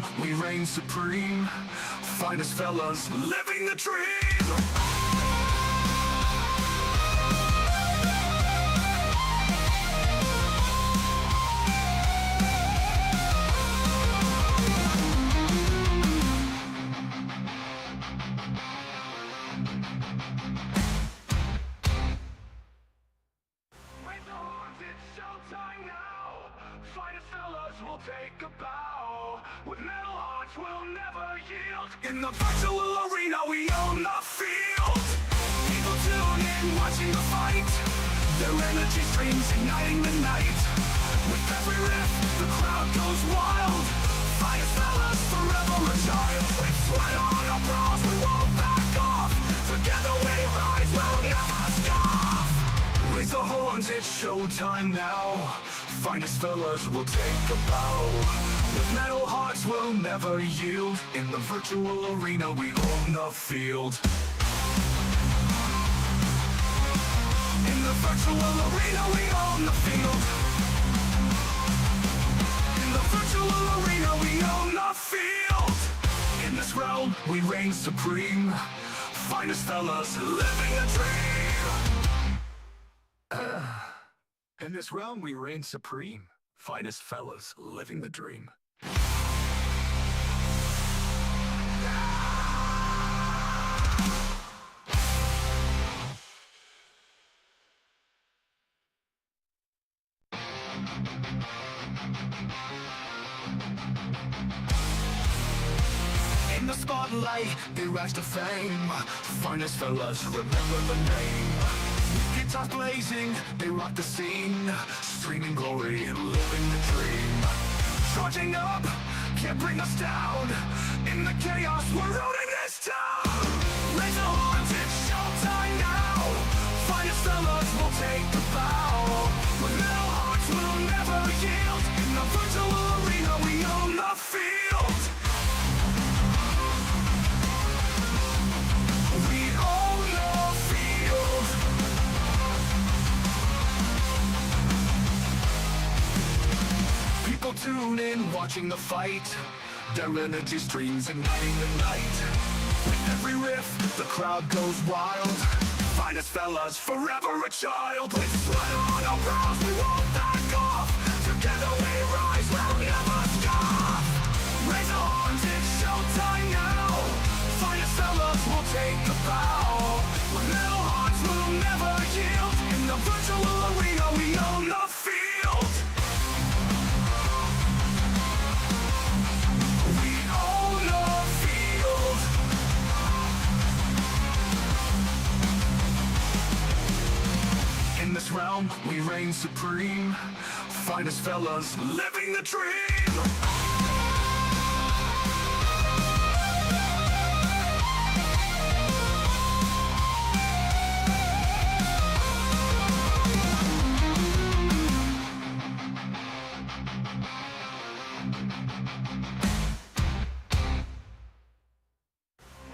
realm, we reign supreme. Finest fellas, living the dream. Take a bow. With metal hearts we'll never yield. In the virtual arena we own the field. People tune in watching the fight. Their energy streams igniting the night. With every riff the crowd goes wild. Finest fellas forever a child. With sweat on our brows we won't back off. Together we rise, we'll never scoff. Raise the horns, it's showtime now. Finest fellas will take a bow. With metal hearts we'll never yield. In the virtual arena we own the field. In the virtual arena we own the field. In the virtual arena we own the field. In this realm we reign supreme. Finest fellas living a dream. In this realm we reign supreme. Finest fellas living the dream. In the spotlight, they rise to fame. Finest fellas, remember the name. Guitars blazing, they rock the scene. Streaming glory and living the dream. Charging up, can't bring us down. In the chaos, we're ruling this town. Raise the horns, it's showtime now. Finest fellas will take the bow. With metal hearts, we'll never yield. In the virtual arena, we own the field. We own the field. People tune in, watching the fight. Their energy streams igniting the night. With every riff, the crowd goes wild. Finest fellas, forever a child. With sweat on our brows, we won't back off. Together we rise, we'll never scoff. Raise the horns, it's showtime now. Finest fellas will take the bow. With metal hearts, we'll never yield. In the virtual arena, we own the field. In this realm, we reign supreme. Finest fellas living the dream.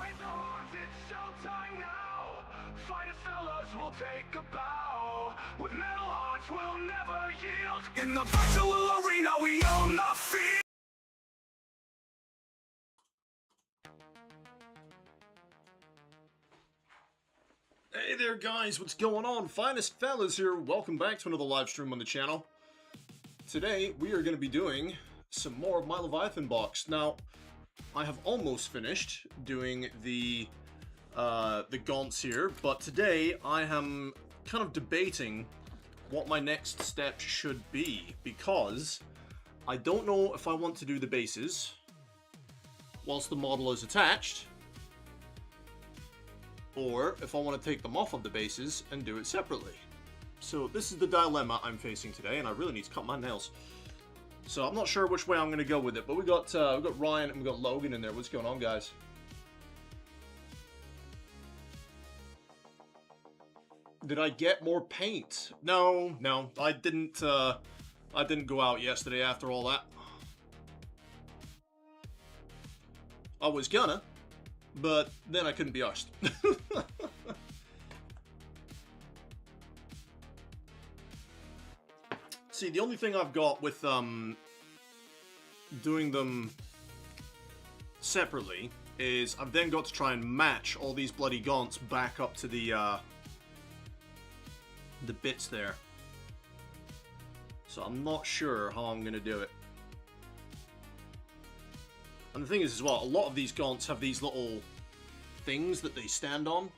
Raise the horns, it's showtime now. Finest fellas will take a bow. With metal hearts we'll never yield. In the virtual arena we own the field. Hey there guys, what's going on? Finest fellas here, welcome back to another live stream on the channel. Today we are going to be doing some more of my Leviathan box. Now, I have almost finished doing the gaunts here, but today I am kind of debating what my next step should be, because I don't know if I want to do the bases whilst the model is attached, or if I want to take them off of the bases and do it separately. So this is the dilemma I'm facing today, and I really need to cut my nails. So I'm not sure which way I'm going to go with it, but we got Ryan and we got Logan in there. What's going on, guys? Did I get more paint? No, I didn't. I didn't go out yesterday after all that. I was gonna, but then I couldn't be arsed. See, the only thing I've got with doing them separately is I've then got to try and match all these bloody gaunts back up to the bits there. So I'm not sure how I'm going to do it. And the thing is as well, a lot of these gaunts have these little things that they stand on.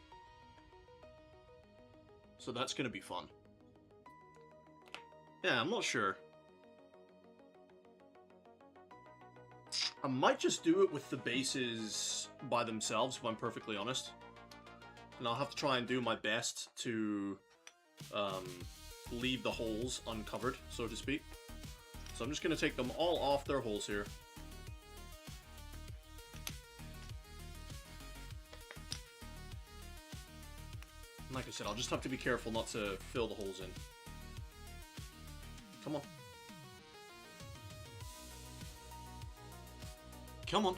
So that's going to be fun. Yeah, I'm not sure. I might just do it with the bases by themselves, if I'm perfectly honest. And I'll have to try and do my best to leave the holes uncovered, so to speak. So I'm just going to take them all off their holes here. And like I said, I'll just have to be careful not to fill the holes in. Come on. Come on.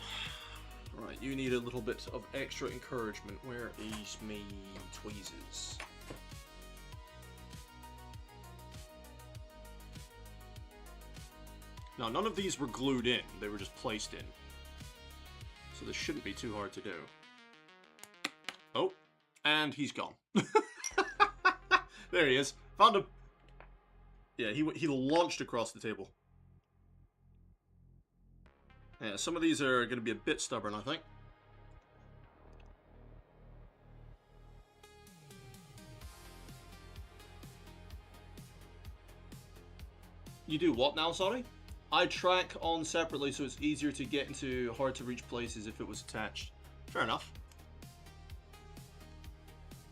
Right, you need a little bit of extra encouragement. Where is me tweezers? Now, none of these were glued in. They were just placed in. So this shouldn't be too hard to do. Oh, and he's gone. There he is. Found him. Yeah, he launched across the table. Yeah, some of these are going to be a bit stubborn, I think. You do what now, sorry? I track on separately so it's easier to get into hard to reach places if it was attached. Fair enough.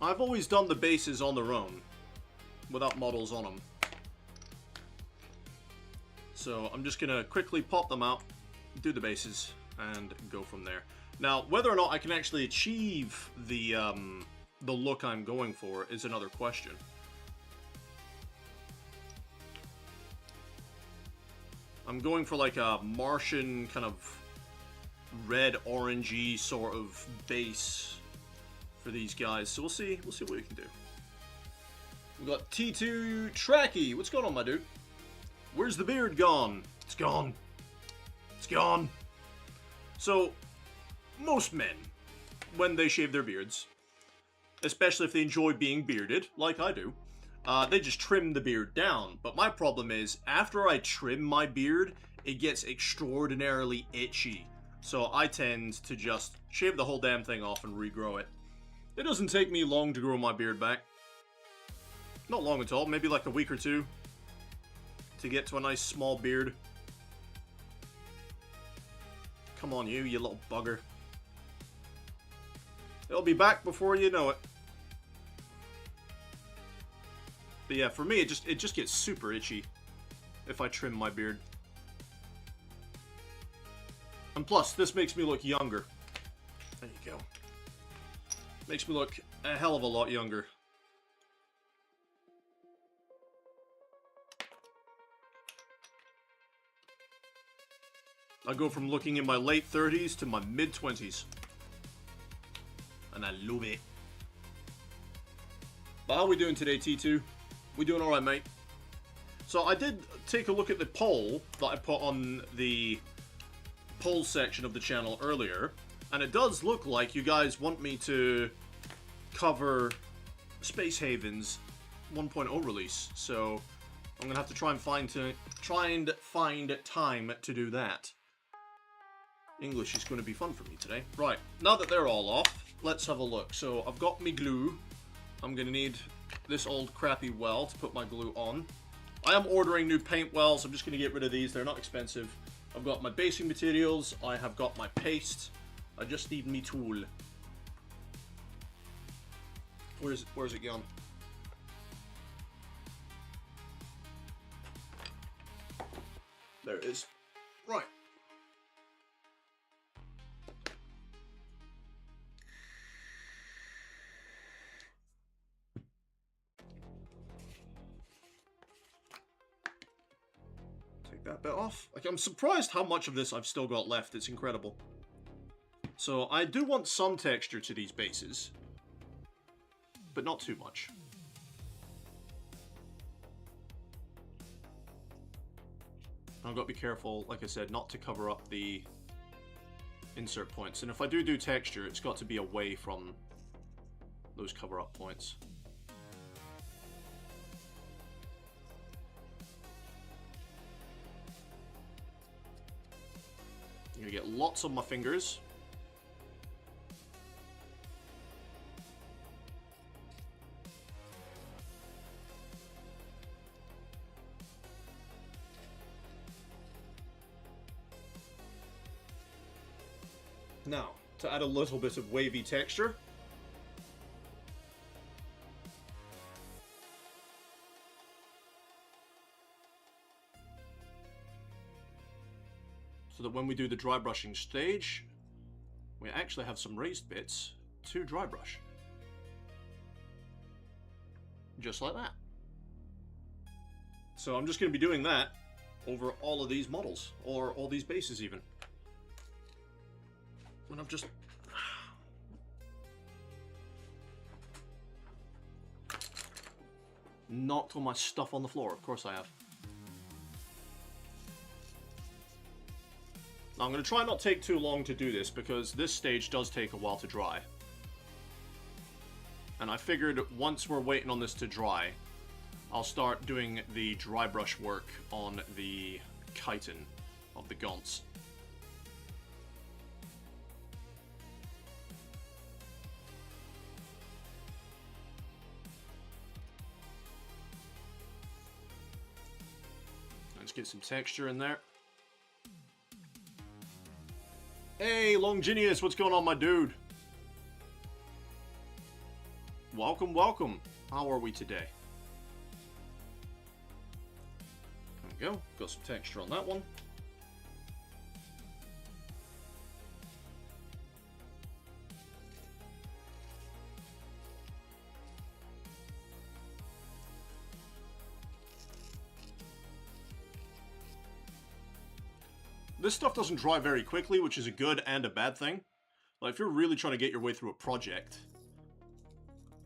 I've always done the bases on their own, without models on them. So I'm just going to quickly pop them out, do the bases, and go from there. Now, whether or not I can actually achieve the look I'm going for is another question. I'm going for like a Martian kind of red-orangey sort of base for these guys. So we'll see what we can do. We've got T2 Tracky. What's going on, my dude? Where's the beard gone? It's gone. It's gone. So, most men, when they shave their beards, especially if they enjoy being bearded, like I do, they just trim the beard down. But my problem is, after I trim my beard, it gets extraordinarily itchy. So I tend to just shave the whole damn thing off and regrow it. It doesn't take me long to grow my beard back. Not long at all, maybe like a week or two to get to a nice small beard. Come on, you little bugger. It'll be back before you know it. But yeah, for me, it just gets super itchy if I trim my beard. And plus, this makes me look younger. There you go. Makes me look a hell of a lot younger. I go from looking in my late 30s to my mid-20s. And I love it. But how are we doing today, T2? We doing alright, mate? So I did take a look at the poll that I put on the poll section of the channel earlier. And it does look like you guys want me to cover Space Haven's 1.0 release. So I'm going to have to try and find time to do that. English is going to be fun for me today. Right, now that they're all off, let's have a look. So I've got me glue. I'm going to need this old crappy well to put my glue on. I am ordering new paint wells. I'm just going to get rid of these. They're not expensive. I've got my basing materials. I have got my paste. I just need me tool. Where's it gone? There it is. Right. That bit off. Like, I'm surprised how much of this I've still got left. It's incredible. So I do want some texture to these bases, but not too much. I've got to be careful, like I said, not to cover up the insert points. And if I do texture, it's got to be away from those cover-up points. I'm gonna get lots on my fingers. Now, to add a little bit of wavy texture, so that when we do the dry brushing stage, we actually have some raised bits to dry brush. Just like that. So I'm just going to be doing that over all of these models, or all these bases even. And I've just... knocked all my stuff on the floor. Of course I have. Now I'm going to try not to take too long to do this, because this stage does take a while to dry. And I figured once we're waiting on this to dry, I'll start doing the dry brush work on the chitin of the gaunts. Let's get some texture in there. Hey, Longinius, what's going on, my dude? Welcome, welcome. How are we today? There we go. Got some texture on that one. This stuff doesn't dry very quickly, which is a good and a bad thing. Like, if you're really trying to get your way through a project,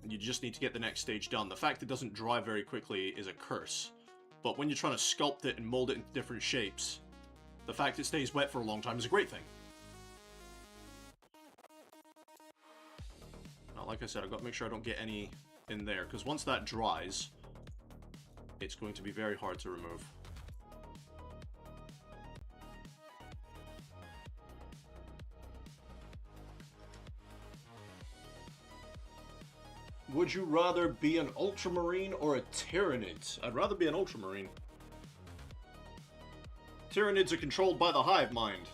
and you just need to get the next stage done, the fact it doesn't dry very quickly is a curse. But when you're trying to sculpt it and mold it into different shapes, the fact it stays wet for a long time is a great thing. Now, like I said, I've got to make sure I don't get any in there, because once that dries, it's going to be very hard to remove. Would you rather be an Ultramarine or a Tyrannid? I'd rather be an Ultramarine. Tyranids are controlled by the hive mind,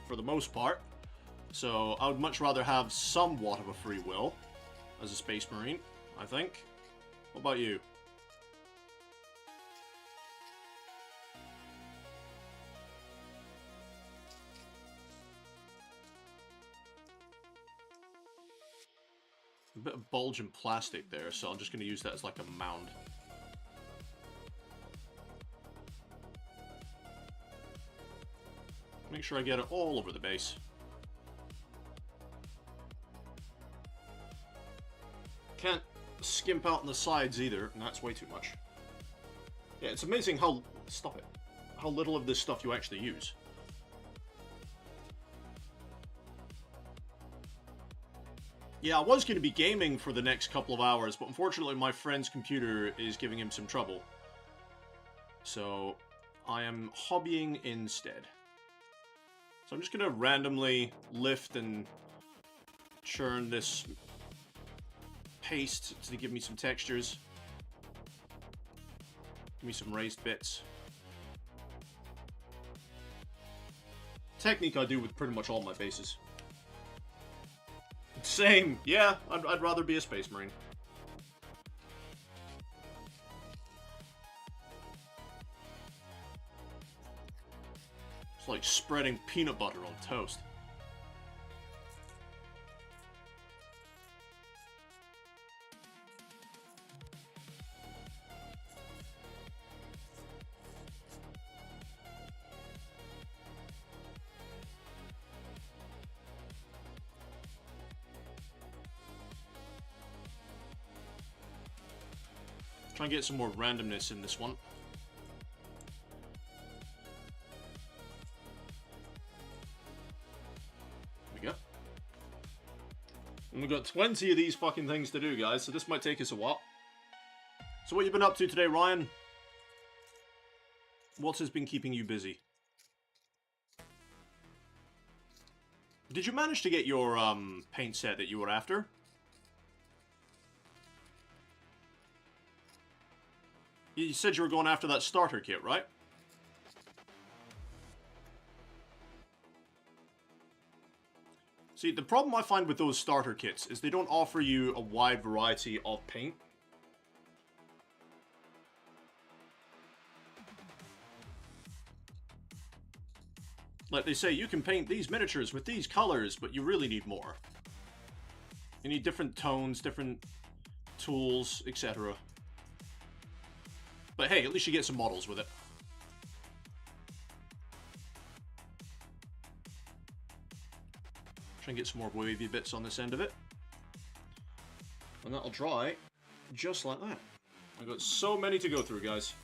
for the most part. So I would much rather have somewhat of a free will as a Space Marine, I think. What about you? A bit of bulge and plastic there, so I'm just going to use that as like a mound. Make sure I get it all over the base. Can't skimp out on the sides either, and that's way too much. Yeah, it's amazing how... stop it. How little of this stuff you actually use. Yeah, I was going to be gaming for the next couple of hours, but unfortunately my friend's computer is giving him some trouble. So, I am hobbying instead. So I'm just going to randomly lift and churn this paste to give me some textures. Give me some raised bits. Technique I do with pretty much all my bases. Same, yeah, I'd rather be a Space Marine. It's like spreading peanut butter on toast. Try and get some more randomness in this one. got 20 of these fucking things to do, guys, so this might take us a while. So what you been up to today, Ryan? What has been keeping you busy? Did you manage to get your paint set that you were after? You said you were going after that starter kit, right? See, the problem I find with those starter kits is they don't offer you a wide variety of paint. Like they say, you can paint these miniatures with these colors, but you really need more. You need different tones, different tools, etc. But hey, at least you get some models with it. Try and get some more wavy bits on this end of it. And that'll dry just like that. I've got so many to go through, guys.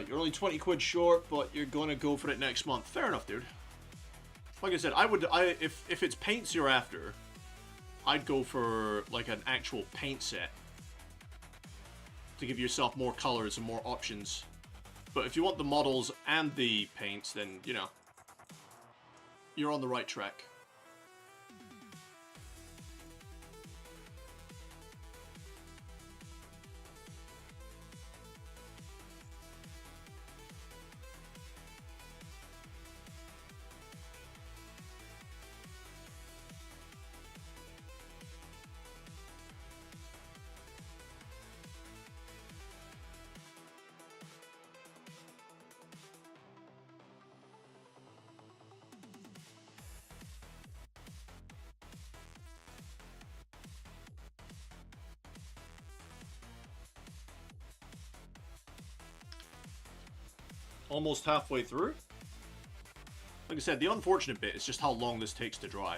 You're only 20 quid short, but you're gonna go for it next month. Fair enough, dude. Like I said, if it's paints you're after, I'd go for like an actual paint set to give yourself more colors and more options. But if you want the models and the paints, then, you know, you're on the right track. Almost halfway through. Like I said, the unfortunate bit is just how long this takes to dry.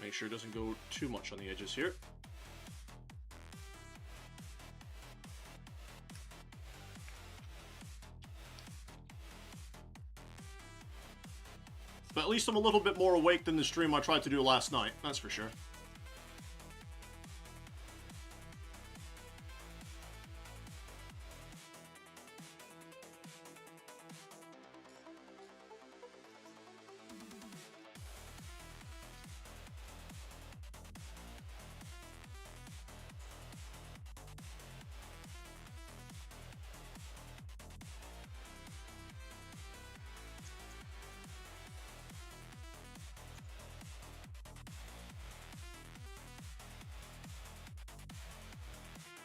Make sure it doesn't go too much on the edges here. But at least I'm a little bit more awake than the stream I tried to do last night, that's for sure.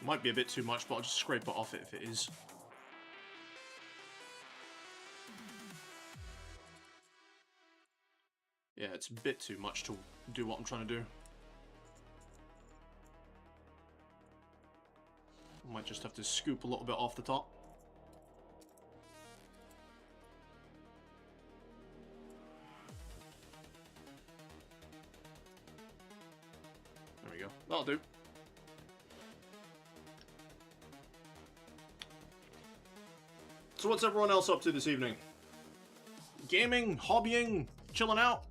Might be a bit too much, but I'll just scrape it off it if it is. Yeah, it's a bit too much to do what I'm trying to do. I might just have to scoop a little bit off the top. There we go. That'll do. So what's everyone else up to this evening? Gaming, hobbying, chilling out,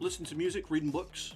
listening to music, reading books.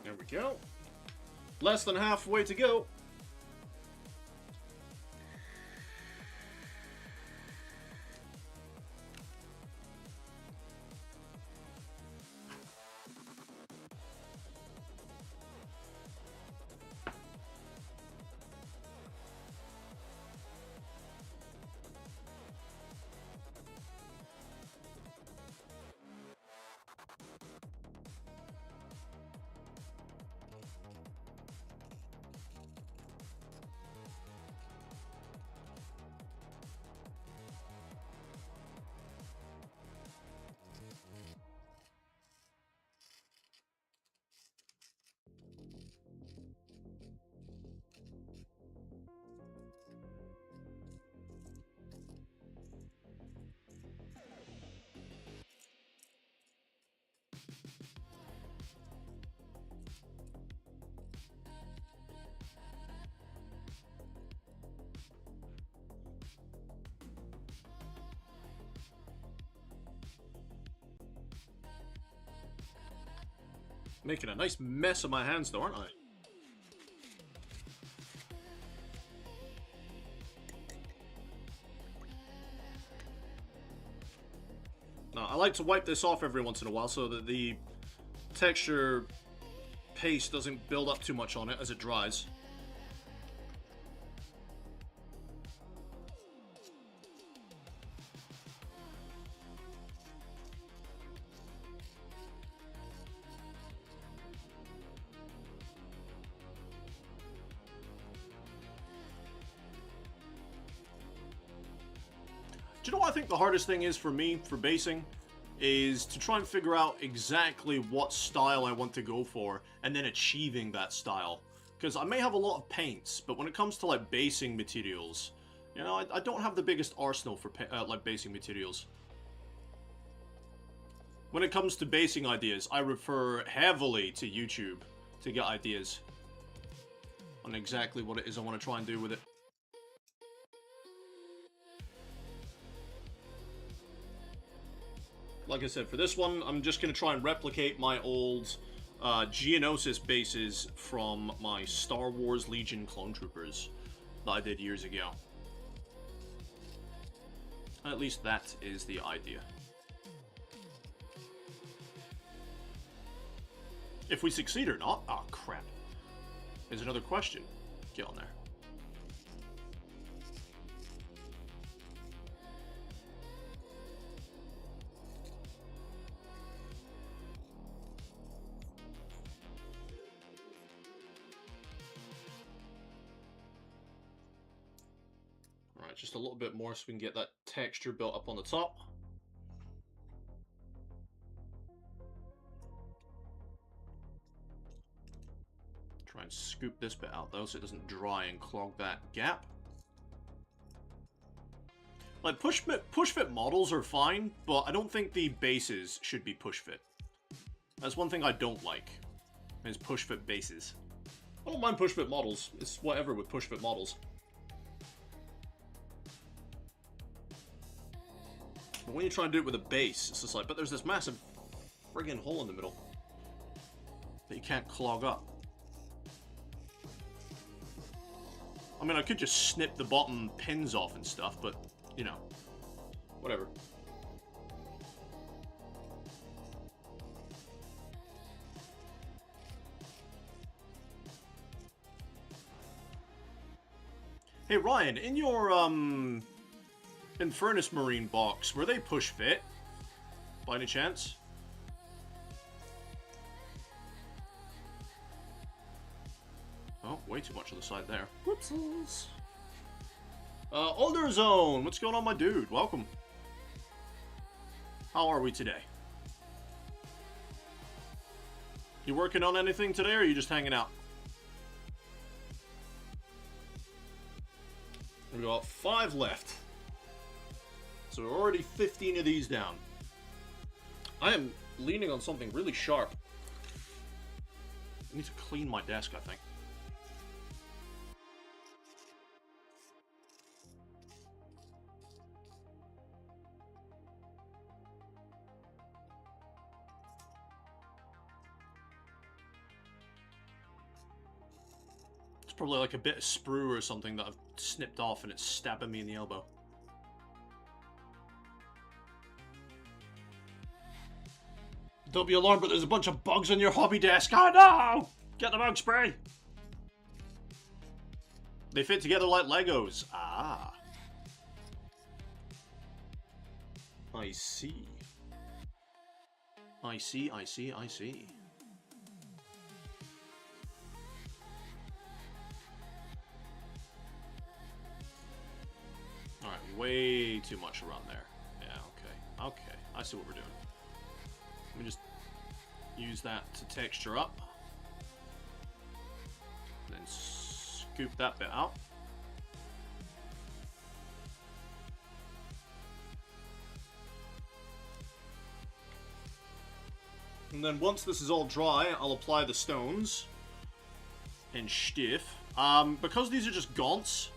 There we go. Less than halfway to go. Making a nice mess of my hands, though, aren't I? Now, I like to wipe this off every once in a while so that the texture paste doesn't build up too much on it as it dries. Do you know what I think the hardest thing is for me, for basing? Is to try and figure out exactly what style I want to go for, and then achieving that style. Because I may have a lot of paints, but when it comes to, like, basing materials, you know, I don't have the biggest arsenal for, like, basing materials. When it comes to basing ideas, I refer heavily to YouTube to get ideas on exactly what it is I want to try and do with it. Like I said, for this one, I'm just going to try and replicate my old Geonosis bases from my Star Wars Legion clone troopers that I did years ago. At least that is the idea. If we succeed or not, oh crap, is another question. Get on there. Alright, just a little bit more so we can get that texture built up on the top. Try and scoop this bit out though so it doesn't dry and clog that gap. Like, push fit models are fine, but I don't think the bases should be push fit. That's one thing I don't like, is push fit bases. I don't mind push fit models, it's whatever with push fit models. But when you try and do it with a base, it's just like, but there's this massive friggin' hole in the middle that you can't clog up. I mean, I could just snip the bottom pins off and stuff, but, you know, whatever. Hey, Ryan, in your, Infernus Marine box, were they push fit? By any chance? Oh, way too much on the side there. Whoopsies. Older Zone, what's going on, my dude? Welcome. How are we today? You working on anything today, or are you just hanging out? We got 5 left. So we're already 15 of these down. I am leaning on something really sharp. I need to clean my desk, I think. Probably like a bit of sprue or something that I've snipped off and it's stabbing me in the elbow. Don't be alarmed, but there's a bunch of bugs on your hobby desk. Oh no! Get the bug spray! They fit together like Legos. Ah. I see. I see, I see, I see. Alright, way too much around there. Yeah, okay. Okay, I see what we're doing. Let me just use that to texture up. Then scoop that bit out. And then once this is all dry, I'll apply the stones and stiff. Because these are just gaunts,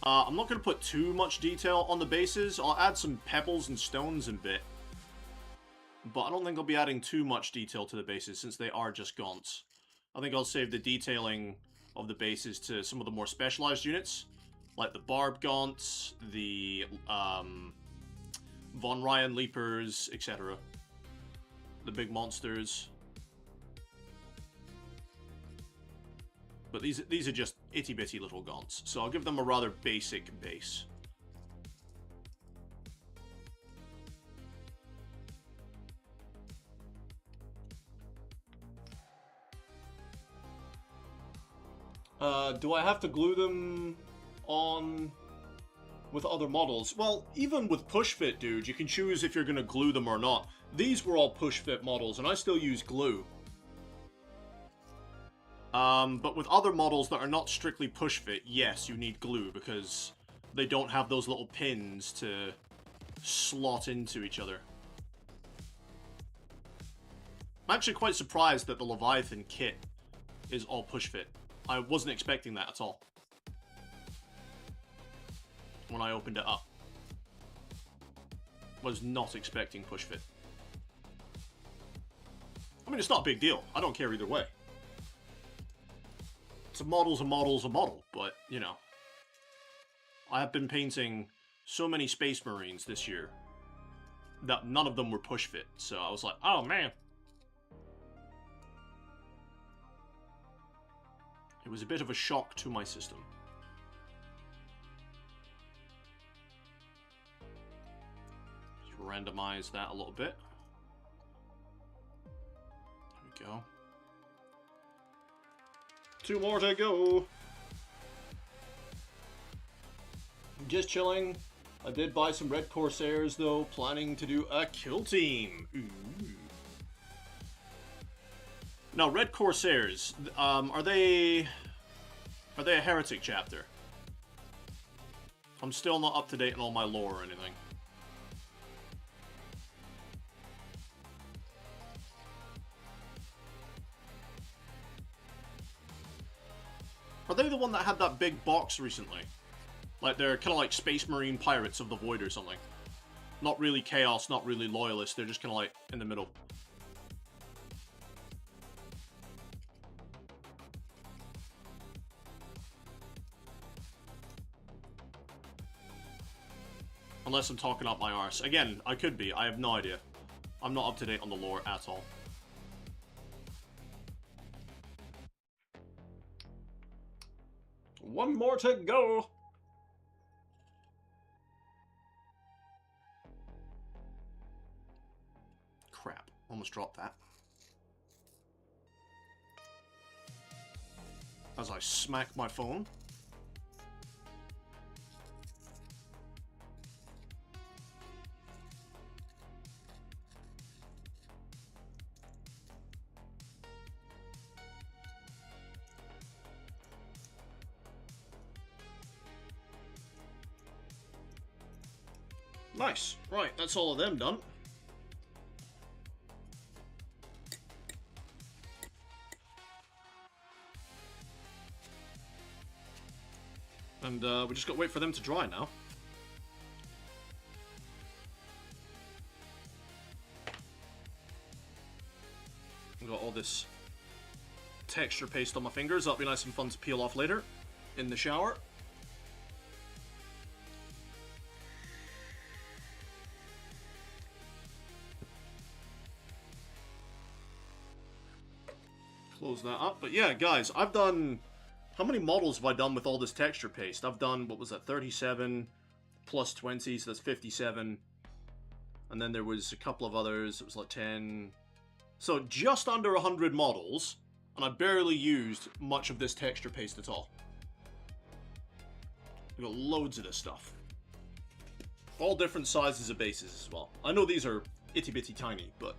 I'm not going to put too much detail on the bases. I'll add some pebbles and stones in a bit. But I don't think I'll be adding too much detail to the bases since they are just gaunts. I think I'll save the detailing of the bases to some of the more specialized units. Like the Barb Gaunts, the Von Ryan Leapers, etc. The big monsters. But these are just itty-bitty little gaunts, so I'll give them a rather basic base. Do I have to glue them on with other models? Well, even with push fit, dude, you can choose if you're going to glue them or not. These were all push fit models, and I still use glue. But with other models that are not strictly push fit, yes, you need glue, because they don't have those little pins to slot into each other. I'm actually quite surprised that the Leviathan kit is all push fit. I wasn't expecting that at all when I opened it up. Was not expecting push fit. I mean, it's not a big deal. I don't care either way. It's a model's a model's a model, but, you know. I have been painting so many Space Marines this year that none of them were push fit, so I was like, oh man. It was a bit of a shock to my system. Just randomize that a little bit. There we go. 2 more to go. Just chilling. I did buy some Red Corsairs though, planning to do a kill team. Ooh. Now, Red Corsairs, are they a heretic chapter? I'm still not up to date on all my lore or anything. Are they the one that had that big box recently? Like, they're kind of like Space Marine Pirates of the Void or something. Not really Chaos, not really Loyalist, they're just kind of like in the middle. Unless I'm talking up my arse. Again, I could be. I have no idea. I'm not up to date on the lore at all. One more to go. Crap. Almost dropped that. As I smack my phone. Nice. Right, that's all of them done. And we just got to wait for them to dry now. We've got all this texture paste on my fingers. That'll be nice and fun to peel off later in the shower. Close that up. But yeah, guys, I've done... How many models have I done with all this texture paste? I've done, what was that, 37 plus 20, so that's 57. And then there was a couple of others, it was like 10. So just under 100 models, and I barely used much of this texture paste at all. I've got loads of this stuff. All different sizes of bases as well. I know these are itty-bitty tiny, but...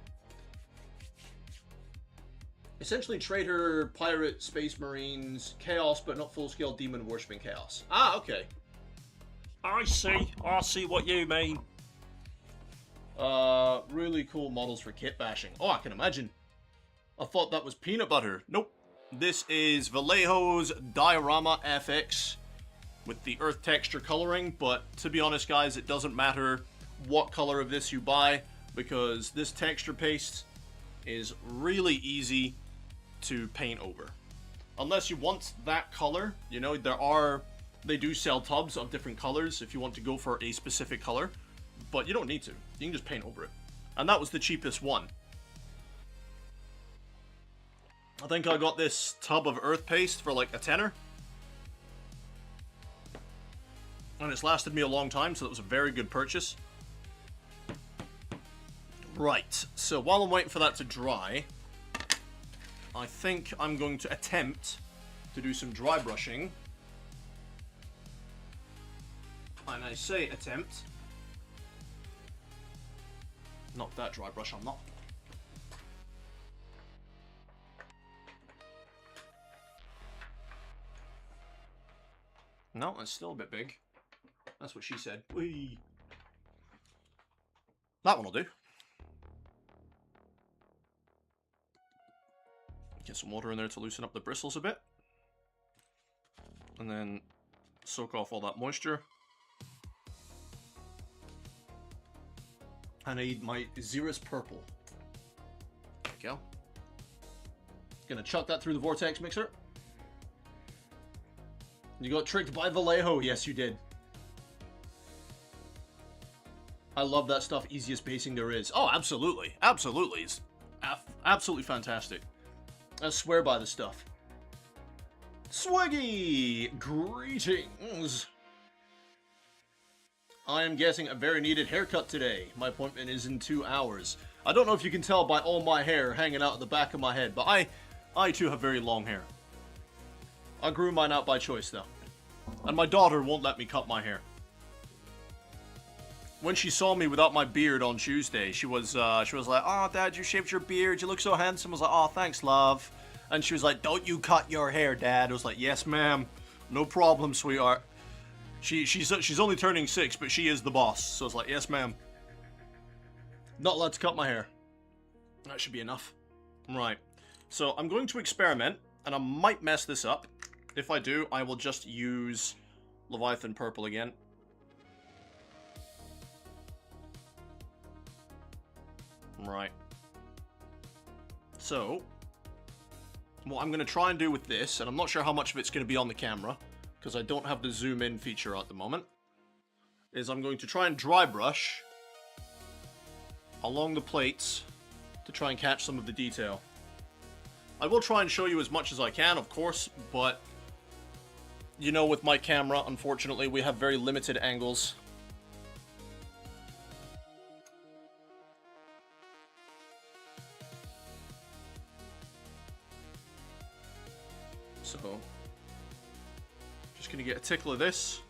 Essentially Traitor, Pirate, Space Marines, Chaos, but not full-scale Demon Worshipping Chaos. Ah, okay. I see what you mean. Really cool models for kit bashing. Oh, I can imagine. I thought that was peanut butter. Nope. This is Vallejo's Diorama FX with the earth texture coloring, but to be honest, guys, it doesn't matter what color of this you buy, because this texture paste is really easy to paint over. Unless you want that color, you know, they do sell tubs of different colors if you want to go for a specific color, but you don't need to. You can just paint over it. And that was the cheapest one. I think I got this tub of earth paste for like a tenner. And it's lasted me a long time, so that was a very good purchase. Right, so while I'm waiting for that to dry, I think I'm going to attempt to do some dry brushing. And I say attempt. Not that dry brush, I'm not. No, it's still a bit big. That's what she said. Whee! That one will do. Get some water in there to loosen up the bristles a bit. And then soak off all that moisture. And I need my Xeris Purple. There we go. Gonna chuck that through the vortex mixer. You got tricked by Vallejo. Yes, you did. I love that stuff. Easiest basing there is. Oh, absolutely. Absolutely. It's absolutely fantastic. I swear by the stuff. Swiggy! Greetings! I am getting a very needed haircut today. My appointment is in 2 hours. I don't know if you can tell by all my hair hanging out at the back of my head, but I too have very long hair. I grew mine out by choice, though. And my daughter won't let me cut my hair. When she saw me without my beard on Tuesday, she was like, "Oh, Dad, you shaved your beard. You look so handsome." I was like, "Oh, thanks, love." And she was like, "Don't you cut your hair, Dad." I was like, "Yes, ma'am. No problem, sweetheart." She's only turning 6, but she is the boss. So I was like, "Yes, ma'am. Not allowed to cut my hair." That should be enough. Right. So I'm going to experiment, and I might mess this up. If I do, I will just use Leviathan Purple again. Right. So, what I'm going to try and do with this, and I'm not sure how much of it's going to be on the camera, because I don't have the zoom in feature at the moment, is I'm going to try and dry brush along the plates to try and catch some of the detail. I will try and show you as much as I can, of course, but you know, with my camera, unfortunately, we have very limited angles. So, just gonna get a tickle of this.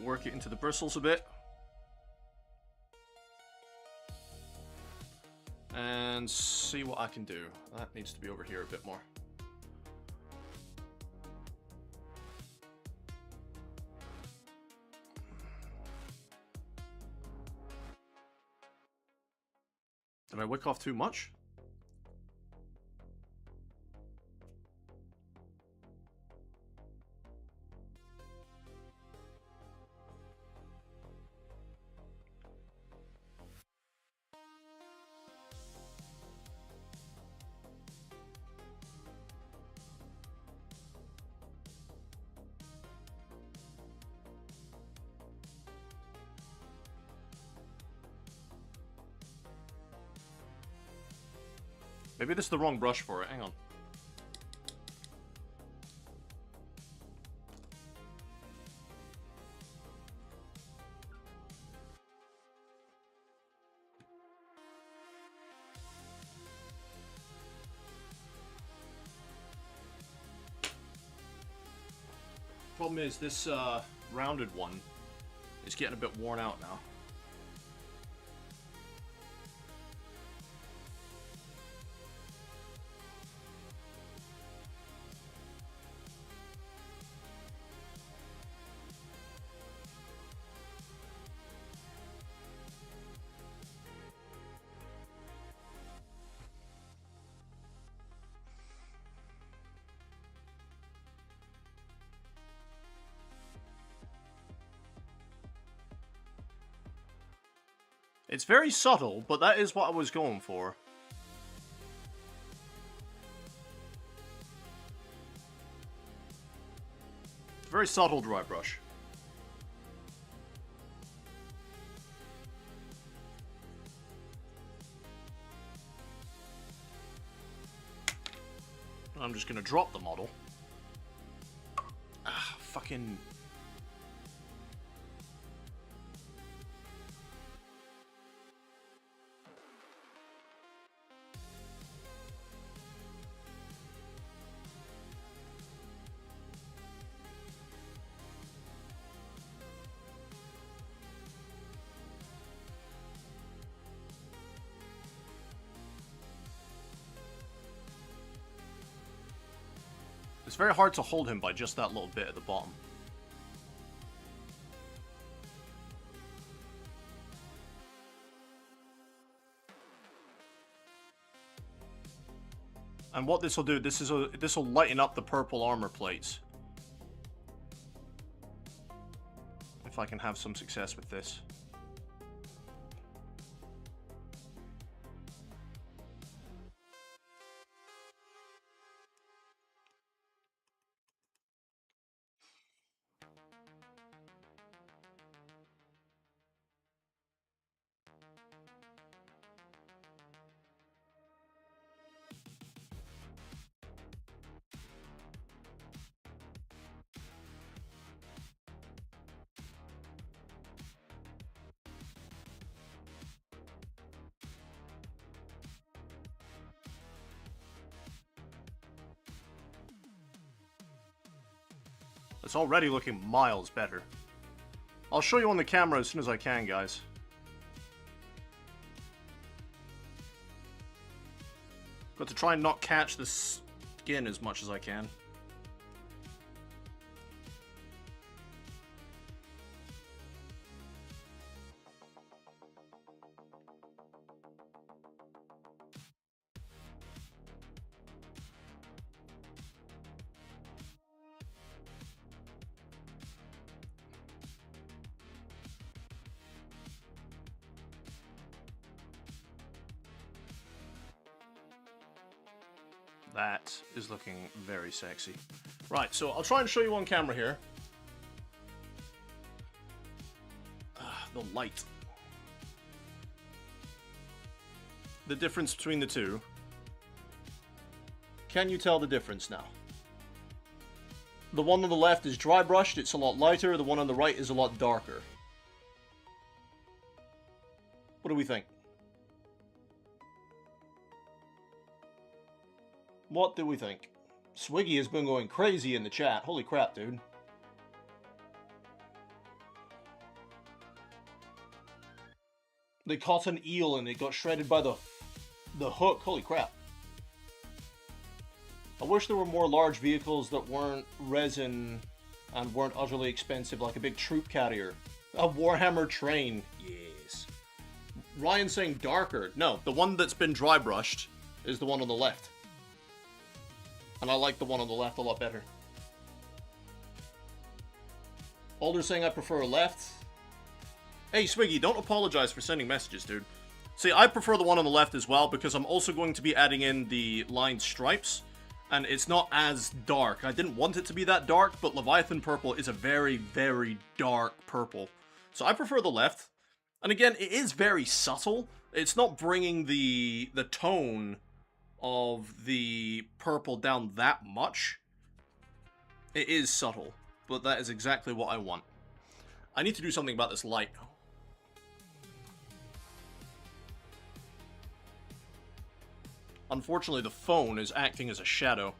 Work it into the bristles a bit. And see what I can do. That needs to be over here a bit more. Did I wick off too much? Maybe this is the wrong brush for it. Hang on. Problem is, this rounded one is getting a bit worn out now. It's very subtle, but that is what I was going for. Very subtle dry brush. I'm just gonna drop the model. Ah, fucking... It's very hard to hold him by just that little bit at the bottom. And what this will do, this will lighten up the purple armor plates. If I can have some success with this. It's already looking miles better. I'll show you on the camera as soon as I can, guys. Got to try and not catch the skin as much as I can. That is looking very sexy. Right, so I'll try and show you on camera here. The light. The difference between the two. Can you tell the difference now? The one on the left is dry brushed, it's a lot lighter. The one on the right is a lot darker. What do we think? What do we think? Swiggy has been going crazy in the chat. Holy crap, dude. They caught an eel and it got shredded by the hook. Holy crap. I wish there were more large vehicles that weren't resin and weren't utterly expensive, like a big troop carrier. A Warhammer train. Yes. Ryan saying darker. No, the one that's been dry brushed is the one on the left. And I like the one on the left a lot better. Alder saying I prefer left. Hey, Swiggy, don't apologize for sending messages, dude. See, I prefer the one on the left as well, because I'm also going to be adding in the lined stripes, and it's not as dark. I didn't want it to be that dark, but Leviathan purple is a very, very dark purple. So I prefer the left. And again, it is very subtle. It's not bringing the tone of the purple down that much. It is subtle, but that is exactly what I want. I need to do something about this light. Unfortunately, the phone is acting as a shadow.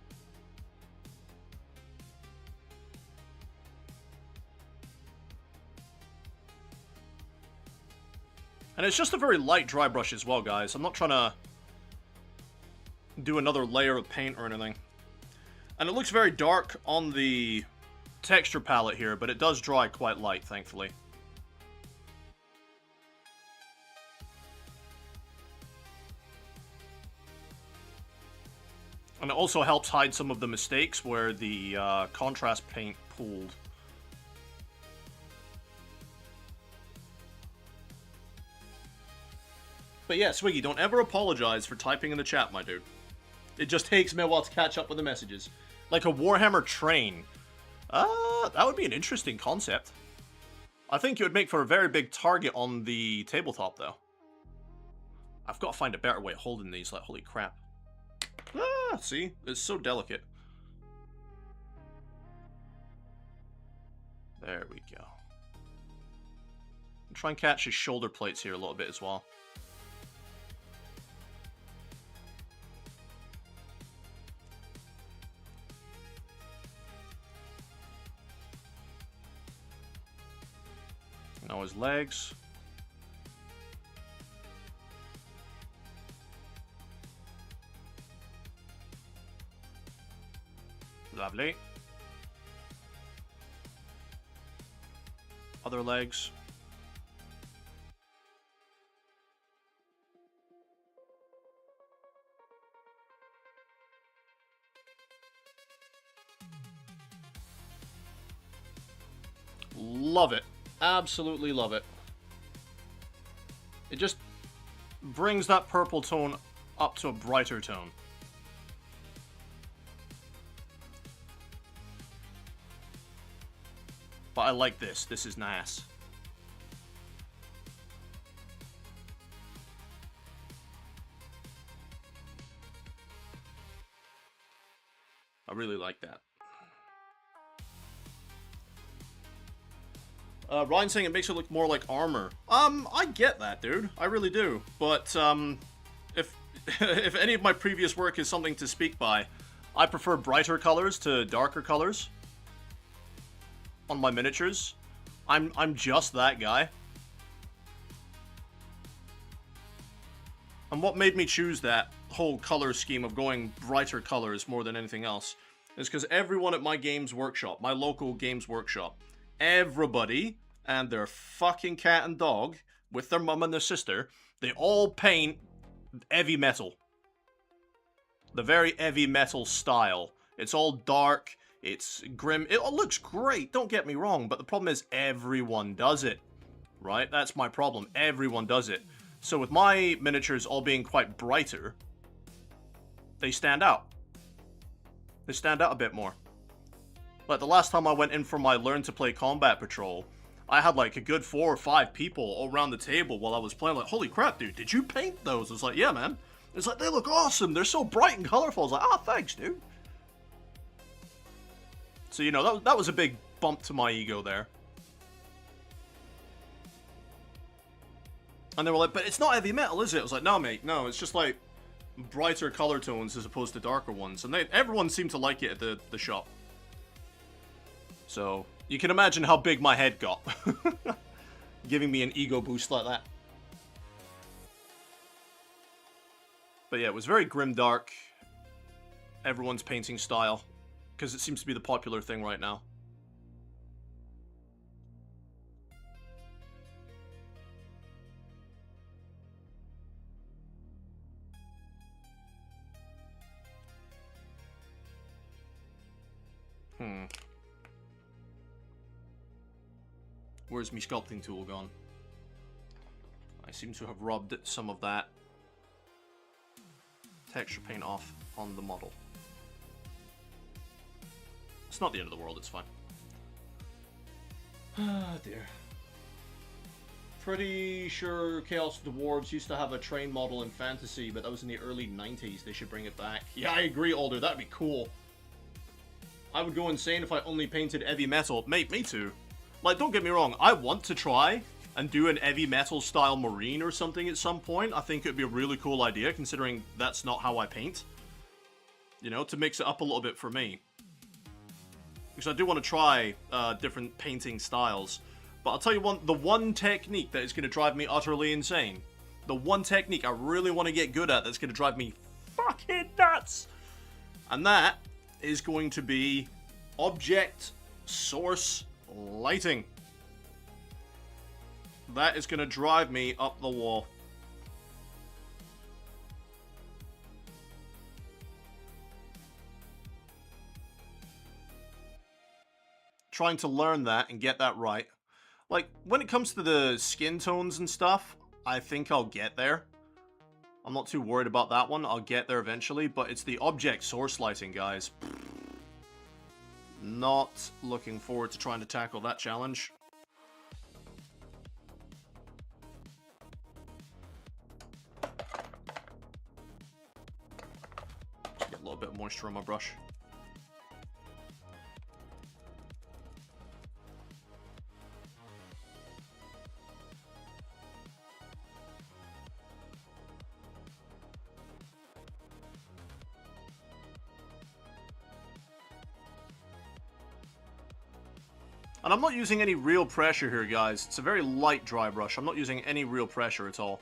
And it's just a very light dry brush as well, guys. I'm not trying to do another layer of paint or anything. And it looks very dark on the texture palette here, but it does dry quite light, thankfully. And it also helps hide some of the mistakes where the contrast paint pooled. But yeah, Swiggy, don't ever apologize for typing in the chat, my dude. It just takes me a while to catch up with the messages. Like a Warhammer train. That would be an interesting concept. I think it would make for a very big target on the tabletop, though. I've got to find a better way of holding these, like, holy crap. Ah, see? It's so delicate. There we go. Try and catch his shoulder plates here a little bit as well. Now his legs. Lovely. Other legs. Love it. Absolutely love it. It just brings that purple tone up to a brighter tone. But I like this. This is nice. I really like that. Ryan saying it makes it look more like armor. I get that, dude. I really do. But, if if any of my previous work is something to speak by, I prefer brighter colors to darker colors on my miniatures. I'm just that guy. And what made me choose that whole color scheme of going brighter colors more than anything else is because everyone at my Games Workshop, my local Games Workshop, everybody and their fucking cat and dog, with their mum and their sister, they all paint heavy metal. The very heavy metal style. It's all dark, it's grim, it looks great, don't get me wrong, but the problem is everyone does it. Right? That's my problem. Everyone does it. So with my miniatures all being quite brighter, they stand out. They stand out a bit more. Like the last time I went in for my Learn to Play Combat Patrol, I had like a good 4 or 5 people all around the table while I was playing, like, holy crap, dude, did you paint those? It's like, yeah, man. It's like, they look awesome, they're so bright and colorful. I was like, ah, thanks, dude. So, you know, that was a big bump to my ego there. And they were like, but it's not heavy metal, is it? I was like, no, mate, no, it's just like brighter color tones as opposed to darker ones. And everyone seemed to like it at the shop. So, you can imagine how big my head got. Giving me an ego boost like that. But yeah, it was very grimdark. Everyone's painting style. Because it seems to be the popular thing right now. Where's my sculpting tool gone? I seem to have rubbed some of that texture paint off on the model. It's not the end of the world, it's fine. Ah, dear. pretty sure Chaos Dwarves used to have a train model in Fantasy, but that was in the early 90s. They should bring it back. Yeah, I agree, Alder. That'd be cool. I would go insane if I only painted heavy metal. Mate, me too. Like, don't get me wrong. I want to try and do an heavy metal style marine or something at some point. I think it'd be a really cool idea, considering that's not how I paint. You know, to mix it up a little bit for me. Because I do want to try different painting styles. But I'll tell you the one technique that is going to drive me utterly insane. The one technique I really want to get good at that's going to drive me fucking nuts. And that is going to be object source lighting. That is going to drive me up the wall. Trying to learn that and get that right. Like, when it comes to the skin tones and stuff, I think I'll get there. I'm not too worried about that one. I'll get there eventually, but it's the object source lighting, guys. Not looking forward to trying to tackle that challenge. Just get a little bit of moisture on my brush. And I'm not using any real pressure here, guys. It's a very light dry brush. I'm not using any real pressure at all.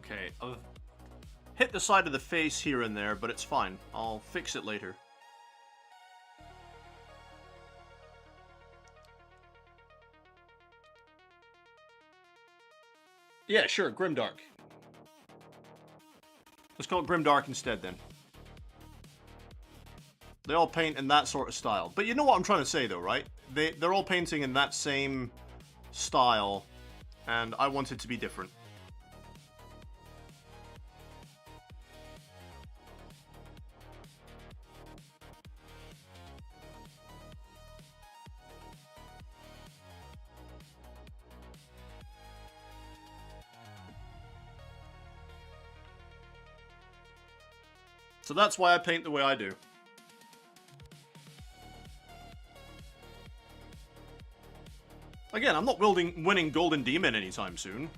Okay, I've hit the side of the face here and there, but it's fine. I'll fix it later. Yeah, sure, Grimdark. Let's call it Grimdark instead, then. They all paint in that sort of style. But you know what I'm trying to say, though, right? They're all painting in that same style, and I want it to be different. So that's why I paint the way I do. Again, I'm not winning Golden Demon anytime soon.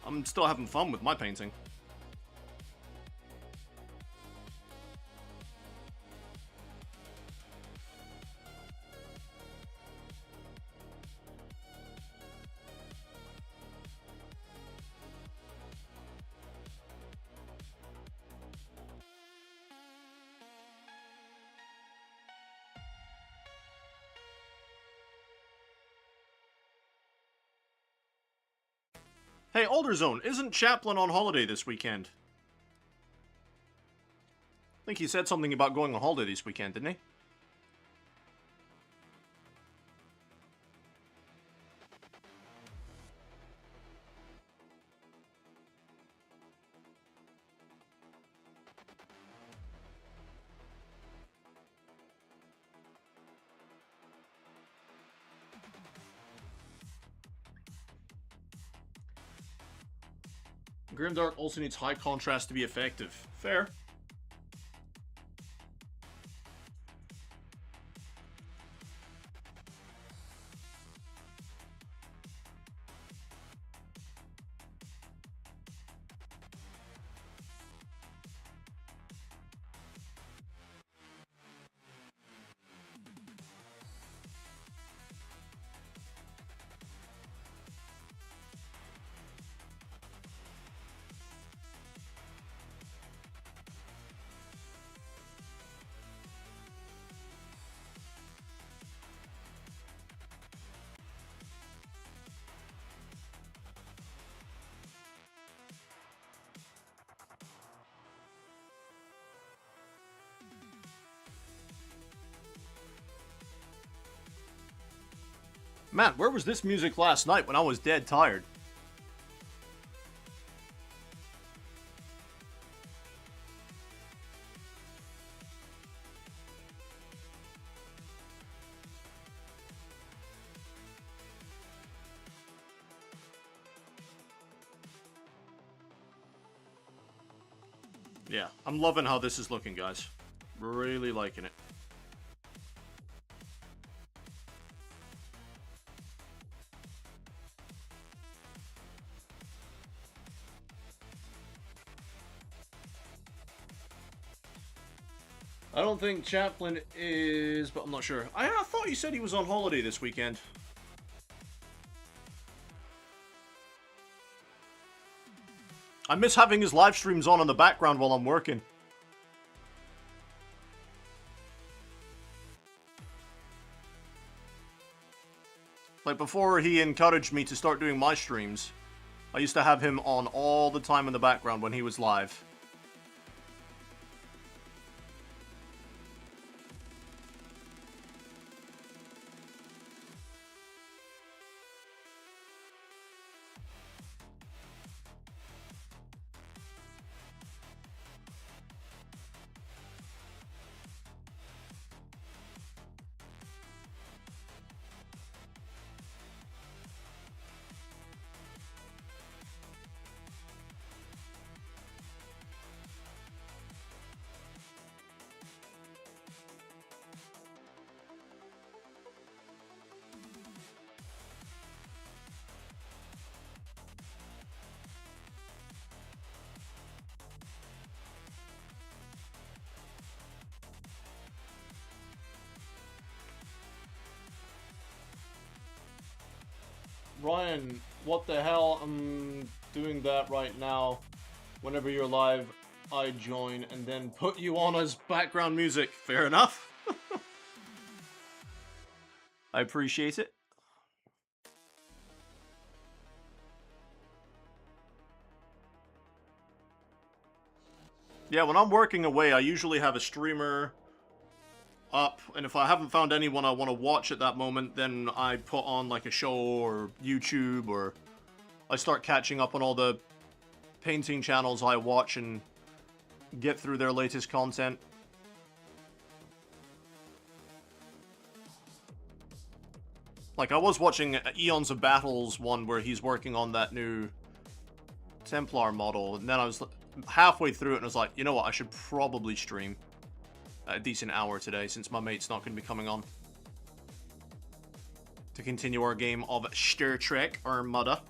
I'm still having fun with my painting. Hey, Alderzone, isn't Chaplin on holiday this weekend? I think he said something about going on holiday this weekend, didn't he? Grimdark also needs high contrast to be effective. Fair. Man, where was this music last night when I was dead tired? Yeah, I'm loving how this is looking, guys. Really liking it. I don't think Chaplin is, but I'm not sure. I thought he said he was on holiday this weekend. I miss having his live streams on in the background while I'm working. Like, before he encouraged me to start doing my streams, I used to have him on all the time in the background when he was live. Ryan, what the hell? I'm doing that right now. Whenever you're live, I join and then put you on as background music. Fair enough. I appreciate it. Yeah, when I'm working away, I usually have a streamer up, and if I haven't found anyone I want to watch at that moment, then I put on like a show or YouTube, or I start catching up on all the painting channels I watch and get through their latest content. Like, I was watching Eons of Battles one where he's working on that new Templar model, and then I was halfway through it and I was like, you know what, I should probably stream a decent hour today, since my mate's not going to be coming on to continue our game of Star Trek Armada.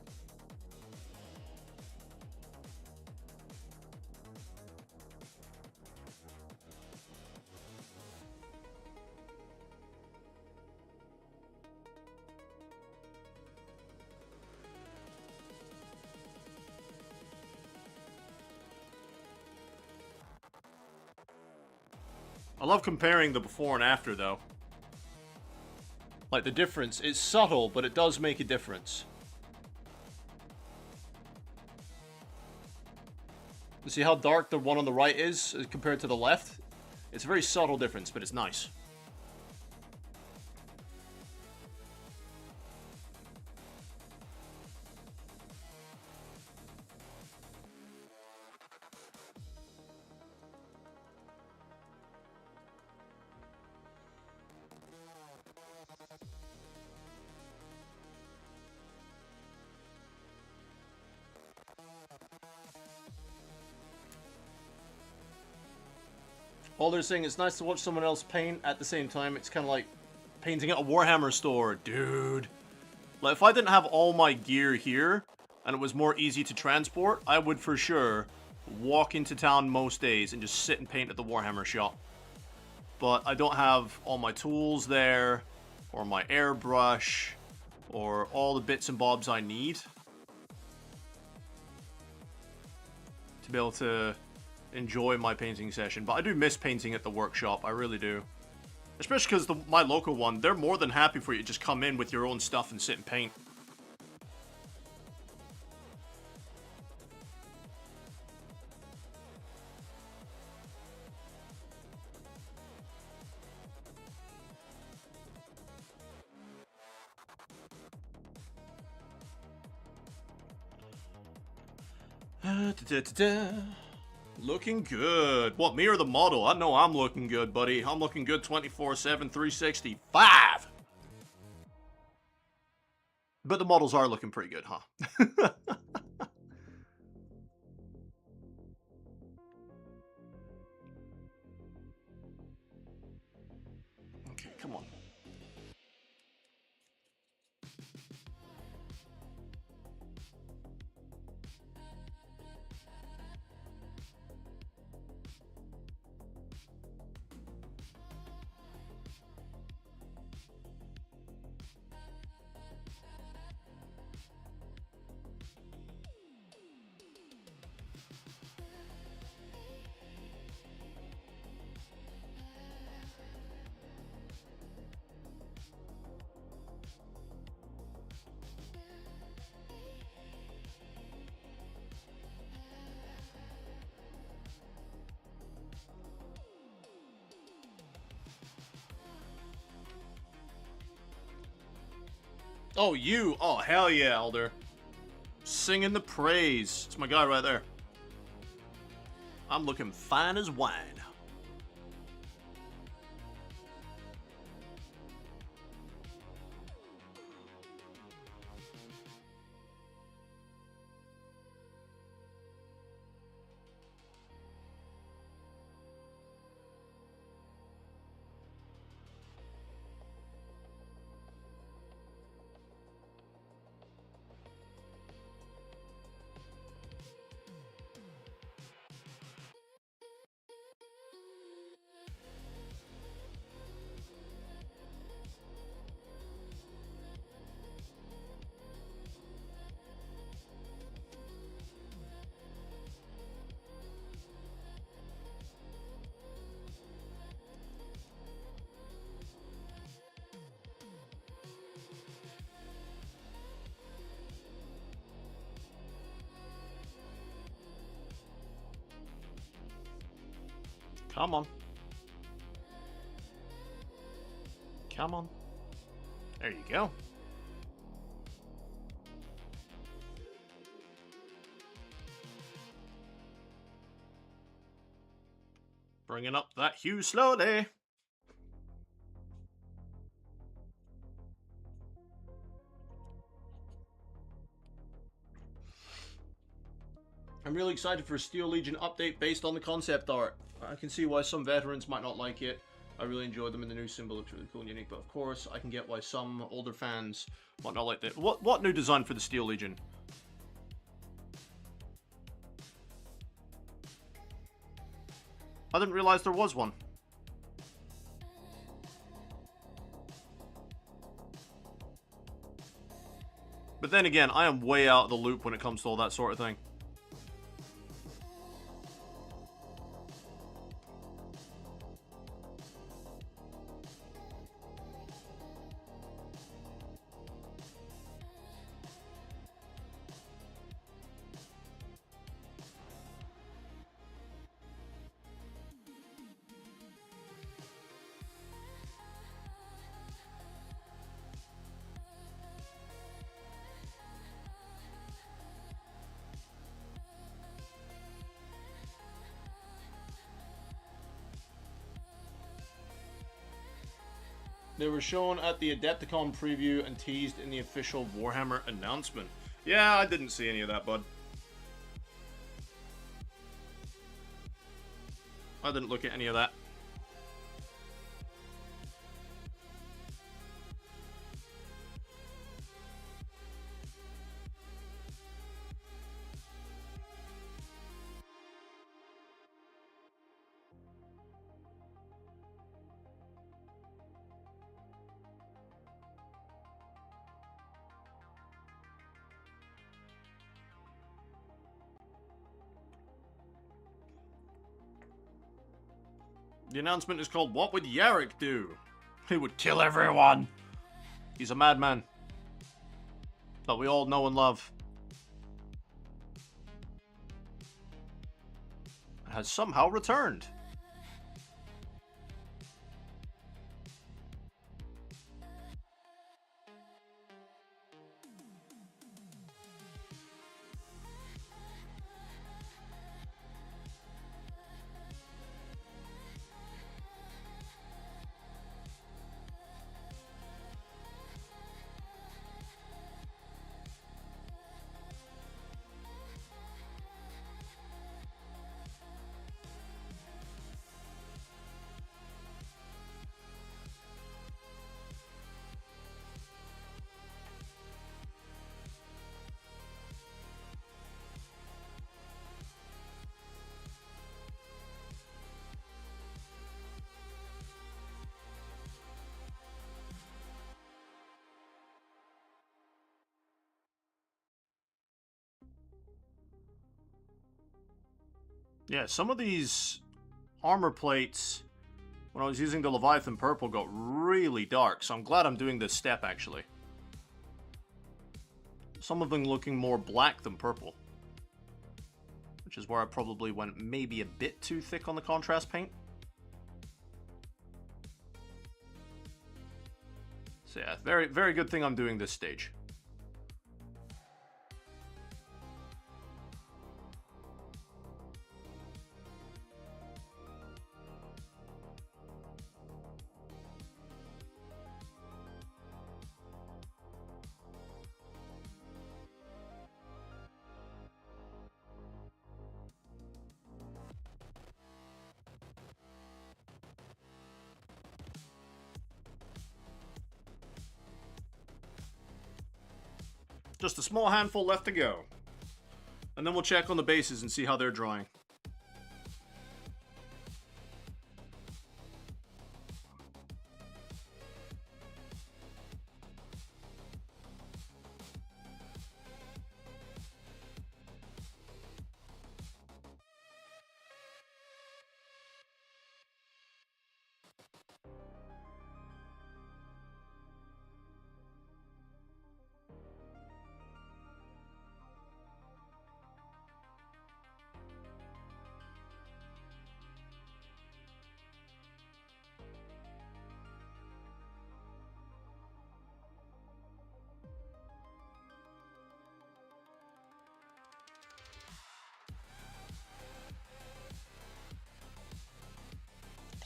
I love comparing the before and after, though. Like, the difference is subtle, but it does make a difference. You see how dark the one on the right is compared to the left? It's a very subtle difference, but it's nice. All they're saying, it's nice to watch someone else paint at the same time. It's kind of like painting at a Warhammer store, dude. Like, if I didn't have all my gear here, and it was more easy to transport, I would for sure walk into town most days and just sit and paint at the Warhammer shop. But I don't have all my tools there, or my airbrush, or all the bits and bobs I need to be able to enjoy my painting session. But I do miss painting at the workshop, I really do. Especially because my local one, they're more than happy for you to just come in with your own stuff and sit and paint. Looking good. What, me or the model? I know I'm looking good, buddy. I'm looking good 24/7, 365. But the models are looking pretty good, huh? Okay, come on. Oh, you. Oh, hell yeah, Elder. Singing the praise. It's my guy right there. I'm looking fine as wine. Come on. Come on. There you go. Bringing up that hue slowly. I'm really excited for a Steel Legion update based on the concept art. I can see why some veterans might not like it. I really enjoyed them, and the new symbol looks really cool and unique, but of course I can get why some older fans might not like it. What new design for the Steel Legion? I didn't realize there was one. But then again, I am way out of the loop when it comes to all that sort of thing. They were shown at the Adepticon preview and teased in the official Warhammer announcement. Yeah, I didn't see any of that, bud. I didn't look at any of that. The announcement is called What Would Yarrick Do? He would kill everyone. He's a madman that we all know and love. Has somehow returned. Yeah, some of these armor plates, when I was using the Leviathan purple, got really dark, so I'm glad I'm doing this step, actually. Some of them looking more black than purple, which is where I probably went maybe a bit too thick on the contrast paint. So yeah, very, very good thing I'm doing this stage. Just a small handful left to go. And then we'll check on the bases and see how they're drying.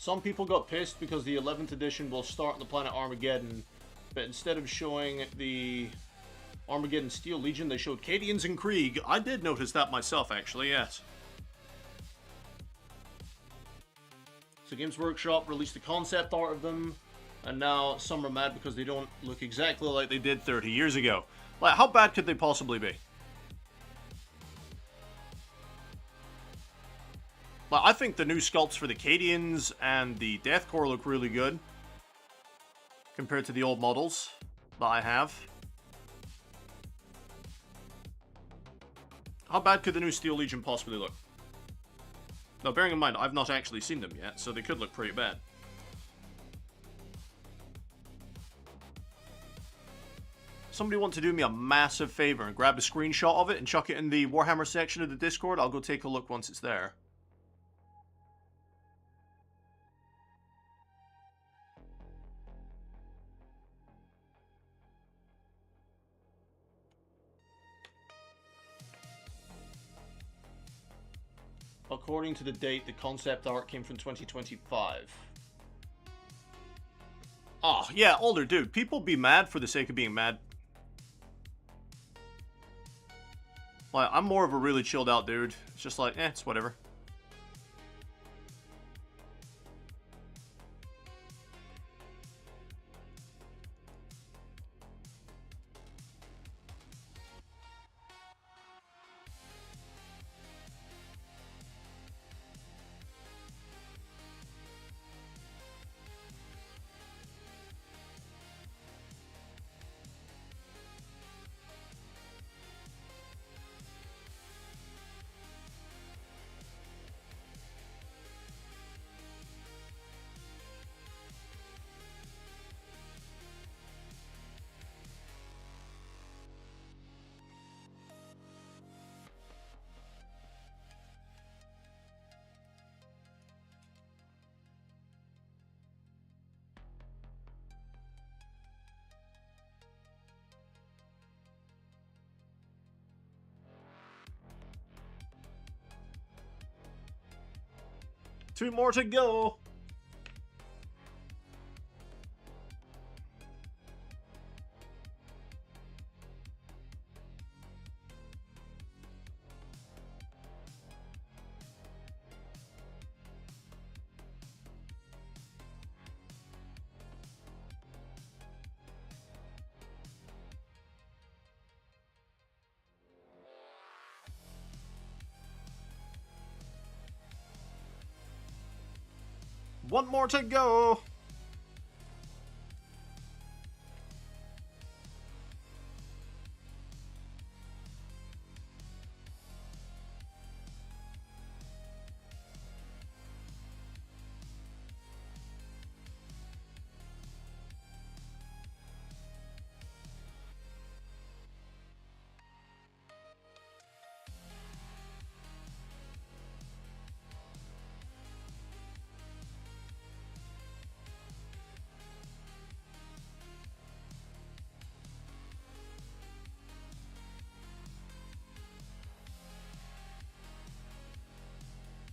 Some people got pissed because the 11th edition will start on the planet Armageddon, but instead of showing the Armageddon Steel Legion, they showed Cadians and Krieg. I did notice that myself, actually, yes. So Games Workshop released the concept art of them, and now some are mad because they don't look exactly like they did 30 years ago. Like, how bad could they possibly be? Like, I think the new sculpts for the Cadians and the Death Corps look really good compared to the old models that I have. How bad could the new Steel Legion possibly look? Now, bearing in mind, I've not actually seen them yet, so they could look pretty bad. Somebody want to do me a massive favor and grab a screenshot of it and chuck it in the Warhammer section of the Discord? I'll go take a look once it's there. According to the date, the concept art came from 2025. Oh, yeah, older dude. People be mad for the sake of being mad. Like, I'm more of a really chilled out dude. It's just like, it's whatever. Two more to go. One more to go.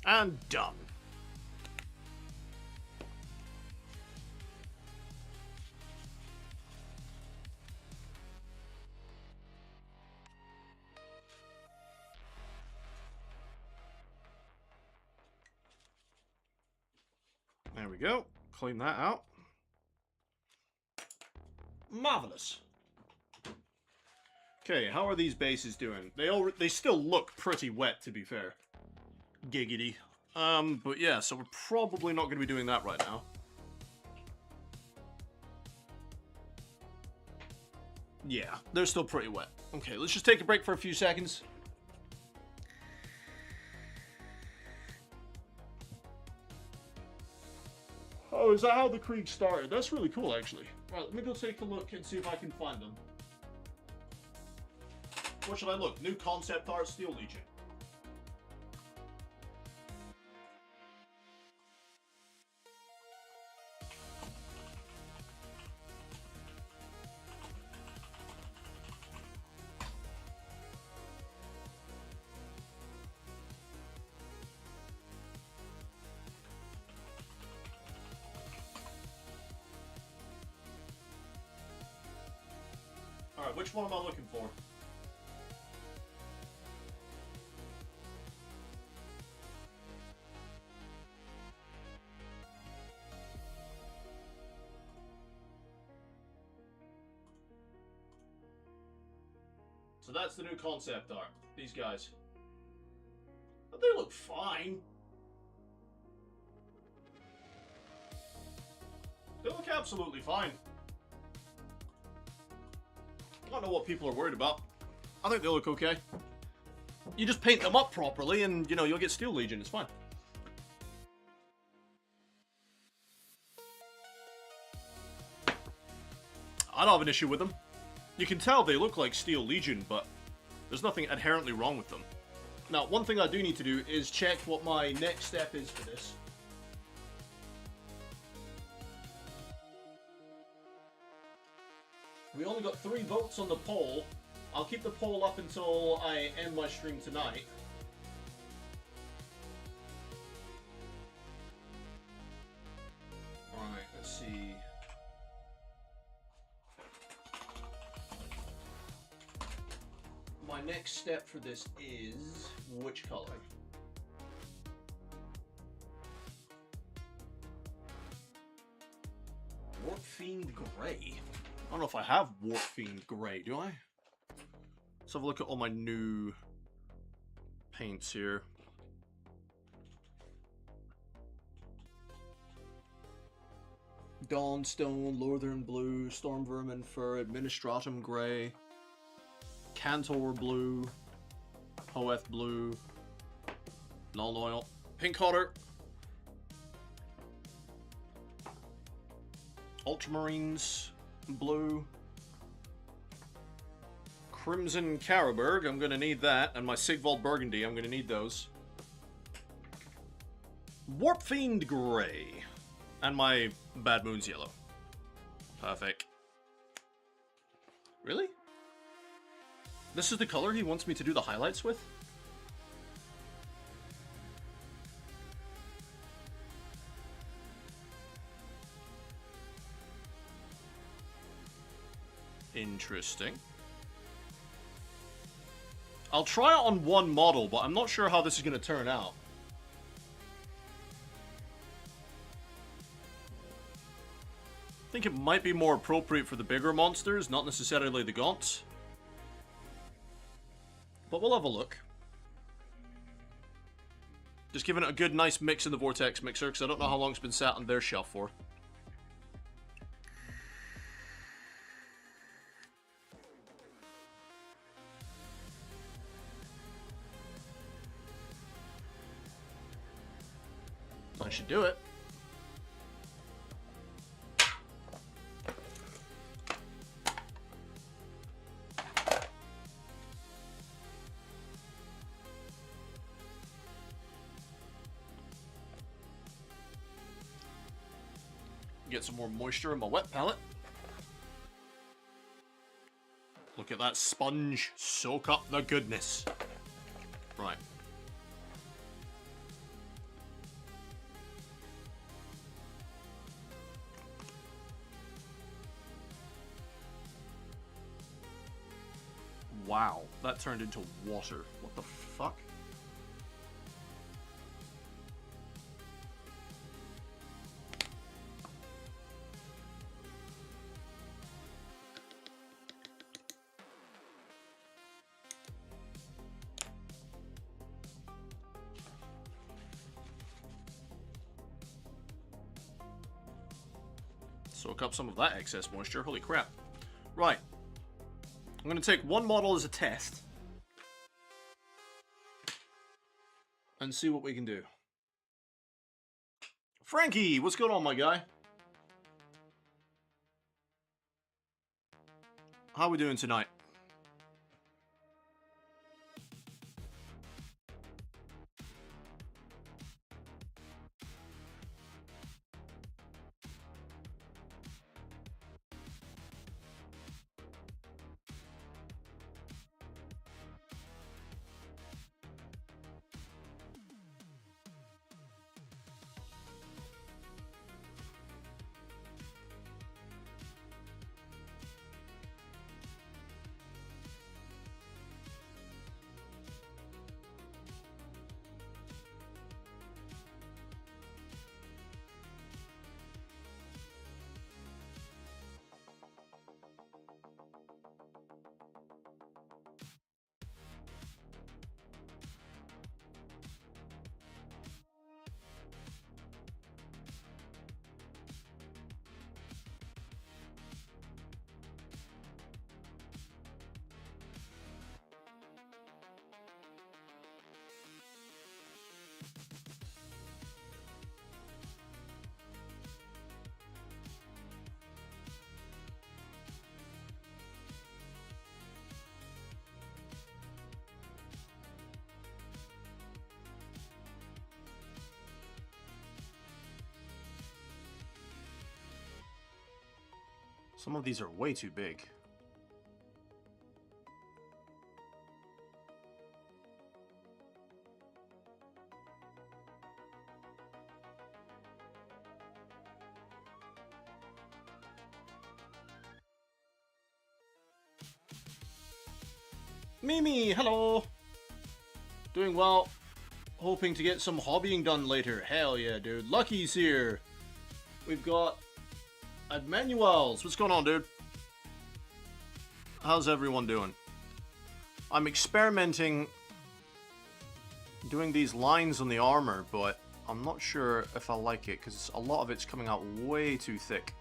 And done. There we go. Clean that out. Marvelous. Okay, how are these bases doing? They still look pretty wet, to be fair. Giggity. But yeah, so we're probably not going to be doing that right now. Yeah, they're still pretty wet. Okay, let's just take a break for a few seconds. Oh, is that how the Krieg started? That's really cool, actually. Right, let me go take a look and see if I can find them. Where should I look? New concept art, Steel Legion. Alright, which one am I looking for? So that's the new concept art. These guys. But they look fine. They look absolutely fine. I don't know what people are worried about. I think they look okay. You just paint them up properly and, you know, you'll get Steel Legion. It's fine. I don't have an issue with them. You can tell they look like Steel Legion, but there's nothing inherently wrong with them. Now, one thing I do need to do is check what my next step is for this. We only got 3 votes on the poll. I'll keep the poll up until I end my stream tonight. Alright, let's see. My next step for this is which color? Warp Fiend Gray. I don't know if I have Warp Fiend Grey, do I? Let's have a look at all my new paints here. Dawnstone, Northern Blue, Storm Vermin Fur, Administratum Grey, Cantor Blue, Hoeth Blue, Null Oil, Pink Hotter, Ultramarines Blue, Crimson Caraberg, I'm gonna need that, and my Sigvald Burgundy, I'm gonna need those. Warp Fiend Grey, and my Bad Moons Yellow. Perfect. Really? This is the color he wants me to do the highlights with? Interesting. I'll try it on one model, but I'm not sure how this is going to turn out. I think it might be more appropriate for the bigger monsters, not necessarily the gaunts. But we'll have a look. Just giving it a good, nice mix in the Vortex mixer, because I don't know how long it's been sat on their shelf for. I should do it. Get some more moisture in my wet palette. Look at that sponge. Soak up the goodness. Right. wow, that turned into water. What the fuck? Soak up some of that excess moisture. Holy crap. Right. I'm going to take one model as a test. And see what we can do. Frankie, what's going on, my guy? How are we doing tonight? Some of these are way too big. Mimi, hello! Doing well. Hoping to get some hobbying done later. Hell yeah, dude. Lucky's here. We've got Admanuel's. What's going on, dude? How's everyone doing? I'm experimenting doing these lines on the armor, but I'm not sure if I like it, because a lot of it's coming out way too thick.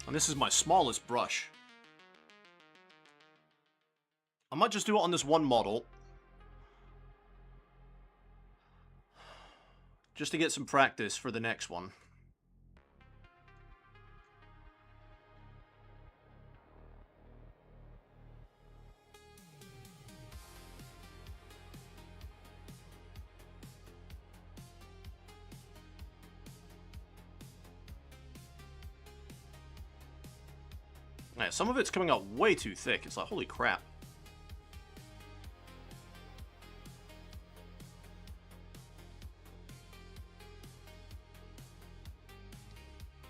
And this is my smallest brush. I might just do it on this one model. Just to get some practice for the next one. Yeah, some of it's coming out way too thick. It's like, holy crap.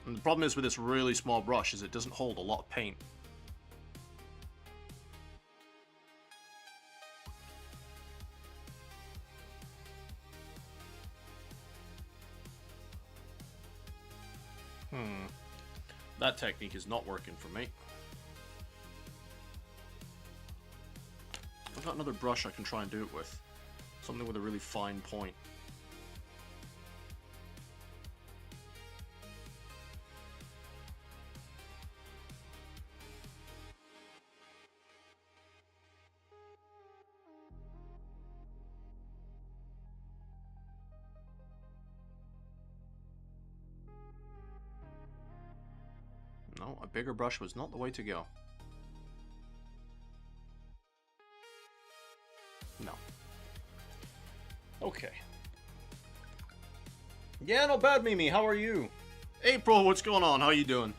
And the problem is with this really small brush is it doesn't hold a lot of paint. That technique is not working for me. I've got another brush I can try and do it with. Something with a really fine point. No, a bigger brush was not the way to go. No. Okay. Yeah, not bad, Mimi. How are you? April, what's going on? How you doing?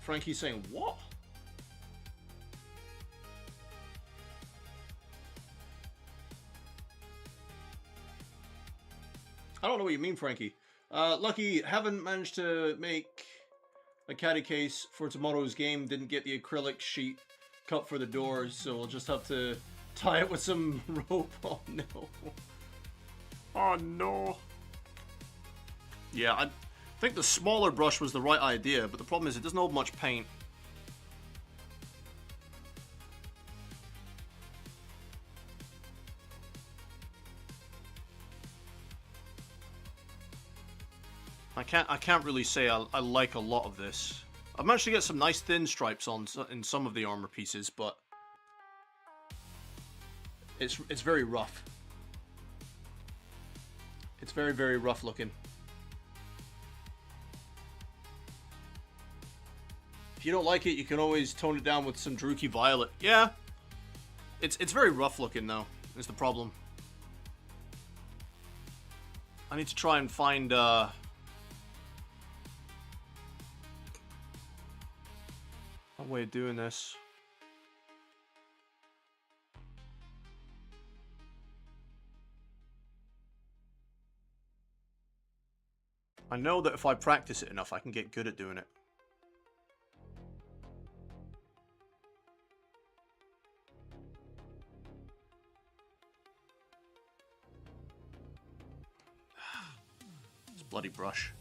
Frankie's saying, what? I don't know what you mean, Frankie. Lucky, haven't managed to make a caddy case for tomorrow's game. Didn't get the acrylic sheet cut for the doors, so we'll just have to tie it with some rope. Oh, no. Oh, no. Yeah, I think the smaller brush was the right idea, but the problem is it doesn't hold much paint. I can't really say I like a lot of this. I've managed to get some nice thin stripes on in some of the armor pieces, but it's very rough. It's very, very rough looking. If you don't like it, you can always tone it down with some Druchii Violet. Yeah, it's very rough looking though, is the problem. I need to try and find a way of doing this. I know that if I practice it enough, I can get good at doing it. This bloody brush.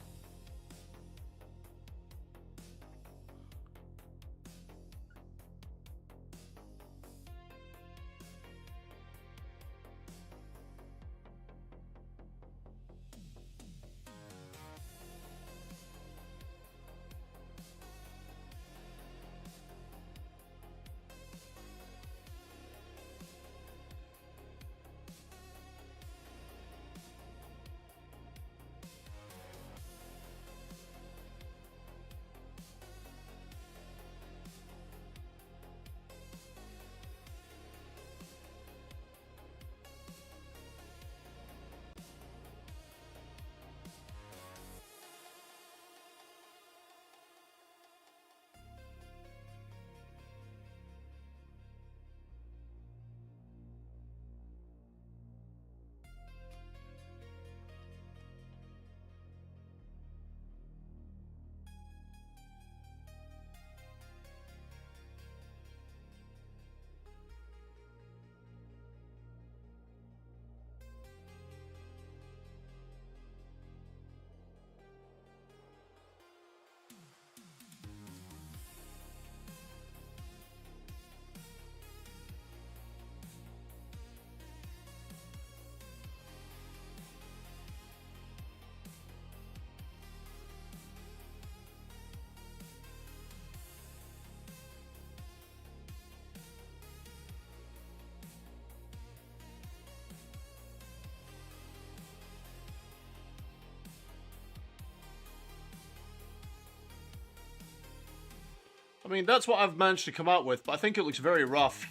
I mean, that's what I've managed to come out with, but I think it looks very rough.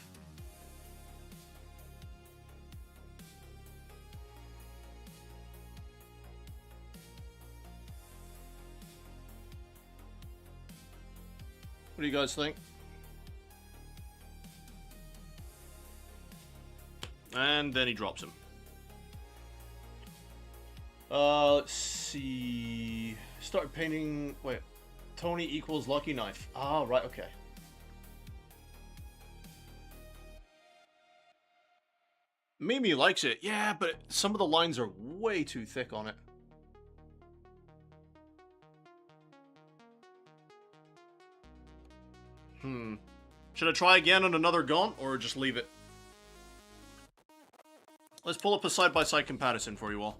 What do you guys think? And then he drops him. Let's see. Start painting. Wait. Tony equals Lucky Knife. Ah, right, okay. Mimi likes it. Yeah, but some of the lines are way too thick on it. Should I try again on another gaunt, or just leave it? Let's pull up a side-by-side comparison for you all.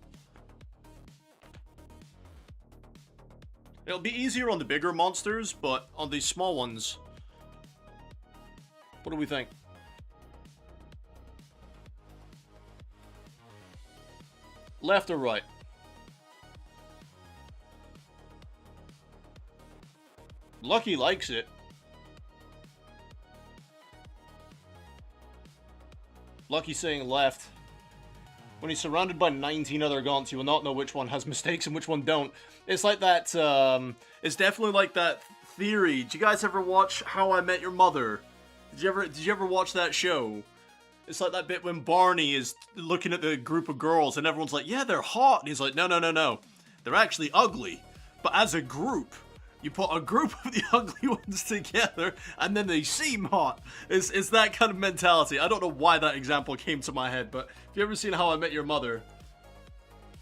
It'll be easier on the bigger monsters, but on these small ones... What do we think? Left or right? Lucky likes it. Lucky saying left. When he's surrounded by 19 other gaunts, you will not know which one has mistakes and which one don't. It's like that, it's definitely like that Theory. Did you guys ever watch How I Met Your Mother? Did you ever watch that show? It's like that bit when Barney is looking at the group of girls and everyone's like, yeah, they're hot. And he's like, no, no, no, no. They're actually ugly. But as a group, you put a group of the ugly ones together and then they seem hot. It's that kind of mentality. I don't know why that example came to my head, but if you ever seen How I Met Your Mother,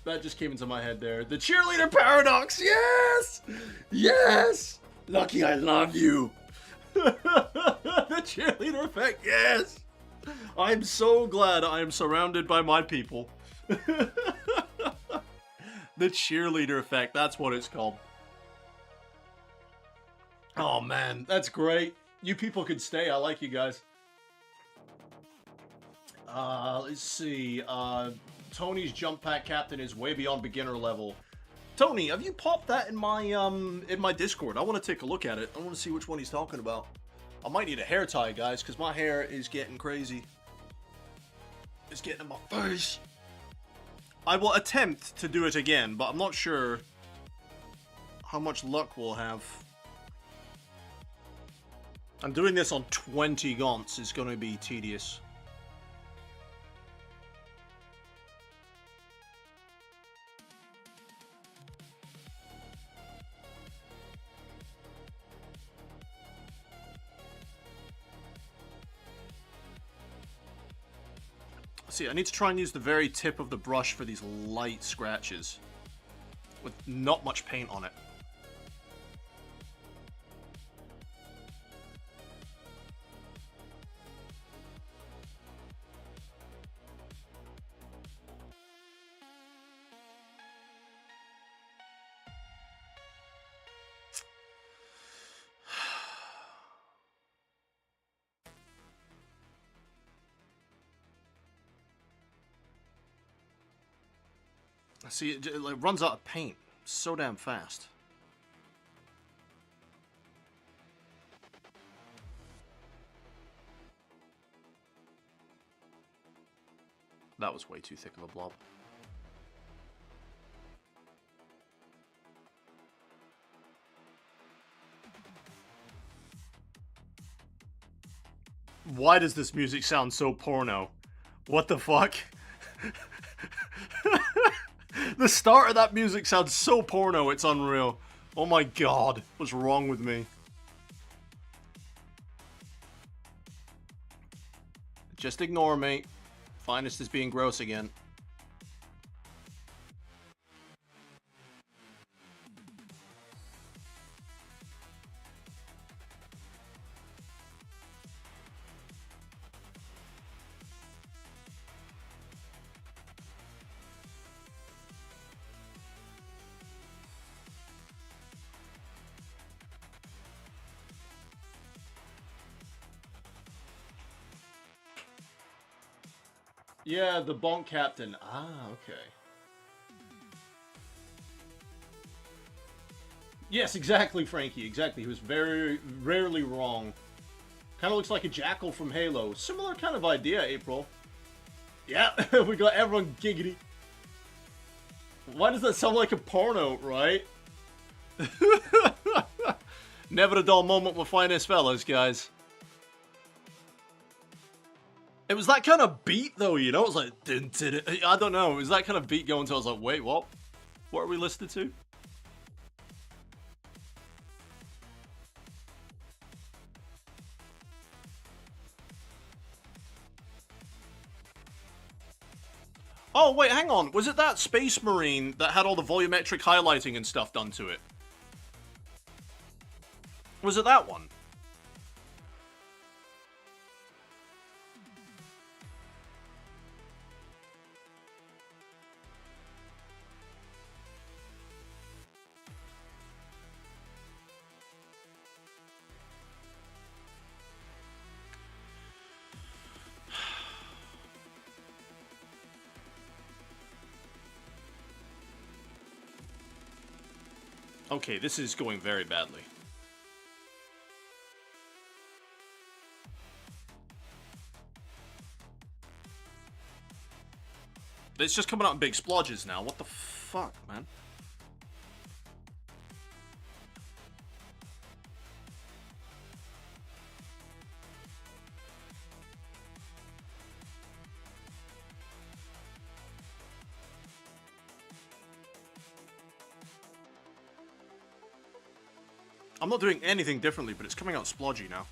that just came into my head there. The cheerleader paradox, yes! Yes! Lucky I love you. The cheerleader effect, yes! I'm so glad I am surrounded by my people. The cheerleader effect, that's what it's called. Oh man, that's great. You people could stay, I like you guys. Let's see, Tony's jump pack captain is way beyond beginner level. Tony, have you popped that in my Discord? I want to take a look at it. I want to see which one he's talking about. I might need a hair tie, guys, because my hair is getting crazy. It's getting in my face. I will attempt to do it again, but I'm not sure how much luck we'll have. I'm doing this on 20 gaunts. It's going to be tedious. See, I need to try and use the very tip of the brush for these light scratches with not much paint on it. See, it like runs out of paint so damn fast. That was way too thick of a blob. Why does this music sound so porno? What the fuck? The start of that music sounds so porno, it's unreal. Oh my god, what's wrong with me? Just ignore me. Finest is being gross again. Yeah, the bonk captain. Ah, okay. Yes, exactly, Frankie. Exactly. He was very rarely wrong. Kind of looks like a jackal from Halo. Similar kind of idea, April. Yeah, we got everyone giggity. Why does that sound like a porno, right? Never a dull moment with finest fellas, guys. It was that kind of beat, though, you know? It was like, dun, dun, dun. I don't know. It was that kind of beat going to, I was like, wait, what? What are we listening to? Oh, wait, hang on. Was it that Space Marine that had all the volumetric highlighting and stuff done to it? Was it that one? Okay, this is going very badly. It's just coming out in big splodges now. What the fuck, man? I'm not doing anything differently, but it's coming out splodgy now.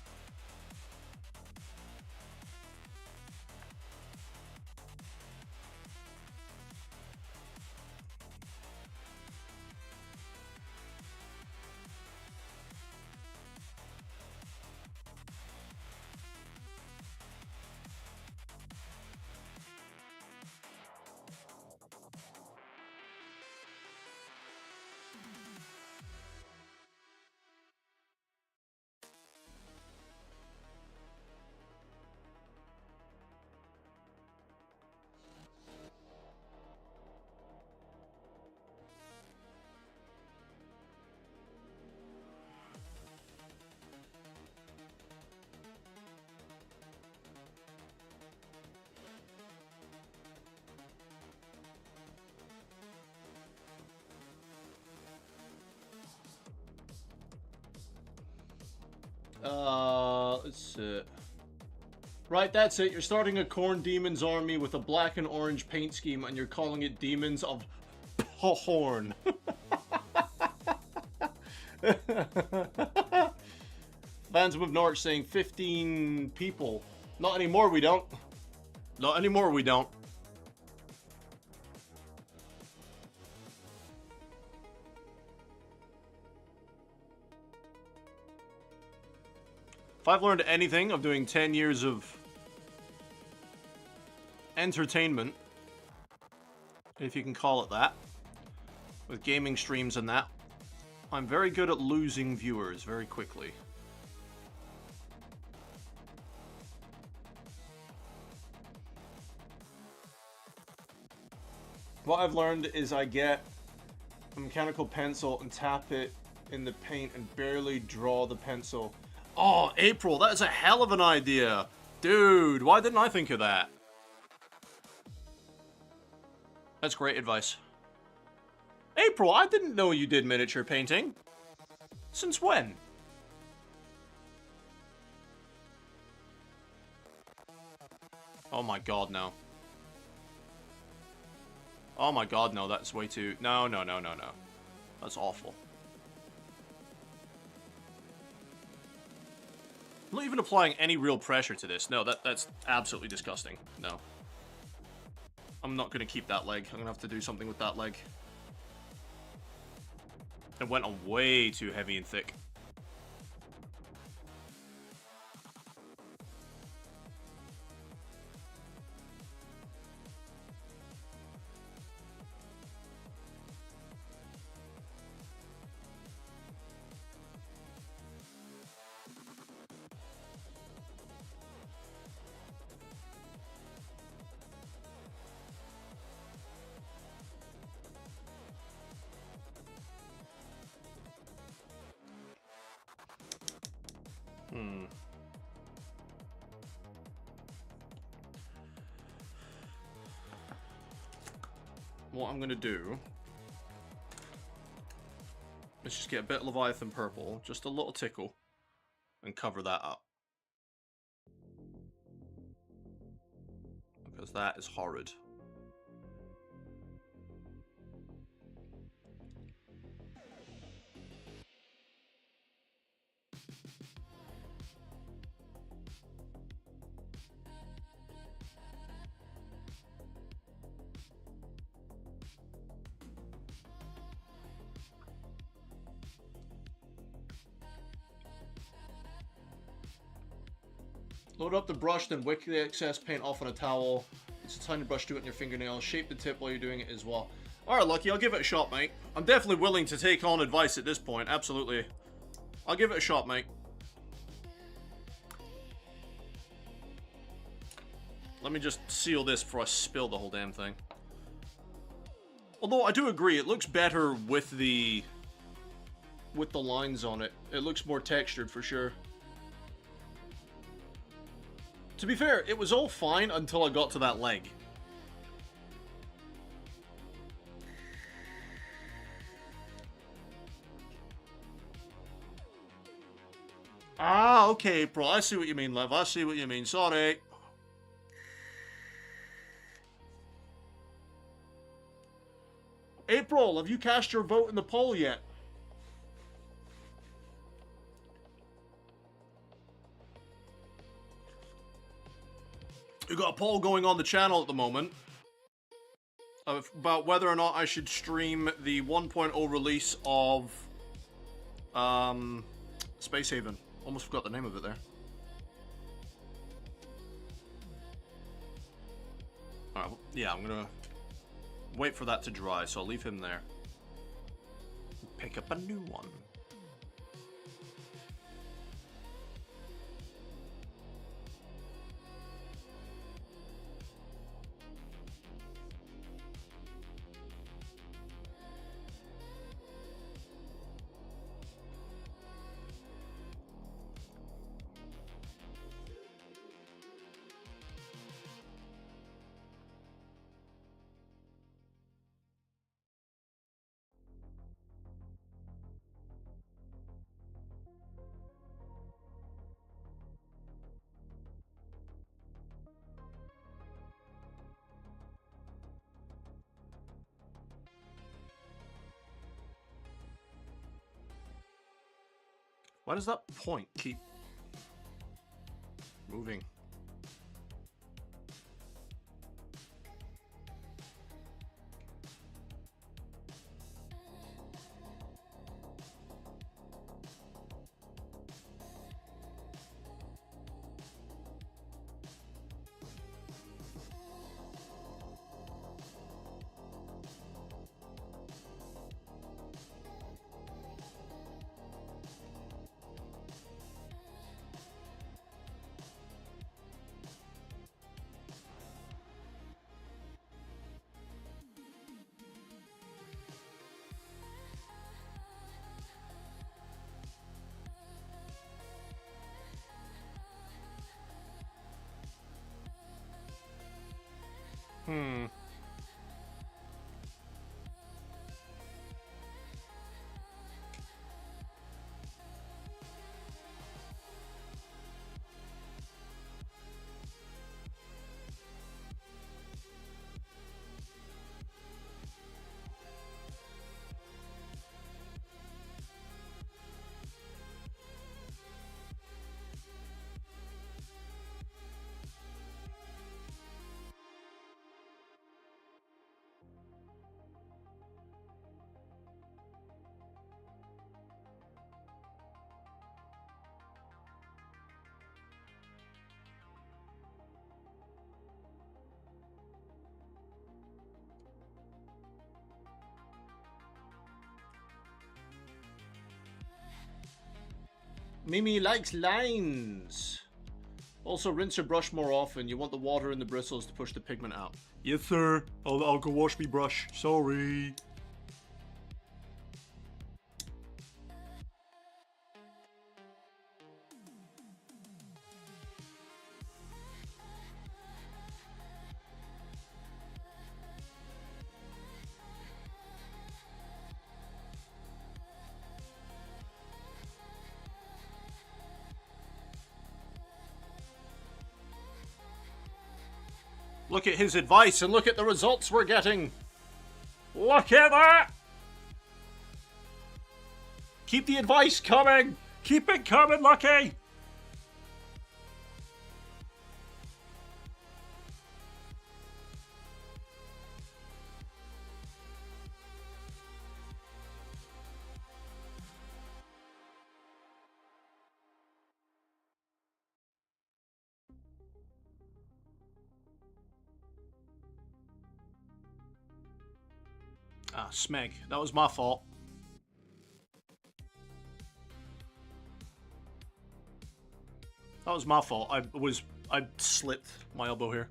Let's see. Right, that's it. You're starting a Khorne Demons army with a black and orange paint scheme, and you're calling it Demons of Horn. Phantom of Norwich saying 15 people. Not anymore, we don't. Not anymore, we don't. If I've learned anything of doing 10 years of entertainment, if you can call it that, with gaming streams and that, I'm very good at losing viewers very quickly. What I've learned is I get a mechanical pencil and tap it in the paint and barely draw the pencil. Oh, April, that is a hell of an idea. Dude, why didn't I think of that? That's great advice. April, I didn't know you did miniature painting. Since when? Oh my god, no. Oh my god, no, that's way too... No. That's awful. I'm not even applying any real pressure to this. No, that's absolutely disgusting. No. I'm not going to keep that leg. I'm going to have to do something with that leg. It went on way too heavy and thick. What I'm gonna do is just get a bit of Leviathan purple, just a little tickle, and cover that up. Because that is horrid. Load up the brush, then wick the excess paint off on a towel. It's a tiny brush, do it in your fingernail. Shape the tip while you're doing it as well. Alright, Lucky, I'll give it a shot, mate. I'm definitely willing to take on advice at this point, absolutely. I'll give it a shot, mate. Let me just seal this before I spill the whole damn thing. Although, I do agree, it looks better with the lines on it. It looks more textured, for sure. To be fair, it was all fine until I got to that leg. Ah, okay, April. I see what you mean, Lev. I see what you mean. Sorry. April, have you cast your vote in the poll yet? poll going on the channel at the moment about whether or not I should stream the 1.0 release of Space Haven. Almost forgot the name of it there. Alright, yeah, I'm gonna wait for that to dry, so I'll leave him there. Pick up a new one. Why does that point keep moving? Mimi likes lines. Also, rinse your brush more often. You want the water in the bristles to push the pigment out. Yes, sir. I'll go wash me brush. Sorry. Look at his advice and look at the results we're getting. Look at that! Keep the advice coming. Keep it coming, Lucky! Ah, Smeg. That was my fault. That was my fault. I slipped my elbow here.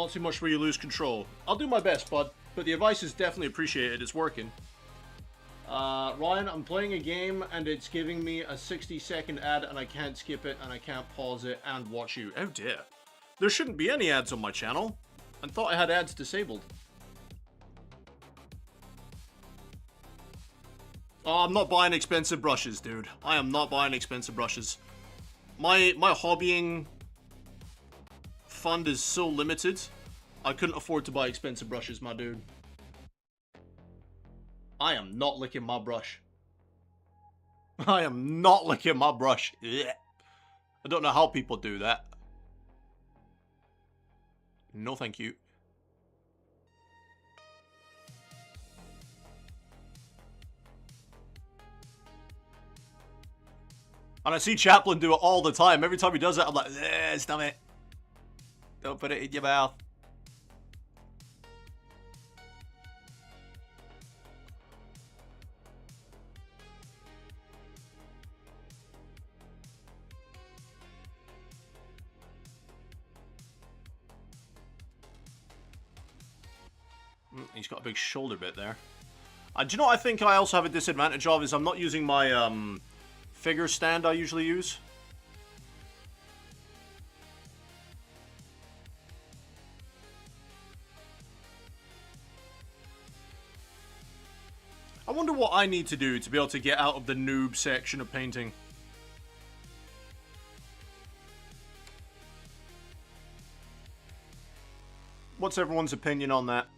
Not too much where you lose control. I'll do my best, bud. But the advice is definitely appreciated. It's working. Ryan, I'm playing a game and it's giving me a 60-second ad and I can't skip it and I can't pause it and watch you. Oh dear. There shouldn't be any ads on my channel. I thought I had ads disabled. Oh, I'm not buying expensive brushes, dude. I am not buying expensive brushes. My hobbying fund is so limited, I couldn't afford to buy expensive brushes, my dude. I am not licking my brush. I am not licking my brush. Ugh. I don't know how people do that. No, thank you. And I see Chaplin do it all the time. Every time he does it, I'm like, stop it. Don't put it in your mouth. He's got a big shoulder bit there. Do you know what I think I also have a disadvantage of is I'm not using my figure stand I usually use. I wonder what I need to do to be able to get out of the noob section of painting. What's everyone's opinion on that?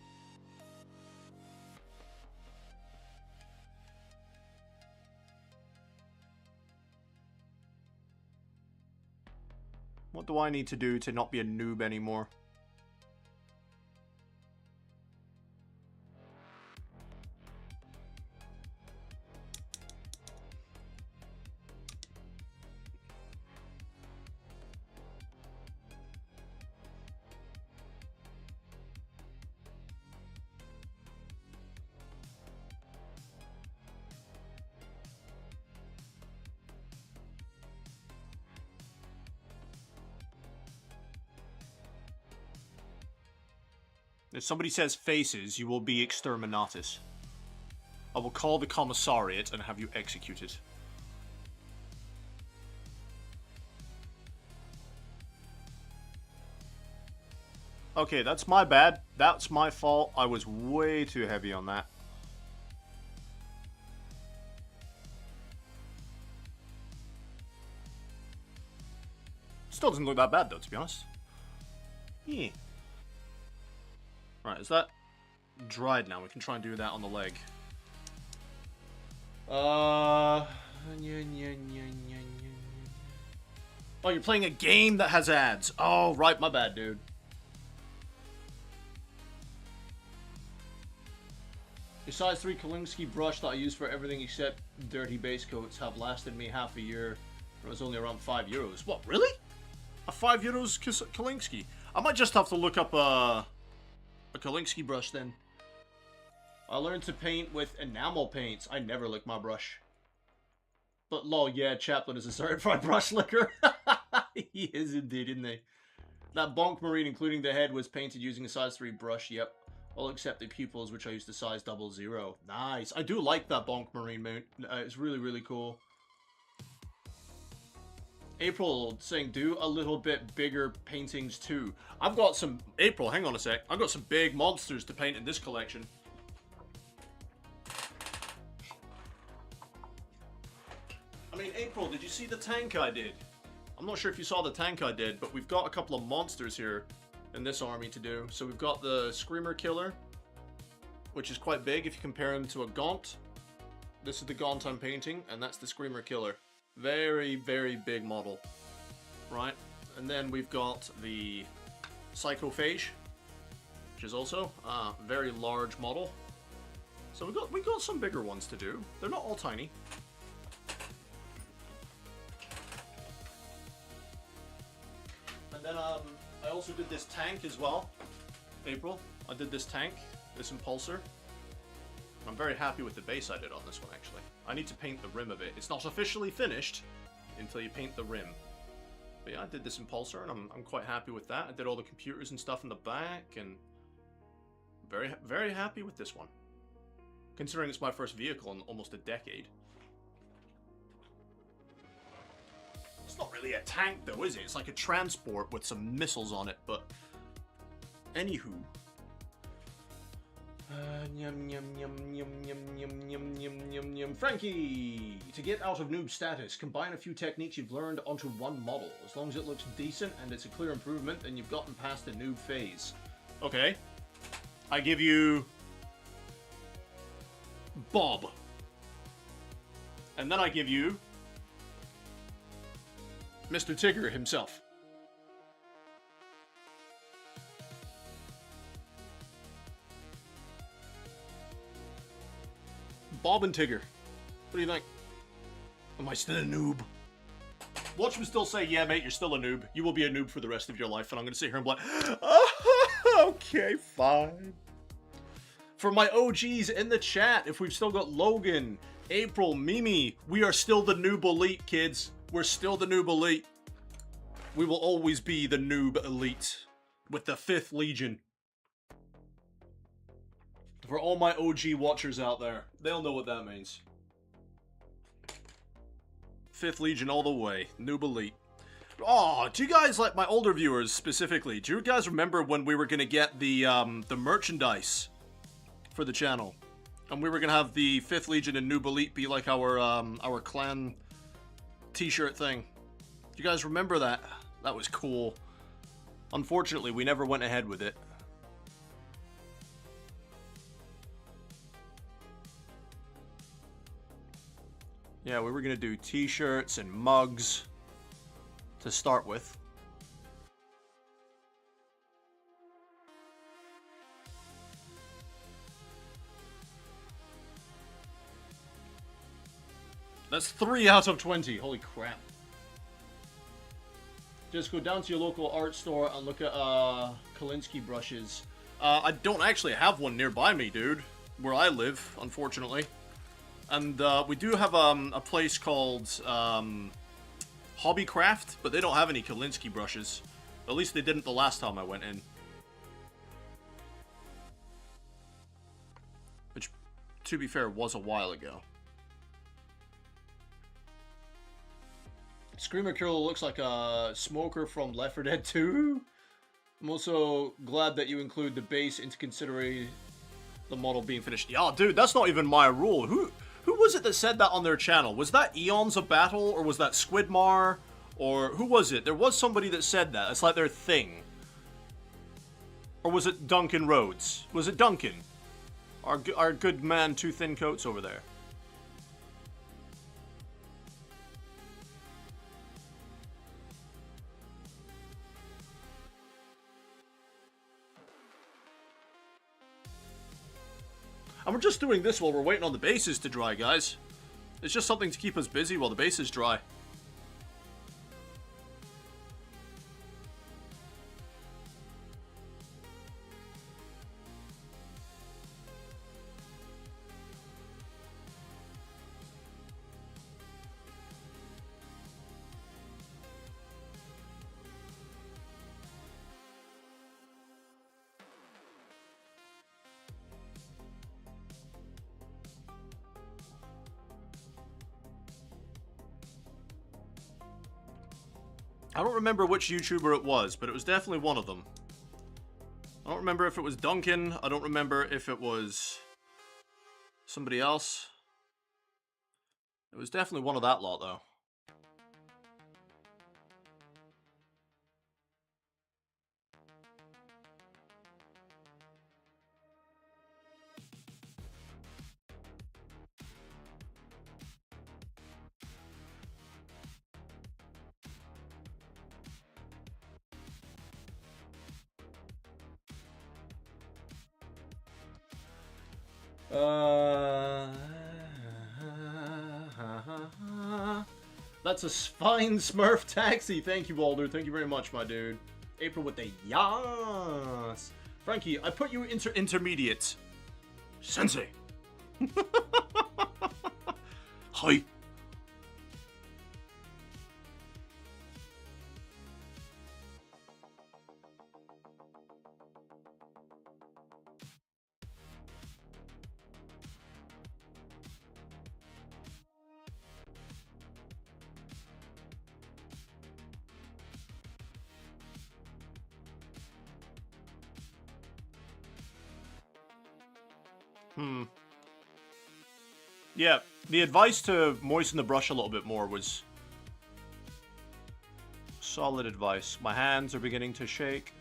What do I need to do to not be a noob anymore? If somebody says faces, you will be exterminatus. I will call the commissariat and have you executed. Okay, that's my bad. That's my fault. I was way too heavy on that. Still doesn't look that bad though, to be honest. Yeah. Right, is that dried now? We can try and do that on the leg. Oh, you're playing a game that has ads. Oh, right, my bad, dude. The size 3 Kolinsky brush that I use for everything except dirty base coats have lasted me half a year. It was only around €5. What, really? A €5 Kolinsky? I might just have to look up a Kolinsky brush then. I learned to paint with enamel paints. I never lick my brush. But lol, yeah, Chaplin is a certified brush licker. He is indeed, isn't he? That bonk marine, including the head, was painted using a size 3 brush. Yep. All except the pupils, which I used a size 00. Nice. I do like that bonk marine mount. It's really, really cool. April saying, do a little bit bigger paintings too. I've got some... April, hang on a sec. I've got some big monsters to paint in this collection. I mean, April, did you see the tank I did? I'm not sure if you saw the tank I did, but we've got a couple of monsters here in this army to do. So we've got the Screamer Killer, which is quite big if you compare him to a Gaunt. This is the Gaunt I'm painting, and that's the Screamer Killer. Very, very big model, right? And then we've got the Psychophage, which is also a very large model. So we got some bigger ones to do. They're not all tiny. And then I also did this tank as well. April, I did this tank, this Impulsor. I'm very happy with the base I did on this one, actually. I need to paint the rim of it. It's not officially finished until you paint the rim. But yeah, I did this impulsor, and I'm quite happy with that. I did all the computers and stuff in the back, and very, very happy with this one. Considering it's my first vehicle in almost a decade. It's not really a tank, though, is it? It's like a transport with some missiles on it, but... Anywho. Yum, yum, yum, yum, yum, yum, yum, yum, yum, yum. Frankie! To get out of noob status, combine a few techniques you've learned onto one model. As long as it looks decent and it's a clear improvement, then you've gotten past the noob phase. Okay. I give you... Bob. And then I give you... Mr. Tigger himself. Bob and Tigger. What do you think? Am I still a noob? Watch me still say, yeah, mate, you're still a noob. You will be a noob for the rest of your life, and I'm going to sit here and be like, oh, okay, fine. For my OGs in the chat, if we've still got Logan, April, Mimi, we are still the noob elite, kids. We're still the noob elite. We will always be the noob elite with the 5th Legion. For all my OG watchers out there, they'll know what that means. 5th Legion all the way. Noob elite. Oh, do you guys, like my older viewers specifically, do you guys remember when we were going to get the merchandise for the channel? And we were going to have the 5th Legion and Noob Elite be like our clan t-shirt thing. Do you guys remember that? That was cool. Unfortunately, we never went ahead with it. Yeah, we were going to do t-shirts and mugs to start with. That's 3 out of 20. Holy crap. Just go down to your local art store and look at Kolinsky brushes. I don't actually have one nearby me, dude. Where I live, unfortunately. And we do have a place called Hobbycraft, but they don't have any Kolinsky brushes. At least they didn't the last time I went in. Which, to be fair, was a while ago. Screamer Killer looks like a smoker from Left 4 Dead 2. I'm also glad that you include the base into considering the model being finished. Yeah, dude, that's not even my rule. Who was it that said that on their channel? Was that Eons of Battle, or was that Squidmar? Or who was it? There was somebody that said that. It's like their thing. Or was it Duncan Rhodes? Was it Duncan? Our good man, Two Thin Coats over there. And we're just doing this while we're waiting on the bases to dry, guys. It's just something to keep us busy while the bases dry. I don't remember which YouTuber it was, but it was definitely one of them. I don't remember if it was Duncan. I don't remember if it was somebody else. It was definitely one of that lot, though. That's a fine Smurf taxi. Thank you, Walder. Thank you very much, my dude. April with the yas. Frankie, I put you into intermediate. Sensei. Hi. Yeah, the advice to moisten the brush a little bit more was solid advice. My hands are beginning to shake.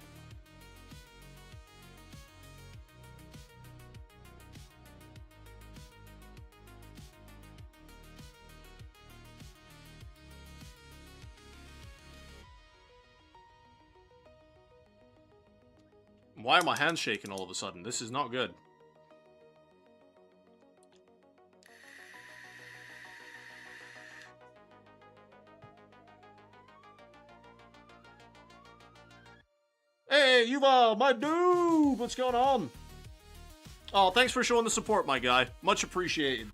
Why are my hands shaking all of a sudden? This is not good. Hey, Yuval, my dude! What's going on? Oh, thanks for showing the support, my guy. Much appreciated.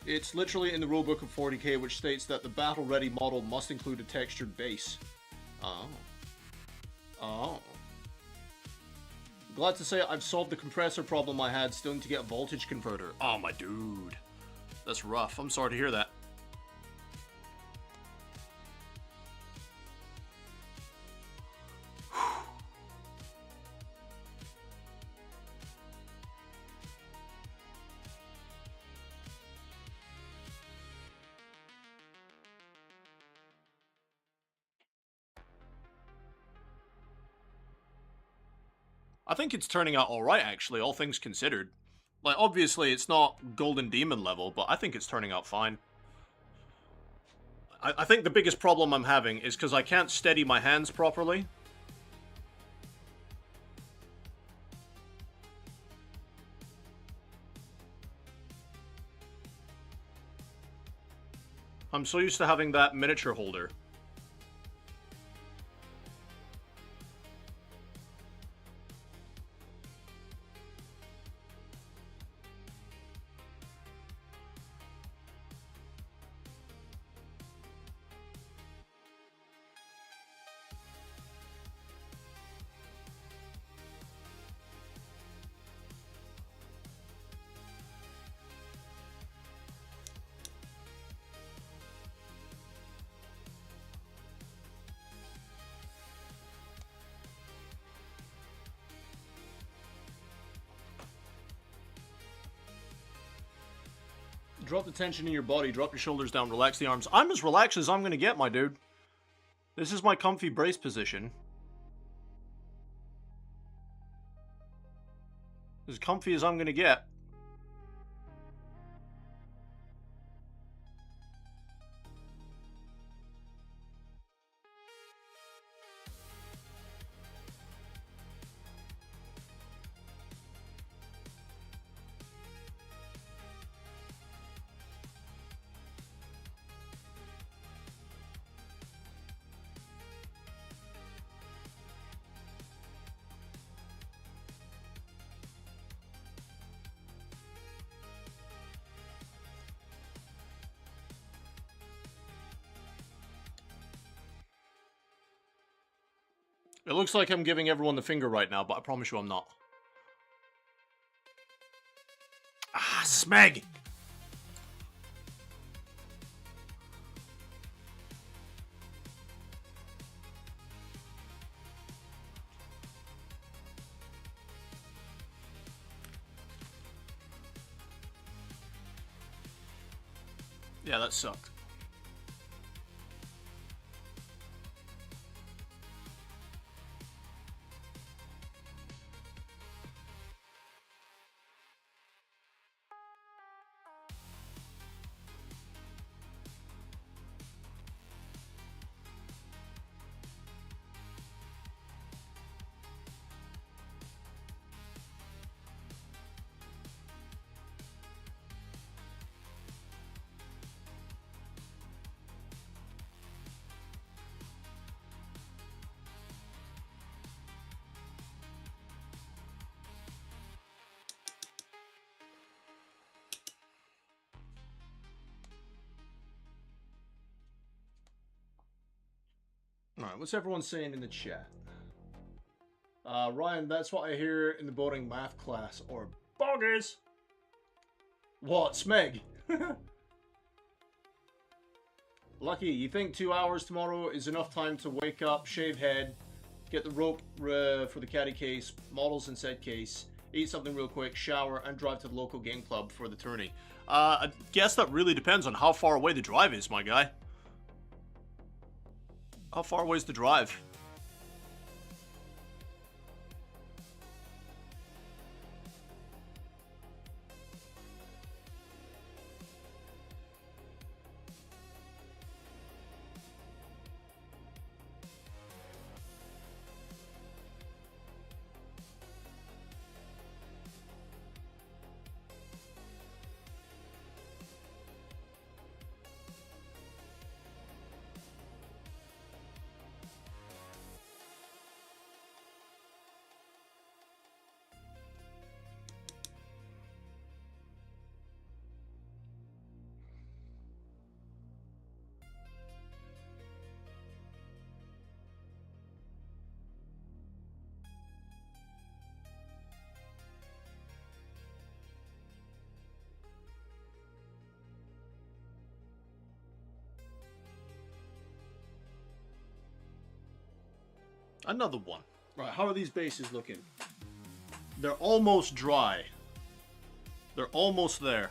It's literally in the rulebook of 40k, which states that the battle-ready model must include a textured base. Oh. Oh. Glad to say I've solved the compressor problem I had, still need to get a voltage converter. Oh, my dude. That's rough. I'm sorry to hear that. I think it's turning out alright, actually, all things considered. Like, obviously, it's not Golden Demon level, but I think it's turning out fine. I think the biggest problem I'm having is because I can't steady my hands properly. I'm so used to having that miniature holder. Drop the tension in your body, drop your shoulders down, relax the arms. I'm as relaxed as I'm gonna get, my dude. This is my comfy brace position. As comfy as I'm gonna get. It looks like I'm giving everyone the finger right now, but I promise you I'm not. Ah, smeg! Yeah, that sucked. Alright, what's everyone saying in the chat? Ryan, that's what I hear in the boarding math class, or boggers! What, Smeg? Lucky, you think 2 hours tomorrow is enough time to wake up, shave head, get the rope for the caddy case, models in said case, eat something real quick, shower, and drive to the local game club for the tourney. I guess that really depends on how far away the drive is, my guy. How far away is the drive? Another one. Right, how are these bases looking? They're almost dry. They're almost there.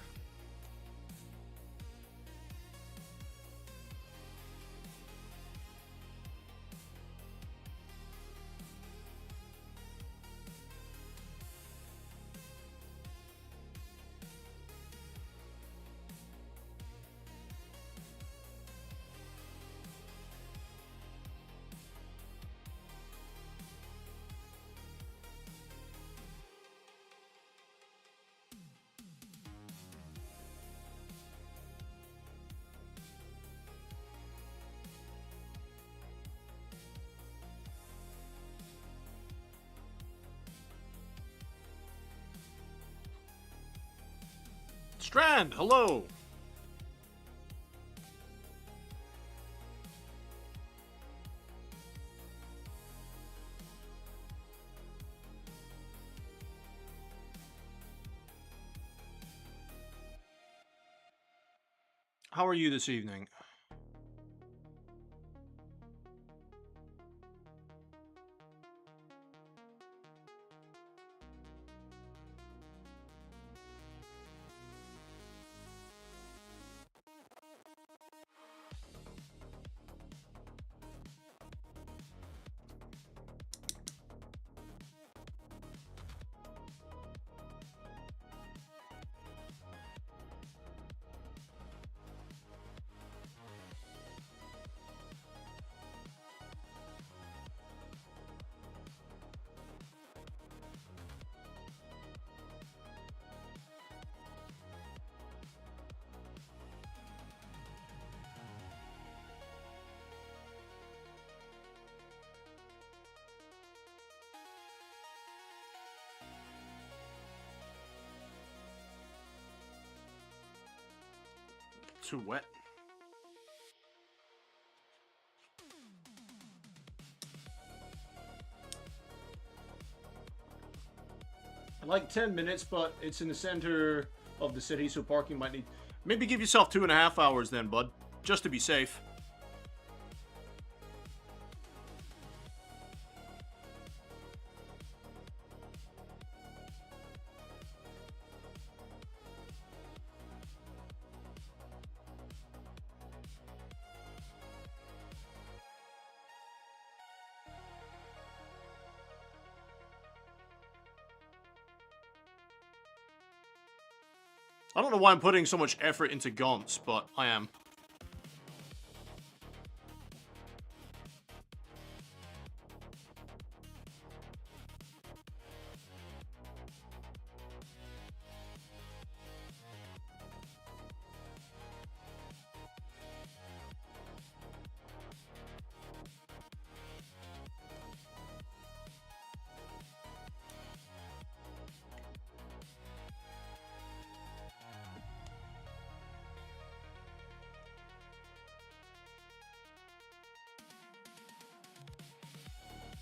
Strand, hello. How are you this evening? Too wet. Like 10 minutes, but it's in the center of the city, so parking might need... Maybe give yourself 2.5 hours then, bud. Just to be safe. I don't know why I'm putting so much effort into gaunts, but I am.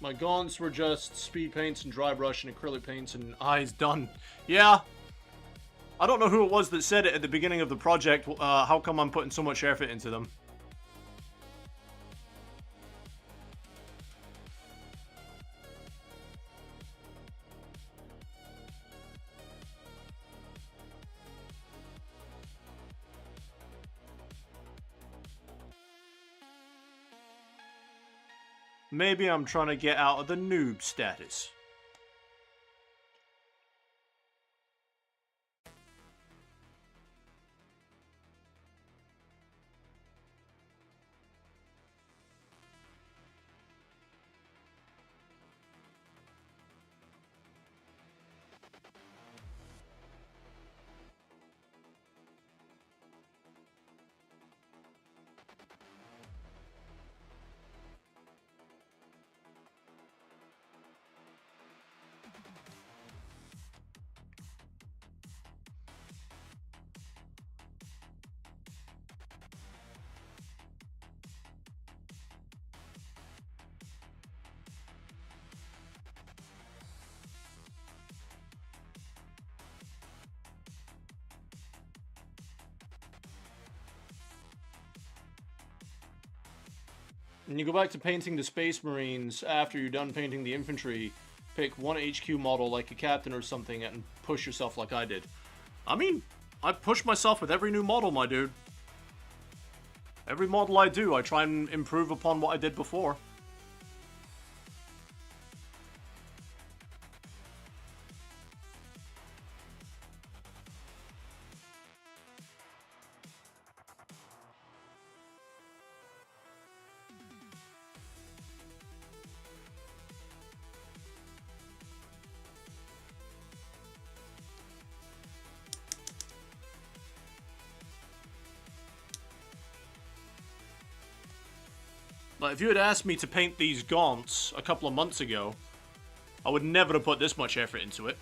My gaunts were just speed paints and dry brush and acrylic paints and Eyes done. Yeah. I don't know who it was that said it at the beginning of the project. How come I'm putting so much effort into them? Maybe I'm trying to get out of the noob status. When you go back to painting the Space Marines after you're done painting the infantry, pick one HQ model like a captain or something and push yourself like I did. I mean, I push myself with every new model, my dude. Every model I do, I try and improve upon what I did before. Like, if you had asked me to paint these gaunts a couple of months ago, I would never have put this much effort into it.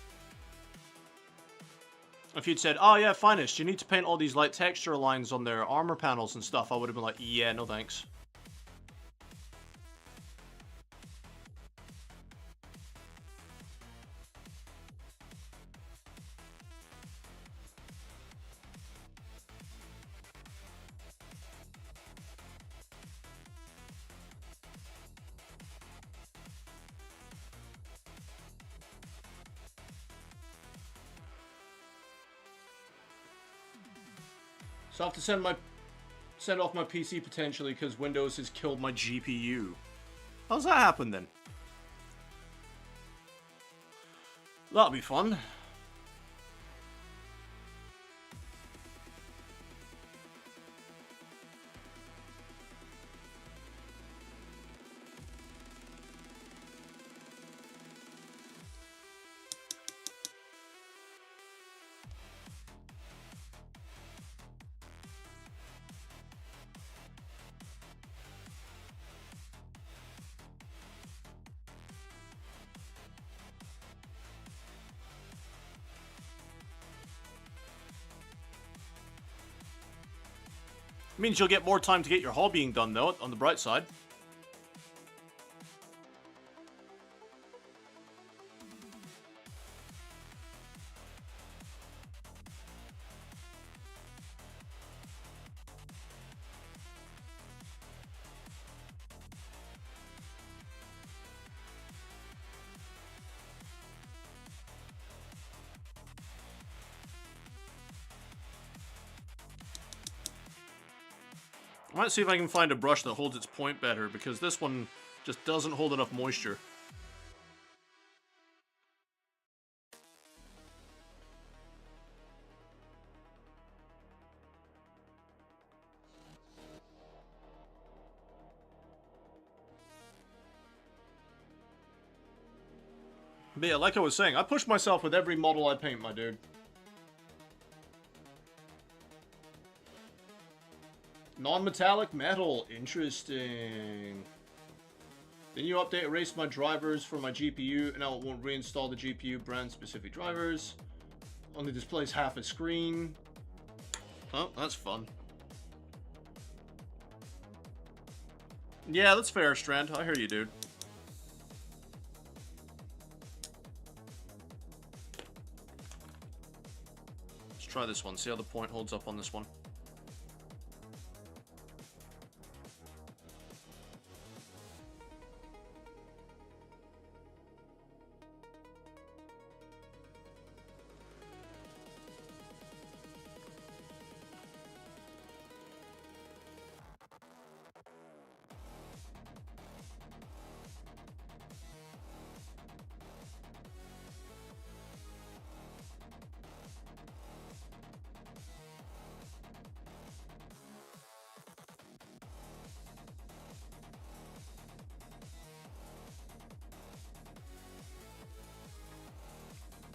If you'd said, oh yeah, finest, you need to paint all these light texture lines on their armor panels and stuff, I would have been like, yeah, no thanks. So I have to send off my PC potentially because Windows has killed my GPU. How's that happen then? That'll be fun. Means you'll get more time to get your hobbying done, though, on the bright side. I might see if I can find a brush that holds its point better, because this one just doesn't hold enough moisture. But yeah, like I was saying, I push myself with every model I paint, my dude. Non-metallic metal. Interesting. The new update erased my drivers for my GPU, and now it won't reinstall the GPU brand-specific drivers. Only displays half a screen. Oh, that's fun. Yeah, that's fair, Strand. I hear you, dude. Let's try this one. See how the point holds up on this one.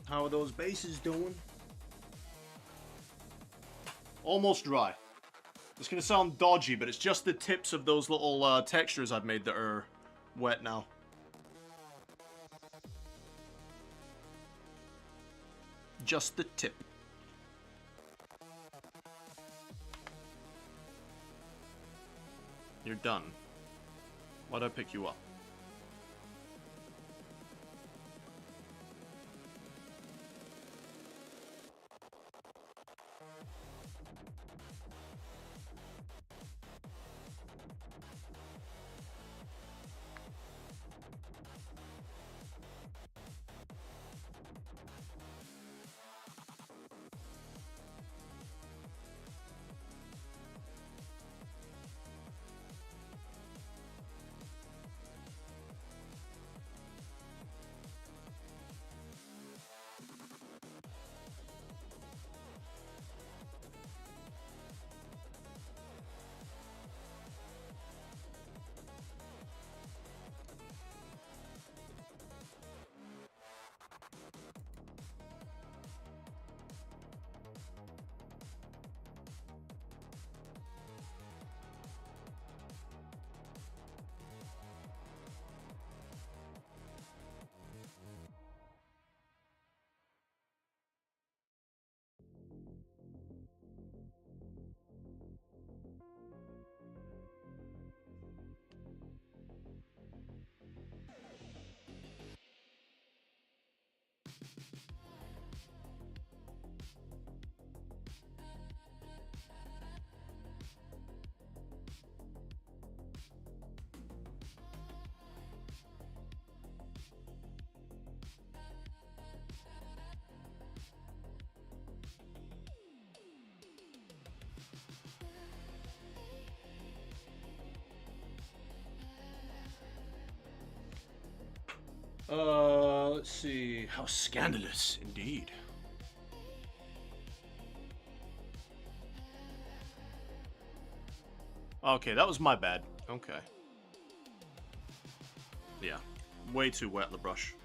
How are those bases doing? Almost dry. It's gonna sound dodgy, but it's just the tips of those little textures I've made that are wet now. Just the tip. You're done. Why'd I pick you up? Let's see. How scandalous, indeed. Okay, that was my bad. Okay. Yeah. Way too wet, the brush.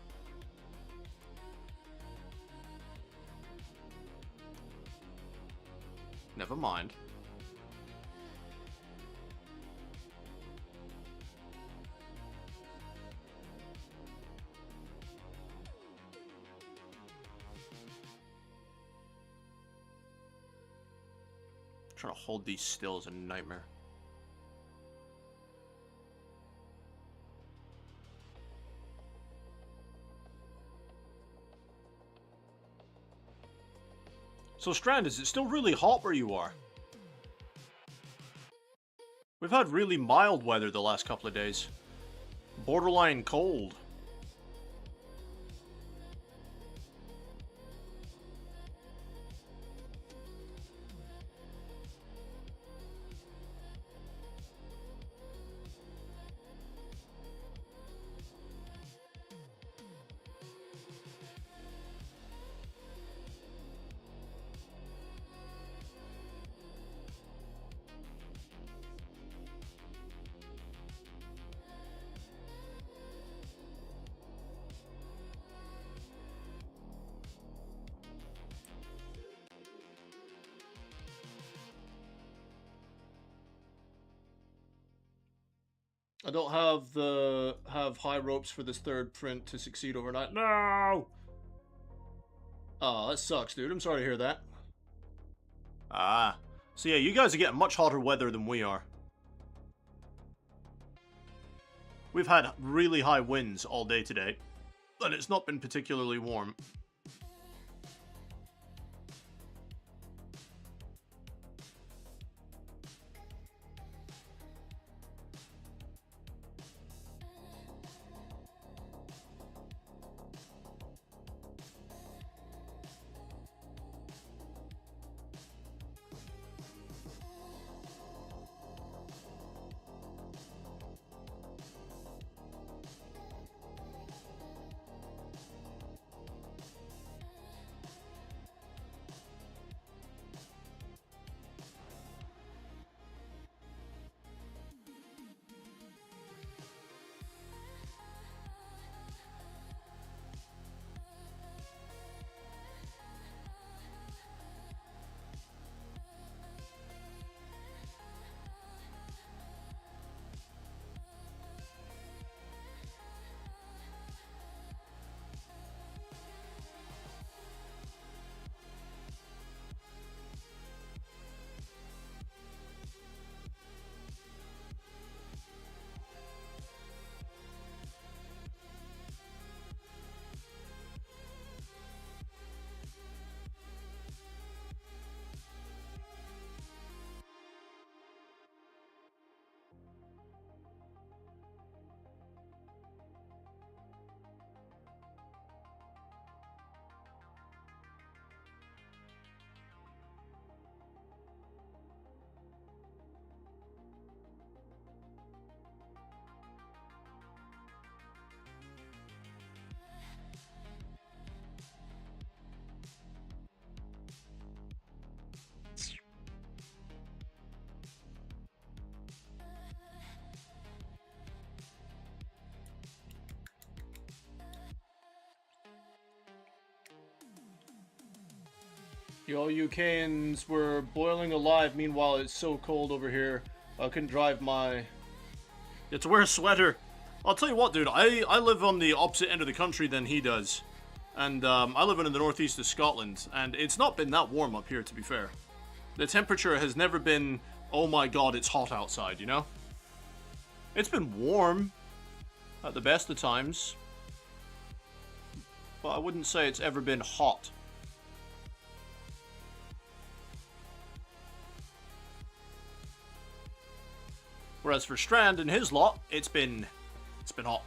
Never mind. Trying to hold these still is a nightmare. So Strand, is it still really hot where you are? We've had really mild weather the last couple of days. Borderline cold. I don't have high ropes for this third print to succeed overnight. No! Oh, that sucks, dude. I'm sorry to hear that. Ah. So yeah, you guys are getting much hotter weather than we are. We've had really high winds all day today, and it's not been particularly warm. Yo, UKans were boiling alive. Meanwhile, it's so cold over here. I couldn't drive my... You have to wear a sweater. I'll tell you what, dude. I live on the opposite end of the country than he does. And I live in the northeast of Scotland. And it's not been that warm up here, to be fair. The temperature has never been, oh my god, it's hot outside, you know? It's been warm at the best of times. But I wouldn't say it's ever been hot. Whereas for Strand and his lot, it's been hot.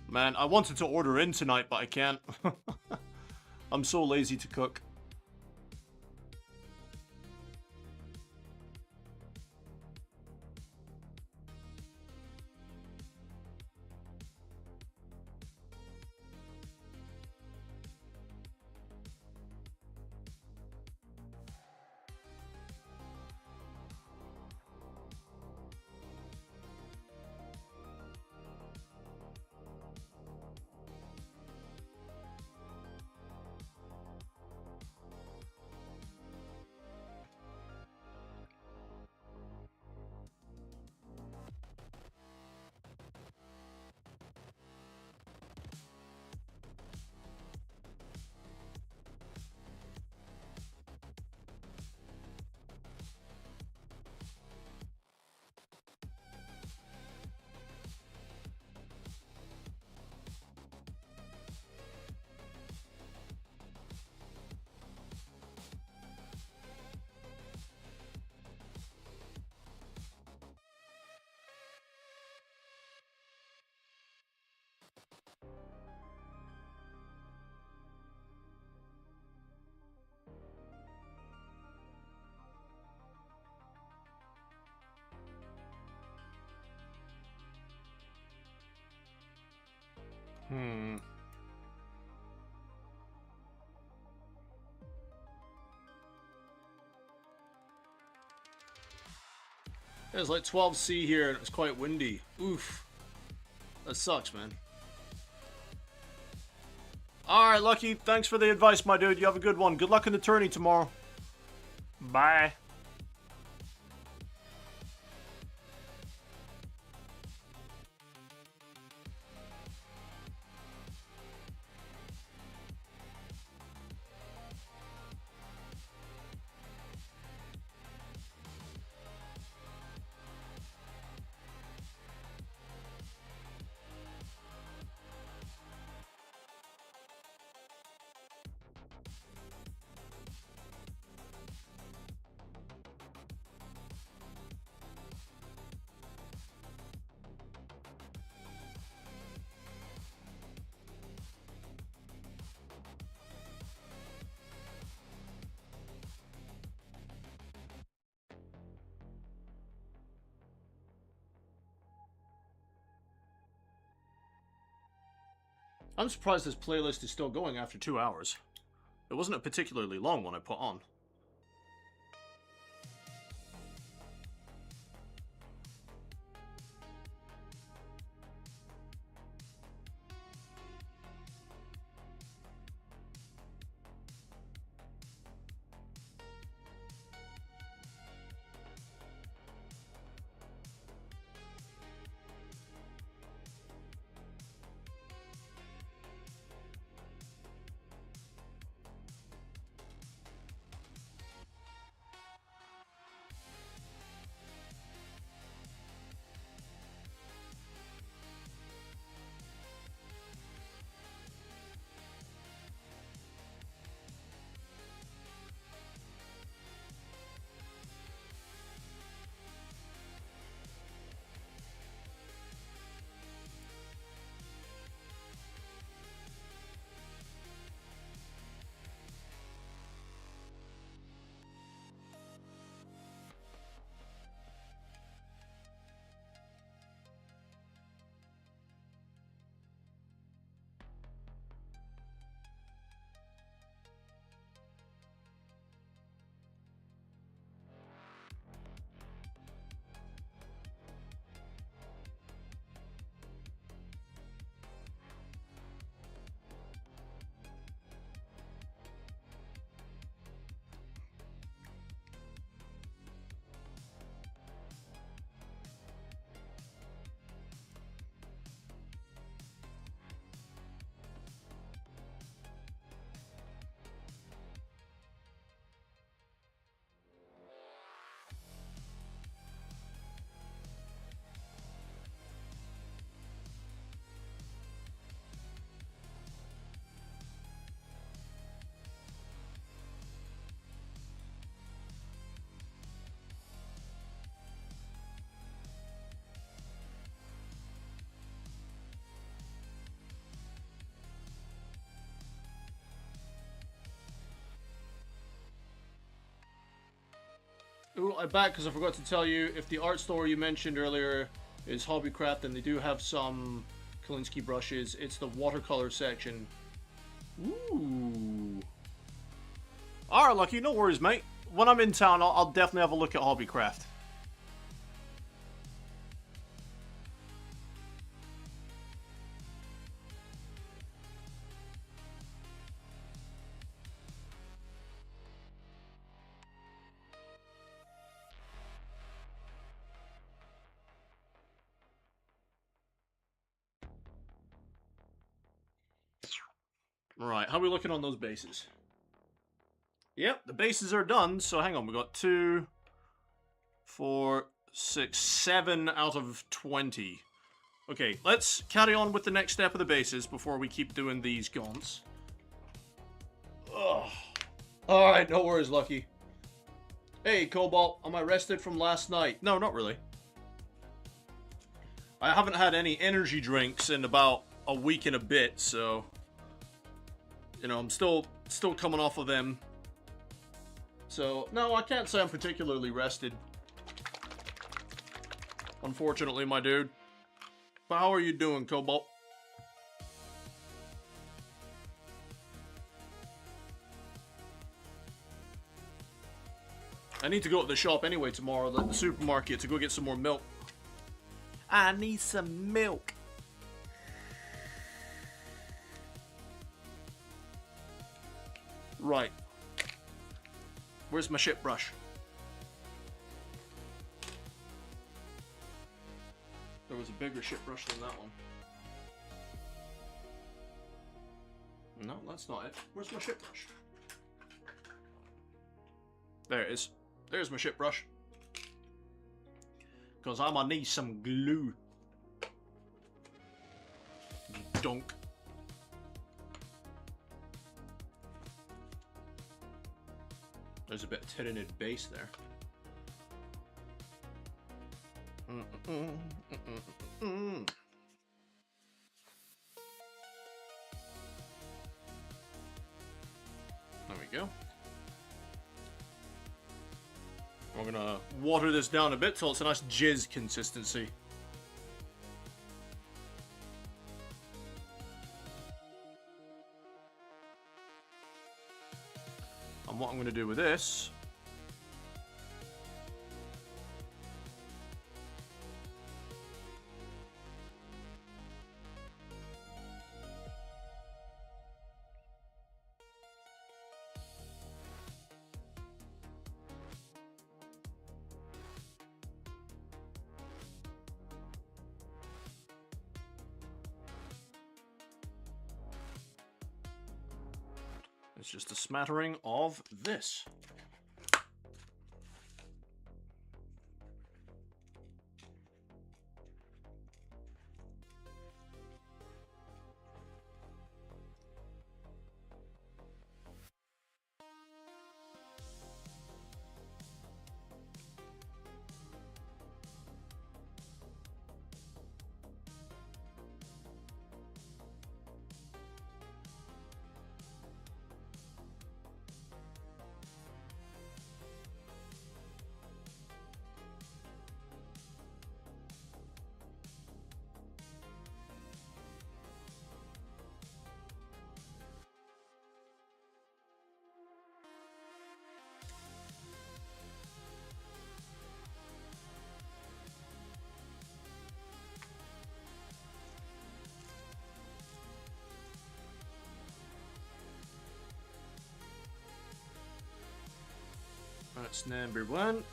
Man, I wanted to order in tonight, but I can't. I'm so lazy to cook. It's like 12C here and it's quite windy. Oof. That sucks, man. Alright, Lucky. Thanks for the advice, my dude. You have a good one. Good luck in the tourney tomorrow. Bye. I'm surprised this playlist is still going after 2 hours. It wasn't a particularly long one I put on. Ooh, I back because I forgot to tell you, if the art store you mentioned earlier is Hobbycraft, and they do have some Kolinsky brushes, it's the watercolor section. Ooh. Alright, Lucky, no worries, mate. When I'm in town, I'll definitely have a look at Hobbycraft. Right, how are we looking on those bases? Yep, the bases are done, so hang on, we got 2, 4, 6, 7 out of 20. Okay, let's carry on with the next step of the bases before we keep doing these gaunts. Ugh. Alright, no worries, Lucky. Hey, Cobalt, am I rested from last night? No, not really. I haven't had any energy drinks in about a week and a bit, so... You know, I'm still coming off of them. So, no, I can't say I'm particularly rested. Unfortunately, my dude. But how are you doing, Cobalt? I need to go to the shop anyway tomorrow, like the supermarket, to go get some more milk. I need some milk. Right. Where's my ship brush? There was a bigger ship brush than that one. No, that's not it. Where's my ship brush? There it is. There's my ship brush. Because I'm gonna need some glue. Dunk. There's a bit of Tyrannid base there. There we go. We're gonna water this down a bit till it's a nice jizz consistency. And what I'm gonna do with this is just a smattering of this. That's number one.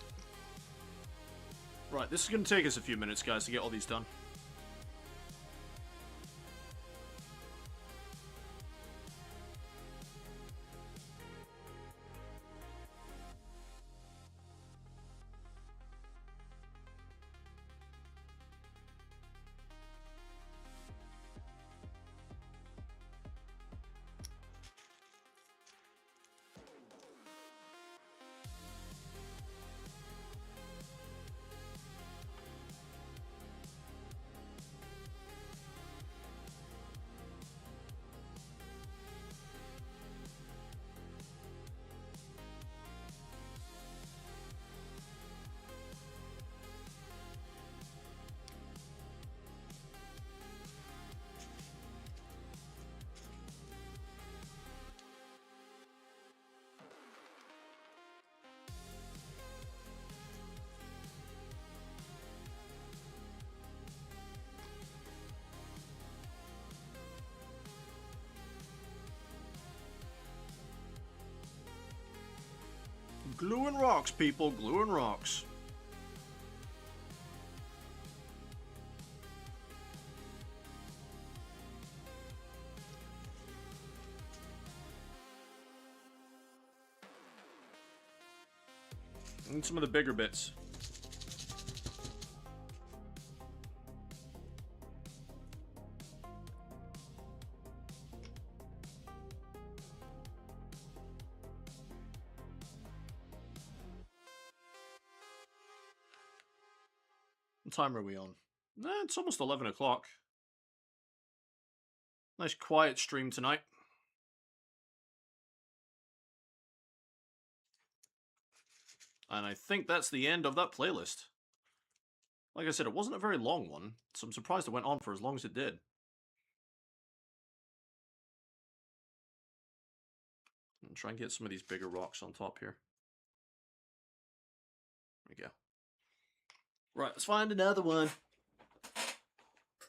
Right, this is going to take us a few minutes, guys, to get all these done. Gluing rocks, people. Gluing rocks. And some of the bigger bits. What time are we on? It's almost 11 o'clock. Nice quiet stream tonight. And I think that's the end of that playlist. Like I said, it wasn't a very long one, so I'm surprised it went on for as long as it did. I'll try and get some of these bigger rocks on top here. There we go. Right, let's find another one.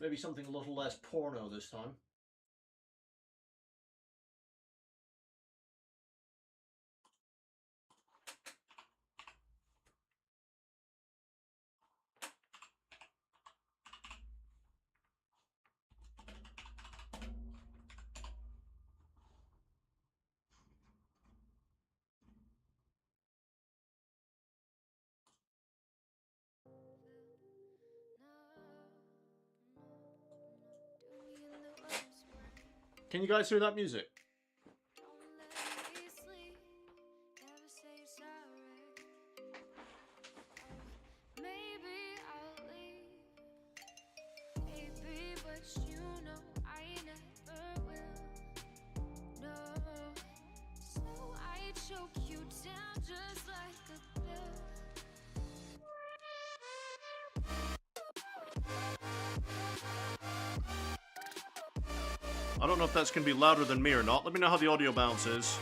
Maybe something a little less porno this time. Can you guys hear that music? I don't know if that's going to be louder than me or not. Let me know how the audio bounces.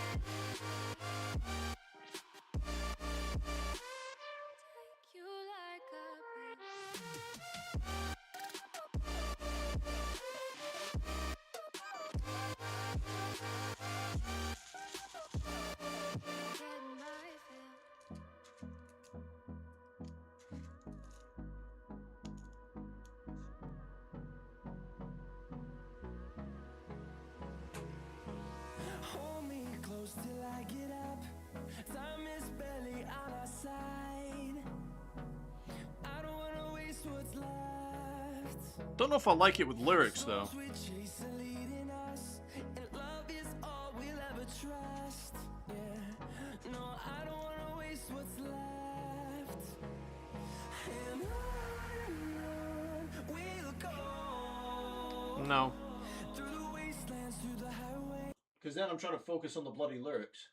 Till I get up, time is barely on our side. I don't wanna waste what's left. Don't know if I like it with lyrics though. We chase are leading us, and love is all we'll ever trust. Yeah, no, I don't wanna waste what's left. And on we'll go. No. Through the wastelands, through the highway. Because then I'm trying to focus on the bloody lyrics.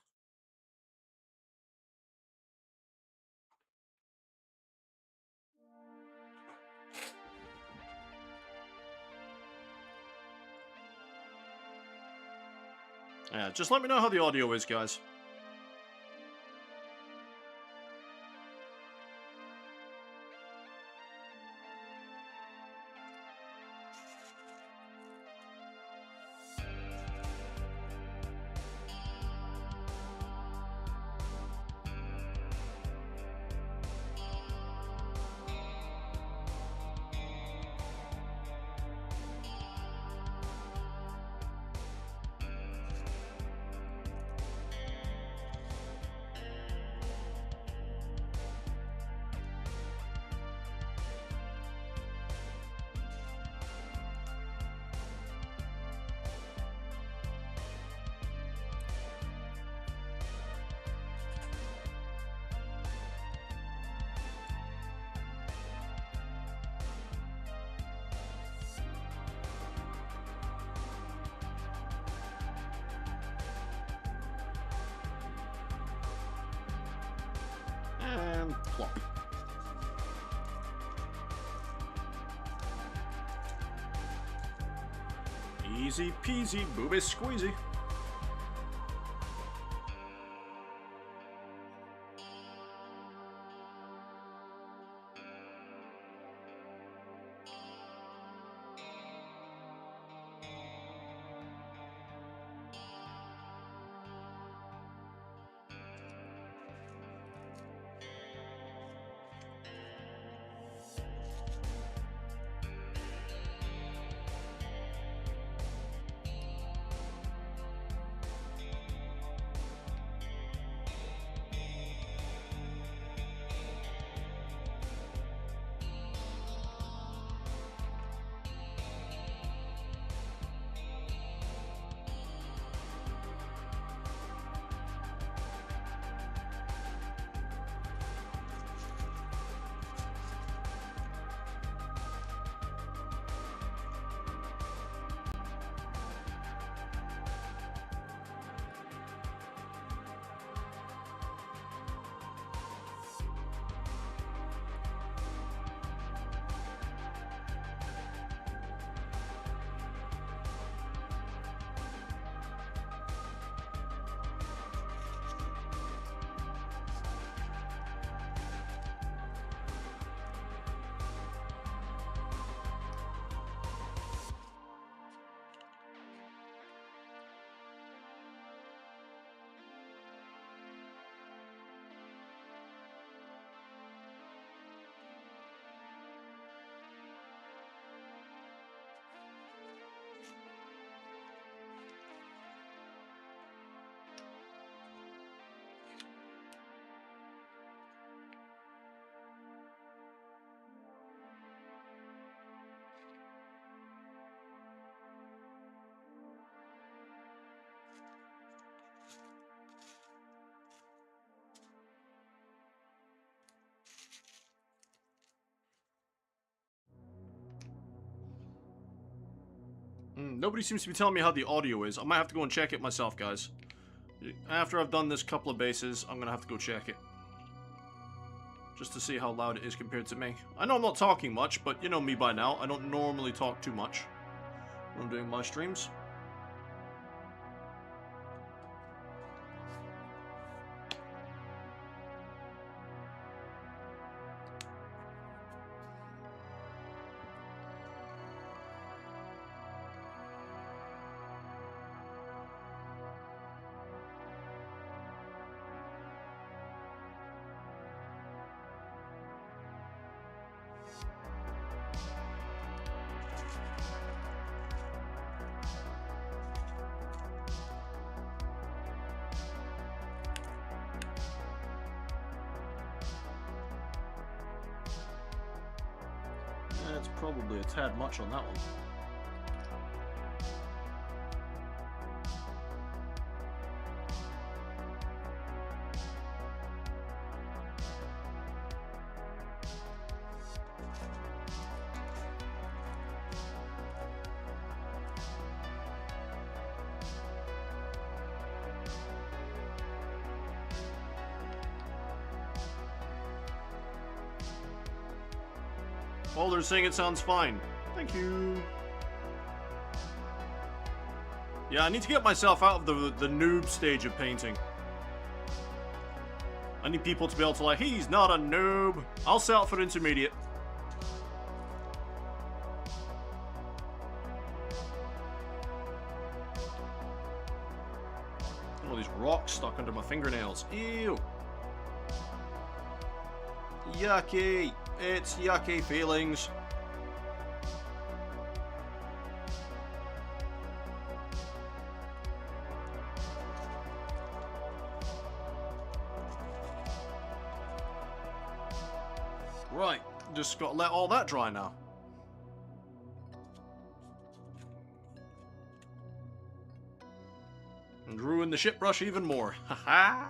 Yeah, just let me know how the audio is, guys. And plop. Easy peasy, booby squeezy. Nobody seems to be telling me how the audio is. I might have to go and check it myself, guys. After I've done this couple of bases, I'm gonna have to go check it. Just to see how loud it is compared to me. I know I'm not talking much, but you know me by now. I don't normally talk too much when I'm doing my streams. That's probably a tad much on that one. Oh, they're saying it sounds fine. Thank you. Yeah, I need to get myself out of the noob stage of painting. I need people to be able to like, he's not a noob. I'll settle for intermediate. Oh, these rocks stuck under my fingernails. Ew. Yucky. It's yucky feelings. Right, just got to let all that dry now. And ruin the ship brush even more. Haha.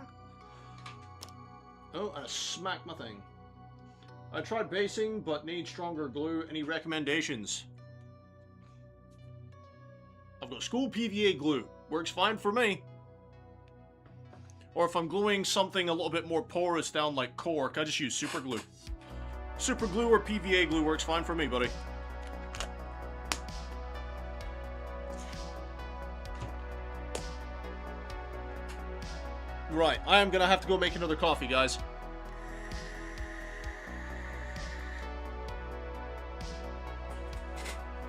Oh, and I smacked my thing. I tried basing, but need stronger glue. Any recommendations? I've got school PVA glue. Works fine for me. Or if I'm gluing something a little bit more porous down like cork, I just use super glue. Super glue or PVA glue works fine for me, buddy. Right, I am gonna have to go make another coffee, guys.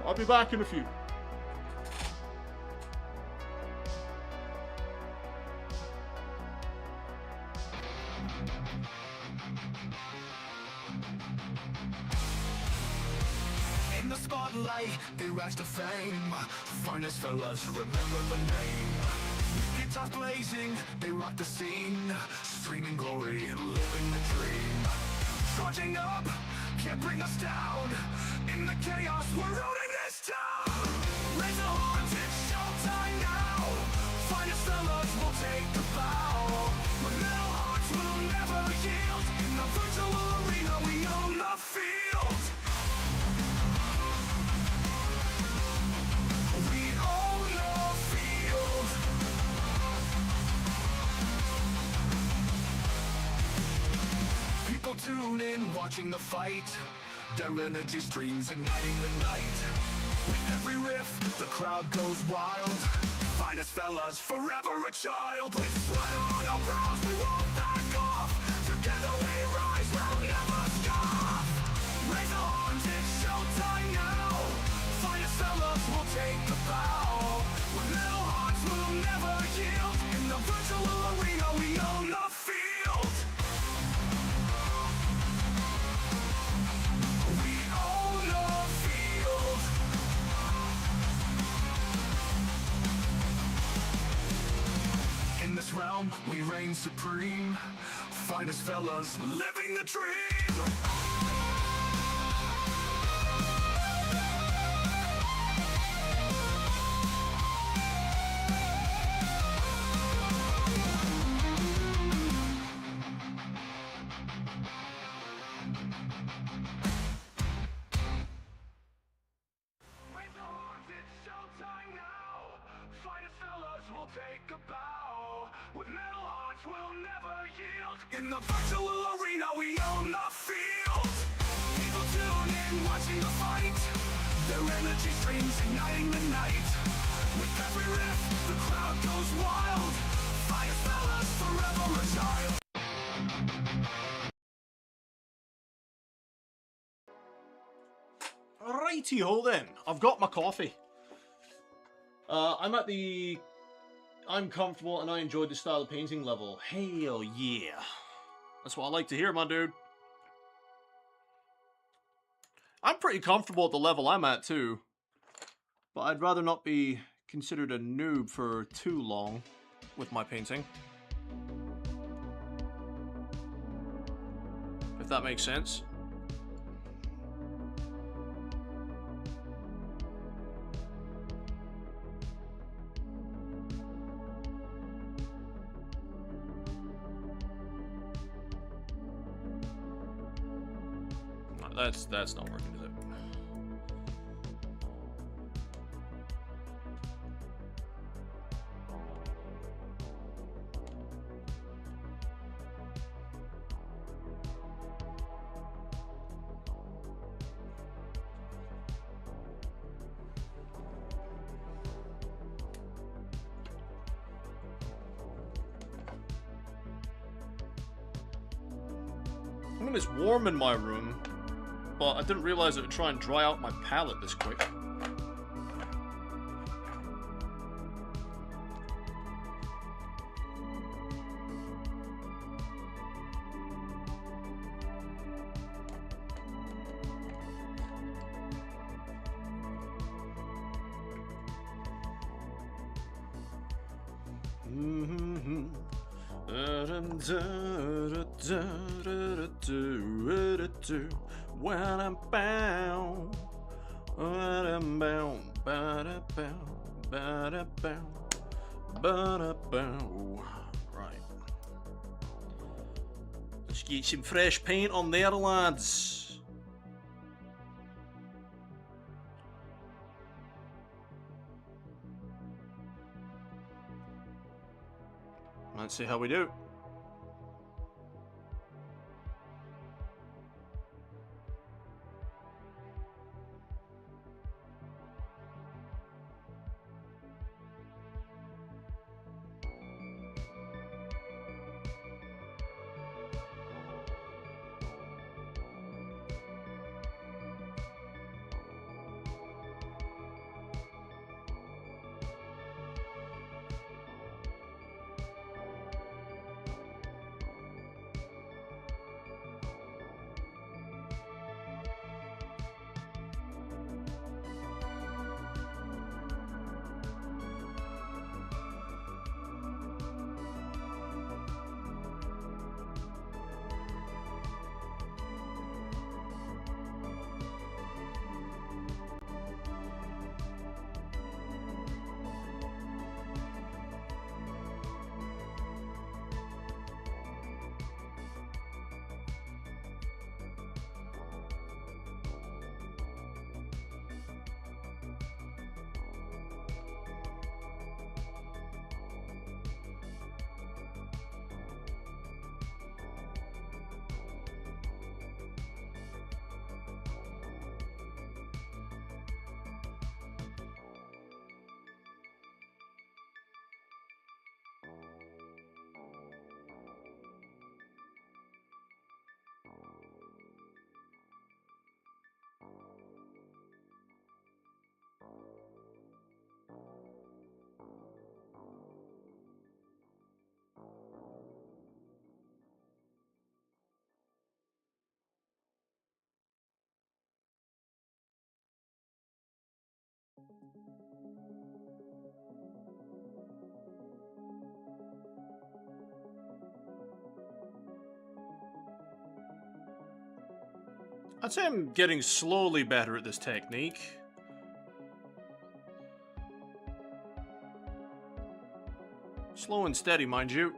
I'll be back in a few. In the spotlight, they rise to fame. Finest fellas, remember the name. Guitars blazing, they rock the scene. Streaming glory, living the dream. Charging up, can't bring us down. In the chaos, we're ruling this town. Raise the horns, it's showtime now. Finest fellas will take the bow. But little hearts will never yield. In the virtual arena, we own the field. We own the field. People tune in, watching the fight. Their energy streams igniting the night. With every riff, the crowd goes wild. Finest fellas, forever a child. With sweat on our brows, we won't back off. Together we rise, we'll never scoff. Raise the horns, it's showtime now. Finest fellas will take the bow. With little hearts, we'll never yield. In the virtual arena, we own the field. We own the field. In this realm, we reign supreme. Finest fellas, living the dream. Raise the horns, it's showtime will never yield. In the battle arena, we own the field. People tune in, watching the fight. Their energy streams igniting the night. With every riff, the crowd goes wild. Fire fellas forever a child. Righty-ho then. I've got my coffee. I'm comfortable and I enjoyed the style of painting level. Hell yeah. That's what I like to hear, my dude. I'm pretty comfortable at the level I'm at, too. But I'd rather not be considered a noob for too long with my painting. If that makes sense. That's not working, is it? I mean, it's warm in my room, but I didn't realize it would try and dry out my palette this quick. When I'm bound, right. Let's get some fresh paint on there, lads. Let's see how we do. I'd say I'm getting slowly better at this technique. Slow and steady, mind you.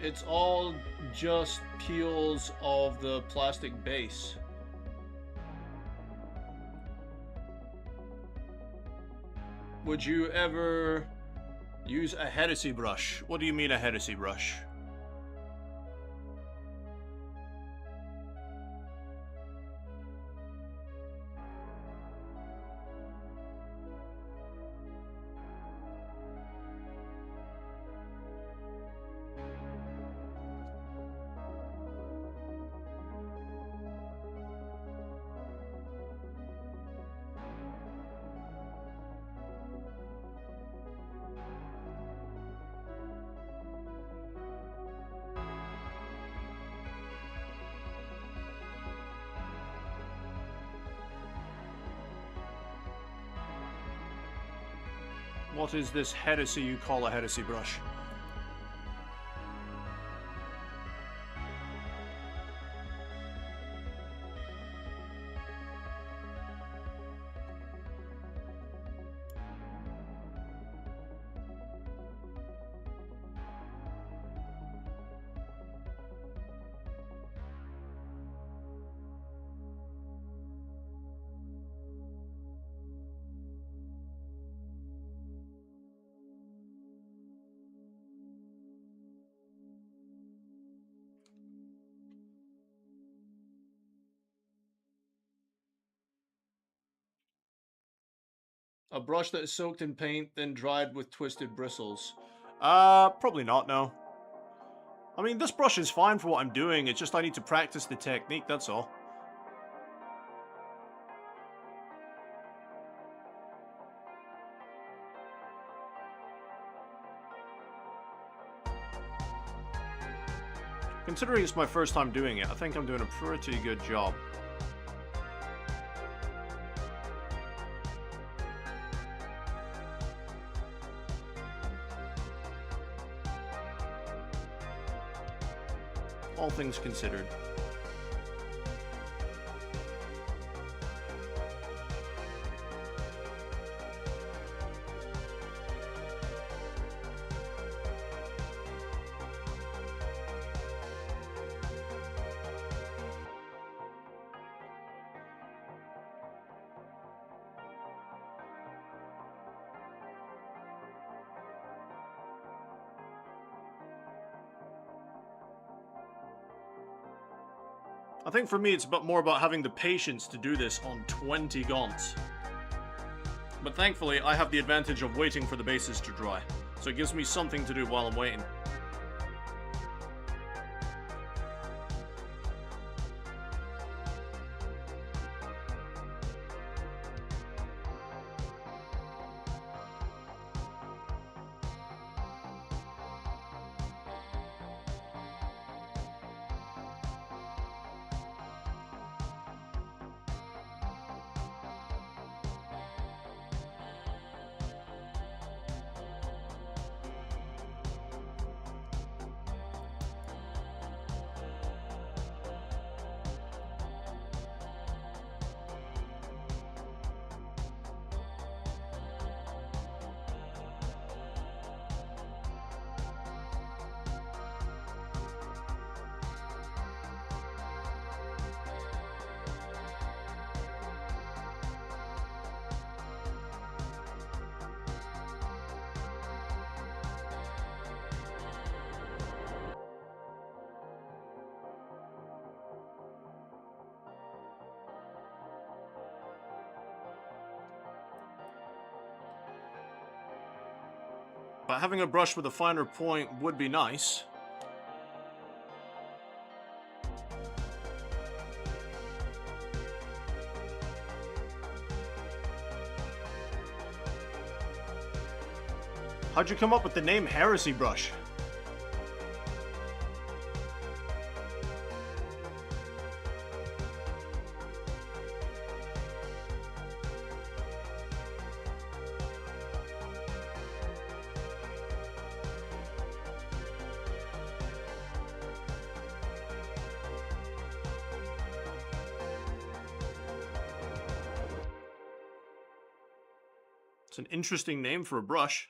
It's all just peels of the plastic base. Would you ever use a heresy brush? What do you mean a heresy brush? What is this heresy you call a heresy brush? A brush that is soaked in paint, then dried with twisted bristles. Probably not, no. I mean, this brush is fine for what I'm doing, it's just I need to practice the technique, that's all. Considering it's my first time doing it, I think I'm doing a pretty good job. All things considered. I think for me it's more about having the patience to do this on 20 gaunts. But thankfully I have the advantage of waiting for the bases to dry, so it gives me something to do while I'm waiting. But having a brush with a finer point would be nice. How'd you come up with the name Heresy Brush? It's an interesting name for a brush.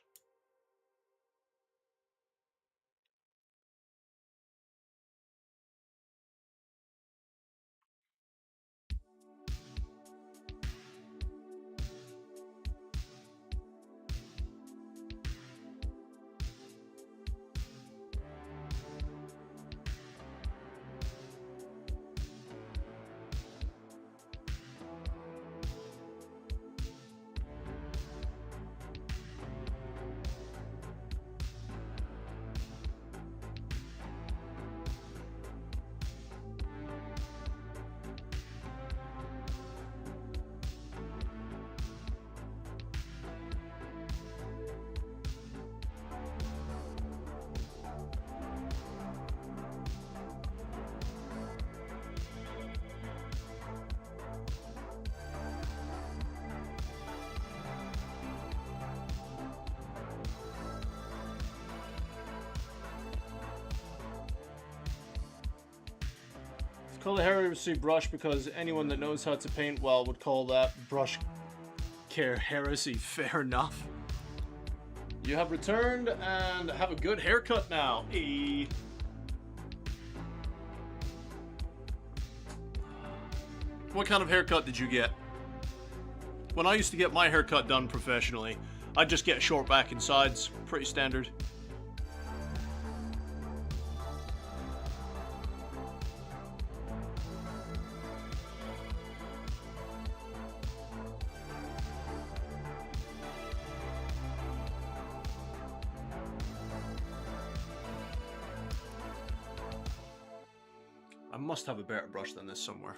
Call the heresy brush because anyone that knows how to paint well would call that brush care heresy. Fair enough. You have returned and have a good haircut now. What kind of haircut did you get? When I used to get my haircut done professionally, I'd just get short back and sides. Pretty standard. I must have a better brush than this somewhere.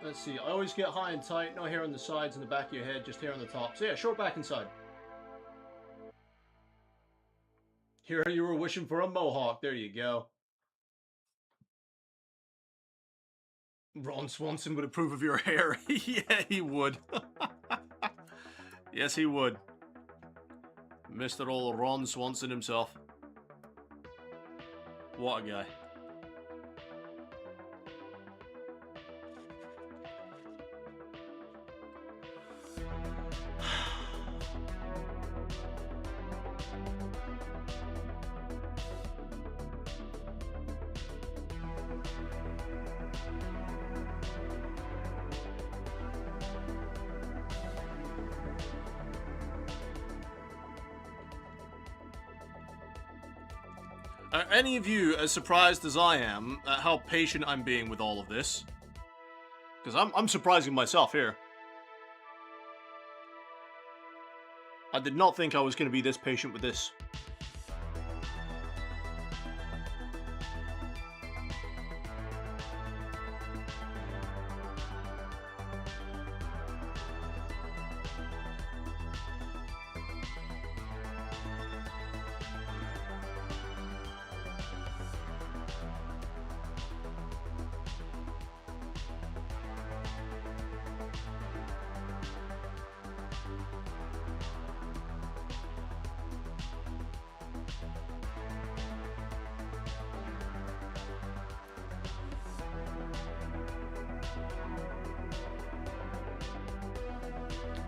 Let's see. I always get high and tight. No hair on the sides and the back of your head, just hair on the top. So yeah, short back and side. Here you were wishing for a mohawk. There you go. Ron Swanson would approve of your hair. Yeah, he would. Yes, he would. Mr. old Ron Swanson himself. What a guy. Are any of you as surprised as I am at how patient I'm being with all of this? Because I'm surprising myself here. I did not think I was going to be this patient with this.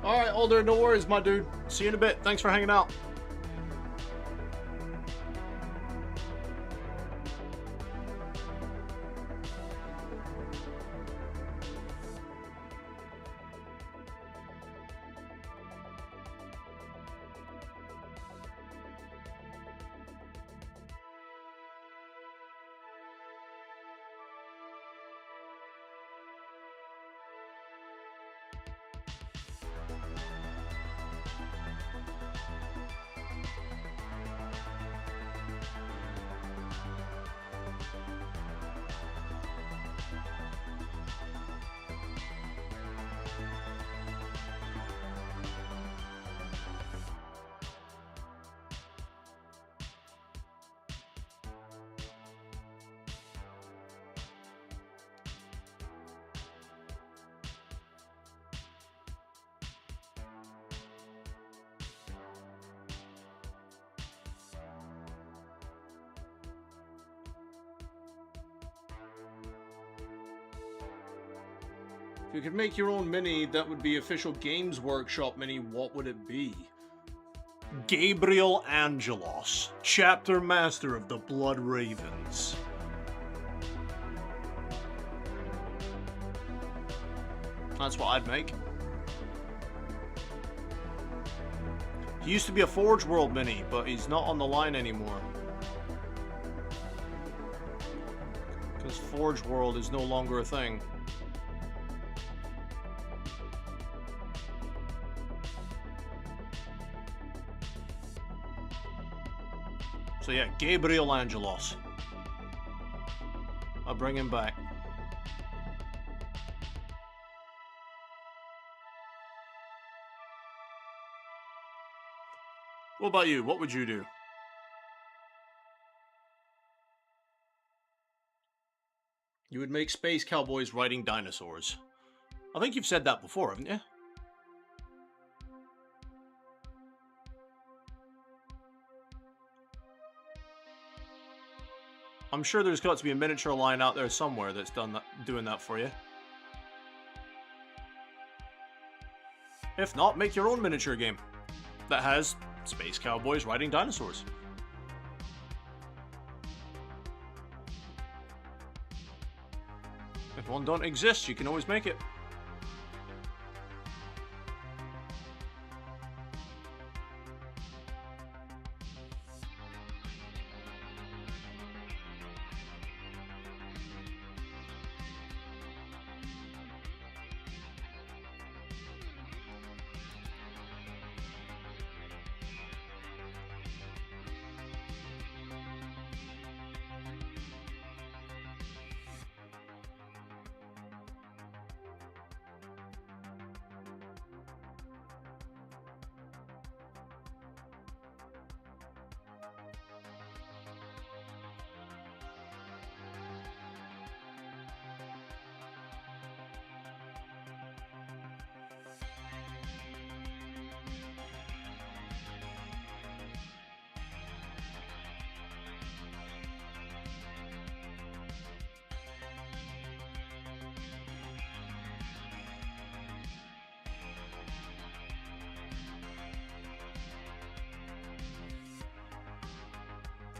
Alright, Alder, no worries, my dude. See you in a bit. Thanks for hanging out. If you could make your own mini that would be official Games Workshop mini, what would it be? Gabriel Angelos, Chapter Master of the Blood Ravens. That's what I'd make. He used to be a Forge World mini, but he's not on the line anymore. Because Forge World is no longer a thing. So yeah, Gabriel Angelos. I'll bring him back. What about you? What would you do? You would make space cowboys riding dinosaurs. I think you've said that before, haven't you? I'm sure there's got to be a miniature line out there somewhere that's doing that for you. If not, make your own miniature game that has space cowboys riding dinosaurs. If one don't exist, you can always make it.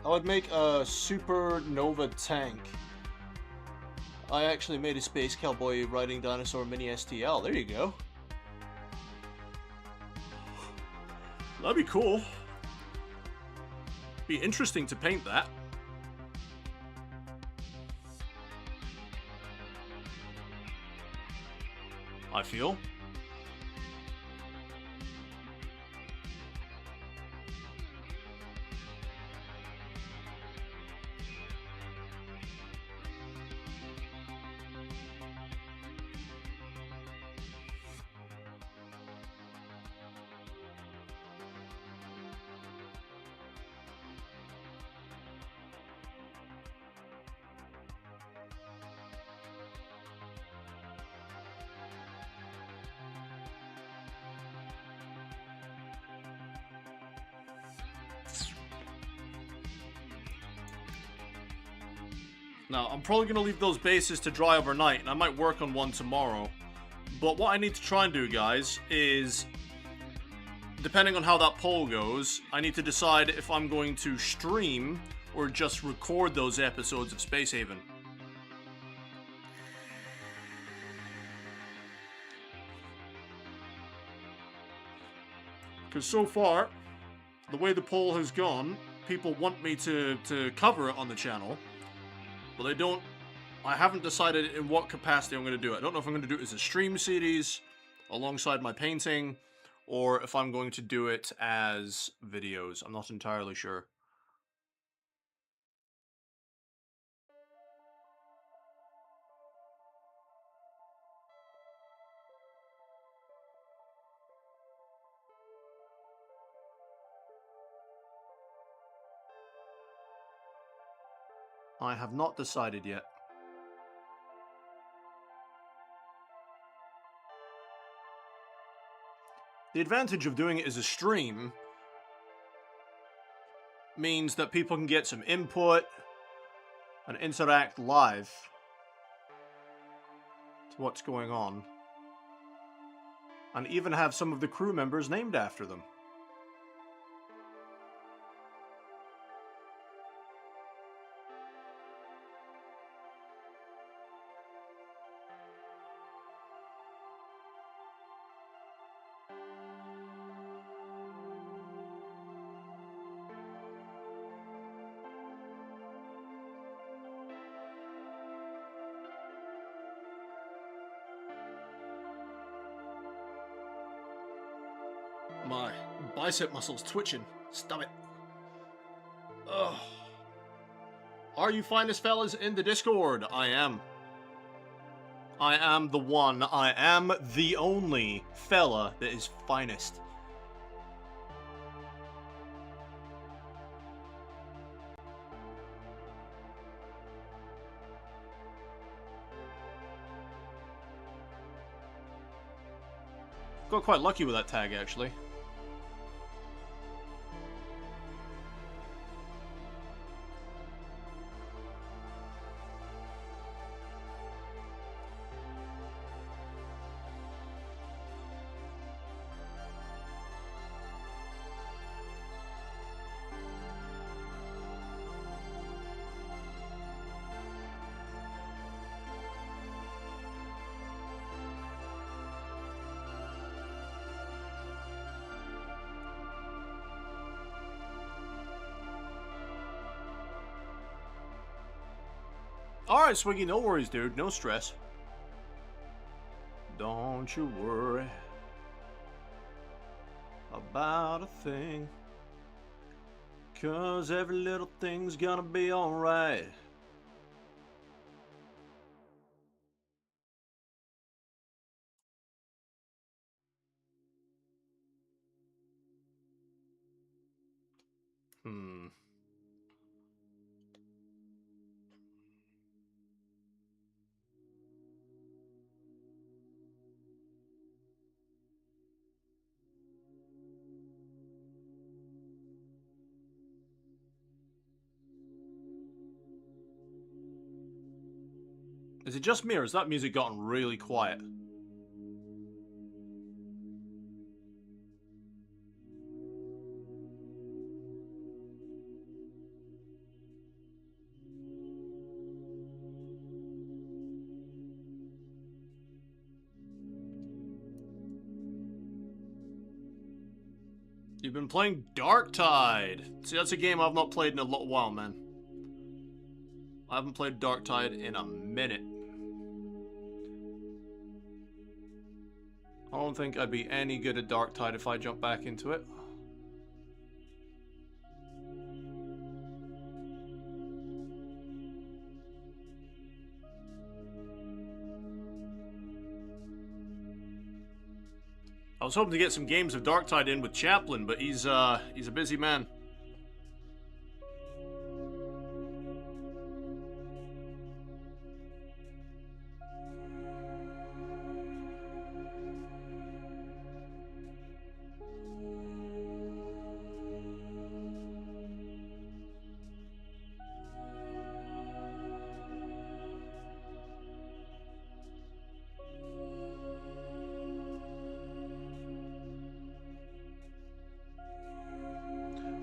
I would make a supernova tank. I actually made a space cowboy riding dinosaur mini STL. There you go. That'd be cool. Be interesting to paint that. I feel. Now, I'm probably going to leave those bases to dry overnight, and I might work on one tomorrow. But what I need to try and do, guys, is, depending on how that poll goes, I need to decide if I'm going to stream or just record those episodes of Space Haven. Because so far, the way the poll has gone, people want me to cover it on the channel. But I haven't decided in what capacity I'm going to do it. I don't know if I'm going to do it as a stream series alongside my painting, or if I'm going to do it as videos. I'm not entirely sure. I have not decided yet. The advantage of doing it as a stream means that people can get some input and interact live to what's going on. and even have some of the crew members named after them. My bicep muscles twitching. Stop it. Ugh. Are you finest fellas in the Discord? I am. I am the one. I am the only fella that is finest. Got quite lucky with that tag, actually. Alright, Swiggy, no worries, dude. No stress. Don't you worry about a thing, 'cause every little thing's gonna be alright. Is it just me, or has that music gotten really quiet? You've been playing Darktide. See, that's a game I've not played in a little while, man. I haven't played Darktide in a minute. I don't think I'd be any good at Darktide if I jump back into it. I was hoping to get some games of Darktide in with Chaplin, but he's a busy man.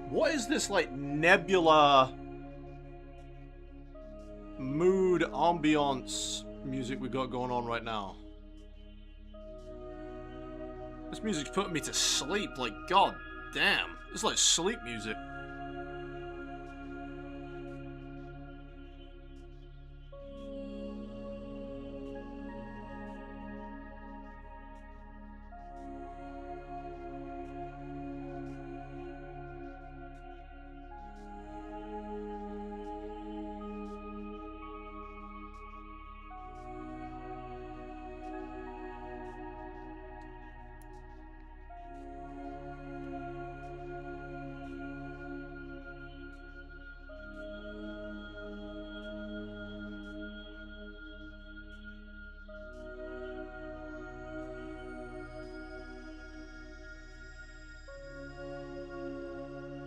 What is this, like, nebula mood ambiance music we got going on right now? This music's putting me to sleep, like, god damn. It's like sleep music.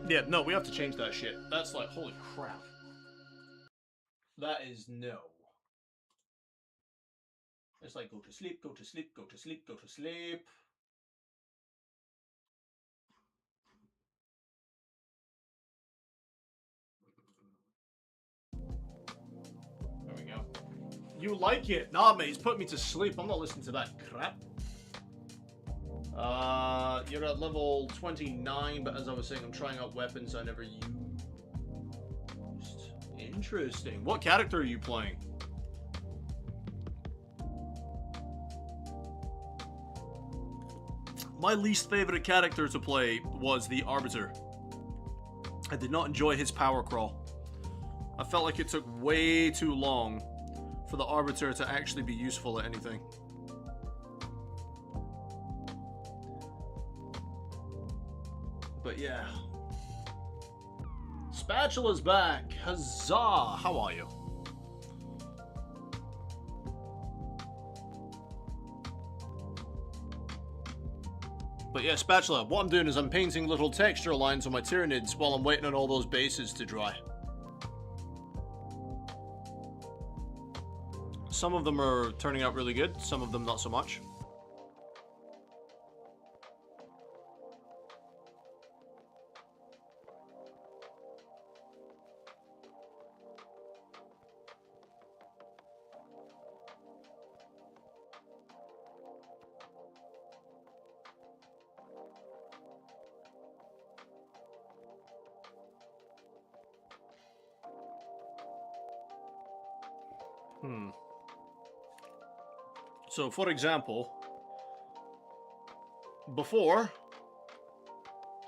Yeah, no, we have to change that shit. That's like, holy crap. That is no. It's like, go to sleep, go to sleep, go to sleep, go to sleep. You like it? Nah, mate, he's put me to sleep. I'm not listening to that crap. You're at level 29, but as I was saying, I'm trying out weapons I never used. Interesting. What character are you playing? My least favorite character to play was the Arbiter. I did not enjoy his power crawl. I felt like it took way too long for the Arbiter to actually be useful at anything. But yeah. Spatula's back! Huzzah! How are you? But yeah, Spatula, what I'm doing is I'm painting little texture lines on my Tyranids while I'm waiting on all those bases to dry. Some of them are turning out really good, some of them not so much. So, for example, before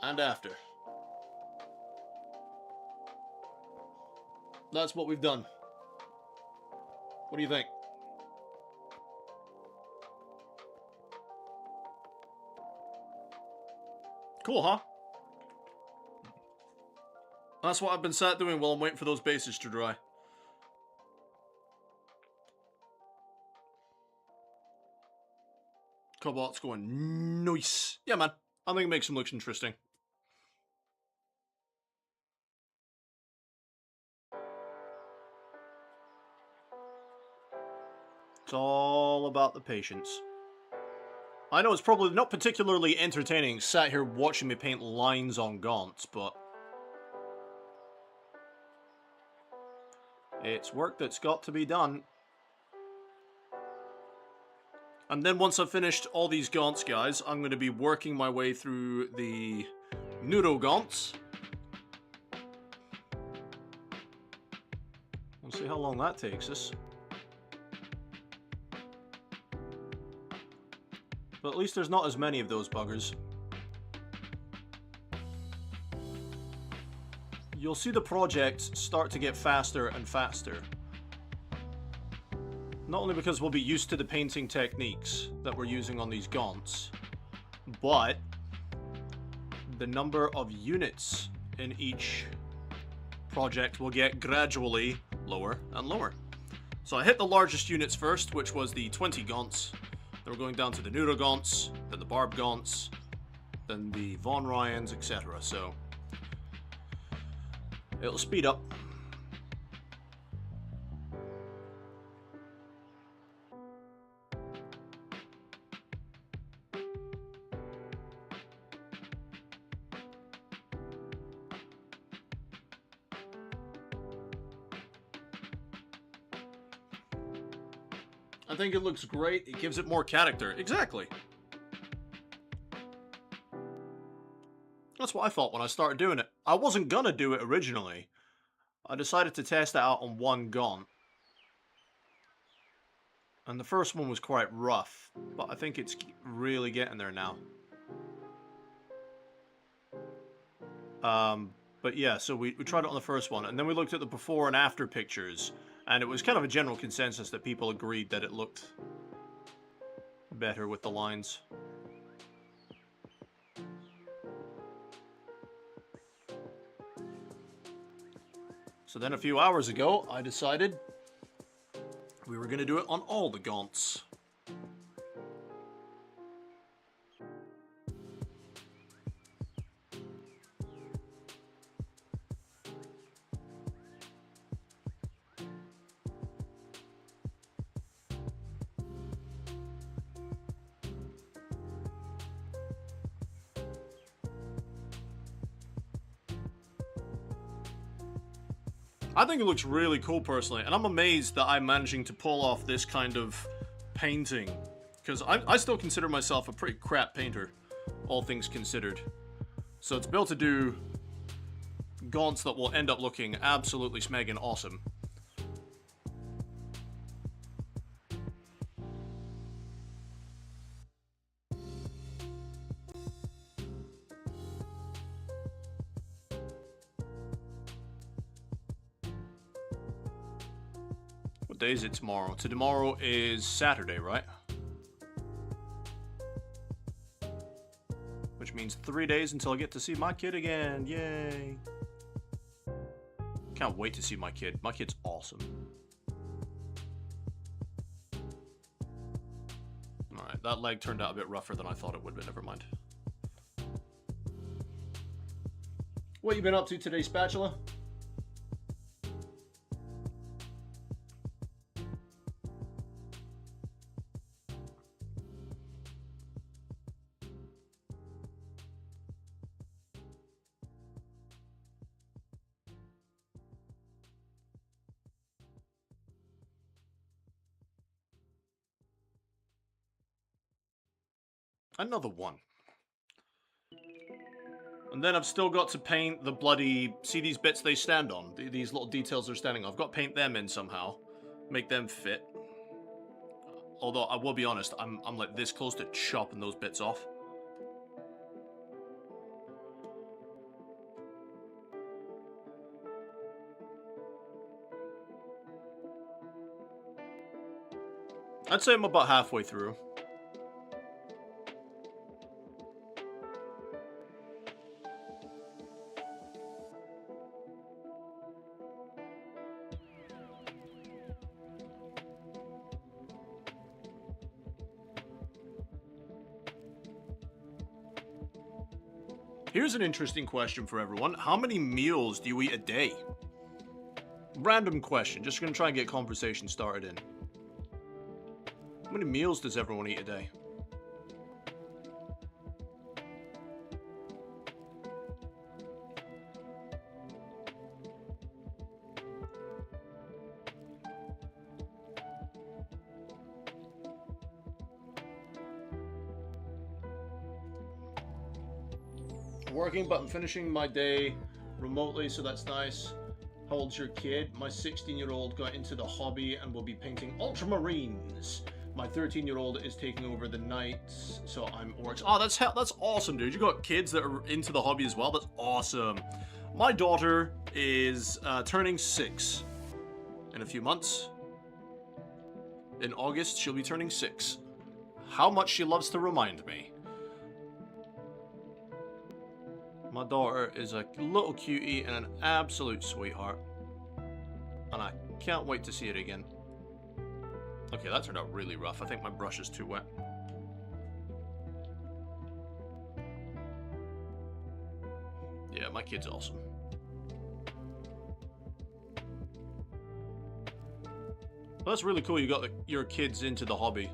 and after. That's what we've done. What do you think? Cool, huh? That's what I've been sat doing while I'm waiting for those bases to dry. Cobalt's going nice. Yeah, man. I think it makes him look interesting. It's all about the patience. I know it's probably not particularly entertaining sat here watching me paint lines on gaunts, but it's work that's got to be done. And then once I've finished all these gaunts, guys, I'm going to be working my way through the Nudo gaunts. We'll see how long that takes us. But at least there's not as many of those buggers. You'll see the projects start to get faster and faster. Not only because we'll be used to the painting techniques that we're using on these gaunts, but the number of units in each project will get gradually lower and lower. So I hit the largest units first, which was the 20 gaunts. Then we're going down to the Nudo gaunts, then the Barb gaunts, then the Von Ryans, etc. So it'll speed up. I think it looks great. It gives it more character. Exactly. That's what I thought when I started doing it. I wasn't gonna do it originally. I decided to test it out on one gaunt. And the first one was quite rough, but I think it's really getting there now. But yeah, so we tried it on the first one, and then we looked at the before and after pictures. And it was kind of a general consensus that people agreed that it looked better with the lines. So then a few hours ago, I decided we were going to do it on all the gaunts. I think it looks really cool personally, and I'm amazed that I'm managing to pull off this kind of painting, because I still consider myself a pretty crap painter, all things considered. So to be able to do gaunts that will end up looking absolutely smegging awesome. What day is it tomorrow? Tomorrow is Saturday, right? Which means 3 days until I get to see my kid again. Yay! Can't wait to see my kid. My kid's awesome. Alright, that leg turned out a bit rougher than I thought it would, but never mind. What you been up to today, Spatula? Another one. And then I've still got to paint the bloody... See these bits they stand on? These little details they're standing on. I've got to paint them in somehow. Make them fit. Although, I will be honest, I'm like this close to chopping those bits off. I'd say I'm about halfway through. Here's an interesting question for everyone. How many meals do you eat a day? Random question. Just gonna try and get conversation started in. How many meals does everyone eat a day? Working, but I'm finishing my day remotely, so that's nice. How old's your kid? My 16-year-old got into the hobby and will be painting ultramarines. My 13-year-old is taking over the nights, so I'm orcs. Oh, that's awesome, dude. You got kids that are into the hobby as well. That's awesome. My daughter is turning 6 in a few months. In August, she'll be turning 6. How much she loves to remind me. My daughter is a little cutie and an absolute sweetheart. And I can't wait to see it again. Okay, that turned out really rough. I think my brush is too wet. Yeah, my kid's awesome. Well, that's really cool you got your kids into the hobby.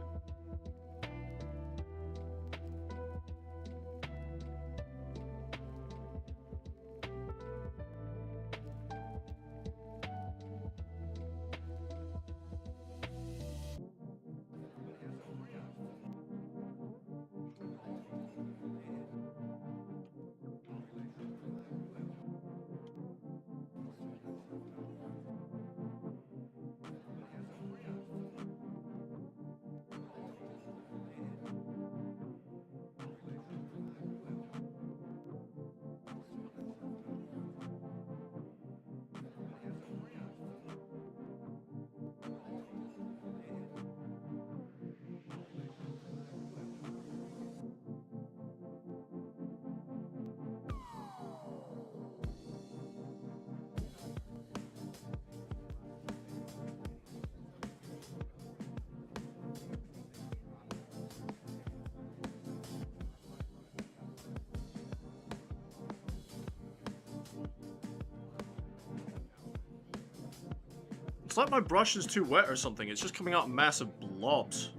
It's like my brush is too wet or something. It's just coming out in massive blobs.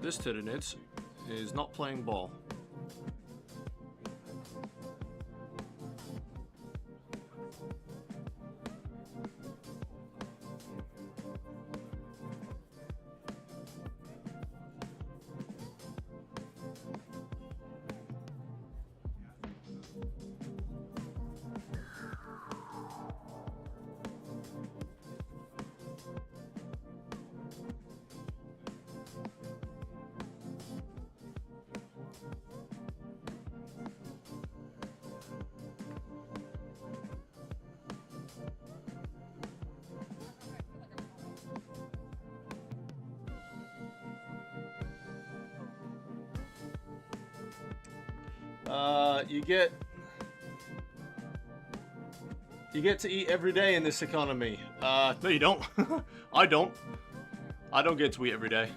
This Tyrandis is not playing ball. You get to eat every day in this economy. No you don't. I don't. I don't get to eat every day.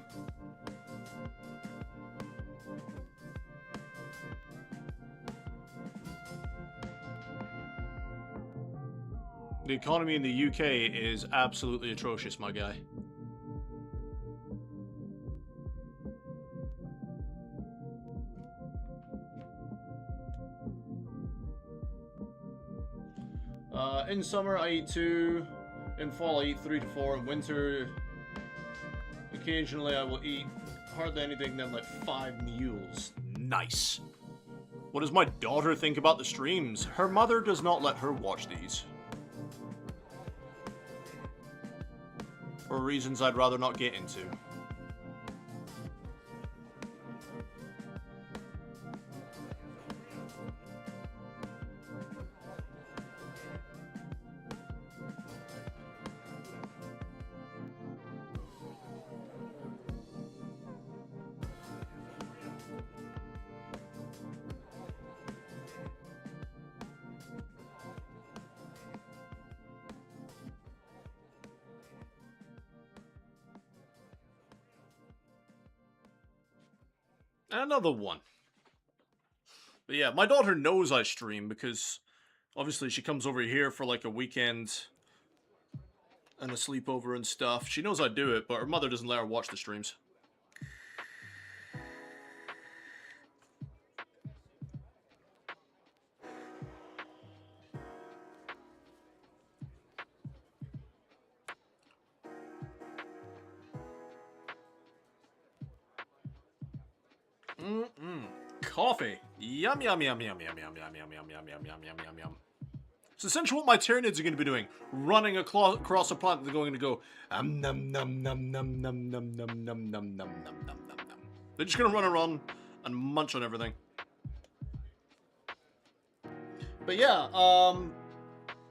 The economy in the UK is absolutely atrocious, my guy. In summer, I eat 2. In fall, I eat 3 to 4. In winter, occasionally I will eat hardly anything than like 5 meals. Nice. What does my daughter think about the streams? Her mother does not let her watch these. For reasons I'd rather not get into. Another one. But yeah, my daughter knows I stream because obviously she comes over here for like a weekend and a sleepover and stuff. She knows I do it, but her mother doesn't let her watch the streams. Coffee. Yum, yum, yum, yum, yum, yum, yum, yum, yum, yum, yum, yum, yum, yum, yum. It's essentially what my Tyranids are going to be doing. Running across a plant, they're going to go, num, num, num, num, num, num, num, num, num, num, num, num, num, num. They're just going to run around and munch on everything. But yeah,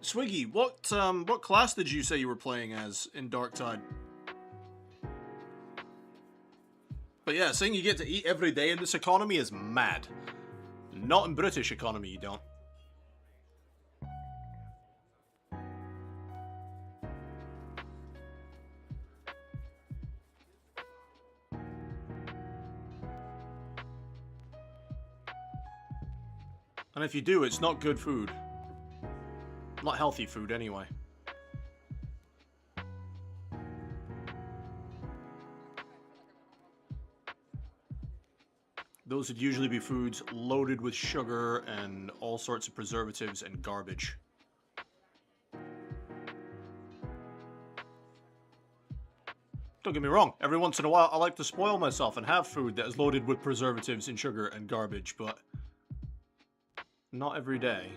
Swiggy, what class did you say you were playing as in Dark Tide? But yeah, saying you get to eat every day in this economy is mad. Not in British economy, you don't. And if you do, it's not good food. Not healthy food, anyway. Those would usually be foods loaded with sugar and all sorts of preservatives and garbage. Don't get me wrong, every once in a while I like to spoil myself and have food that is loaded with preservatives and sugar and garbage, but not every day.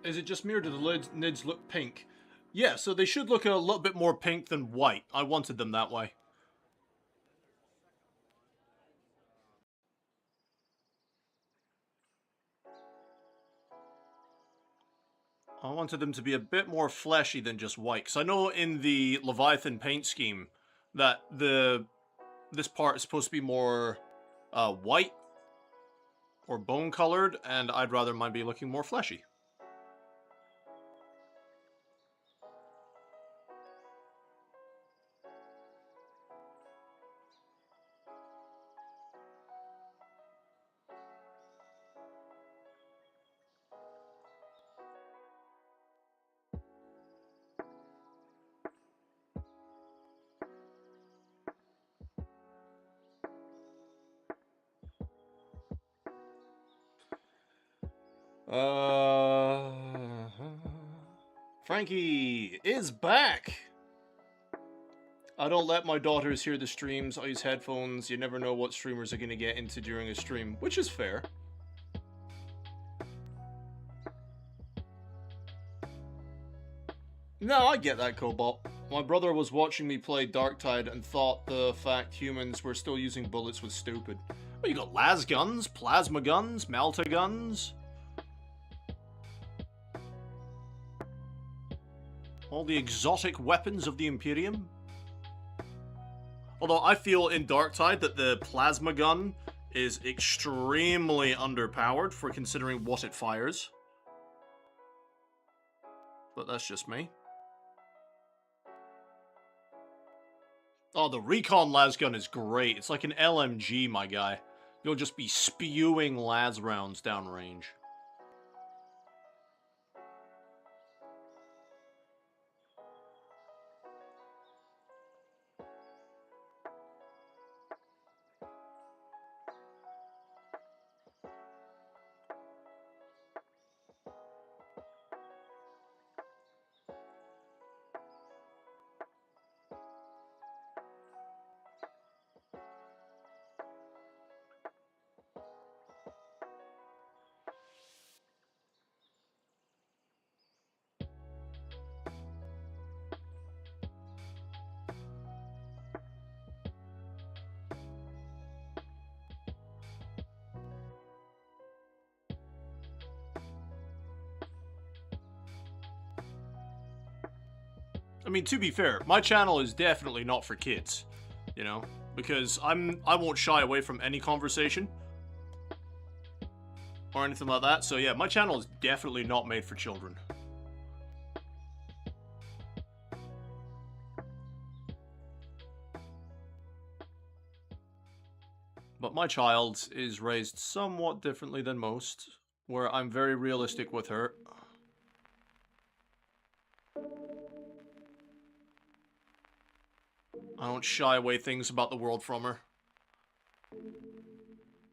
Is it just me or do the nids look pink? Yeah, so they should look a little bit more pink than white. I wanted them that way. I wanted them to be a bit more fleshy than just white, because I know in the Leviathan paint scheme that this part is supposed to be more white or bone colored, and I'd rather mine be looking more fleshy. Frankie is back! I don't let my daughters hear the streams. I use headphones. You never know what streamers are going to get into during a stream, which is fair. No, I get that, Cobalt. My brother was watching me play Darktide and thought the fact humans were still using bullets was stupid. Well, you got las guns, plasma guns, melta guns. All the exotic weapons of the Imperium. Although I feel in Darktide that the plasma gun is extremely underpowered for considering what it fires. But that's just me. Oh, the recon las gun is great. It's like an LMG, my guy. You'll just be spewing las rounds downrange. I mean, to be fair, my channel is definitely not for kids, you know, because I won't shy away from any conversation or anything like that. So yeah, my channel is definitely not made for children. But my child is raised somewhat differently than most, where I'm very realistic with her. I don't shy away things about the world from her.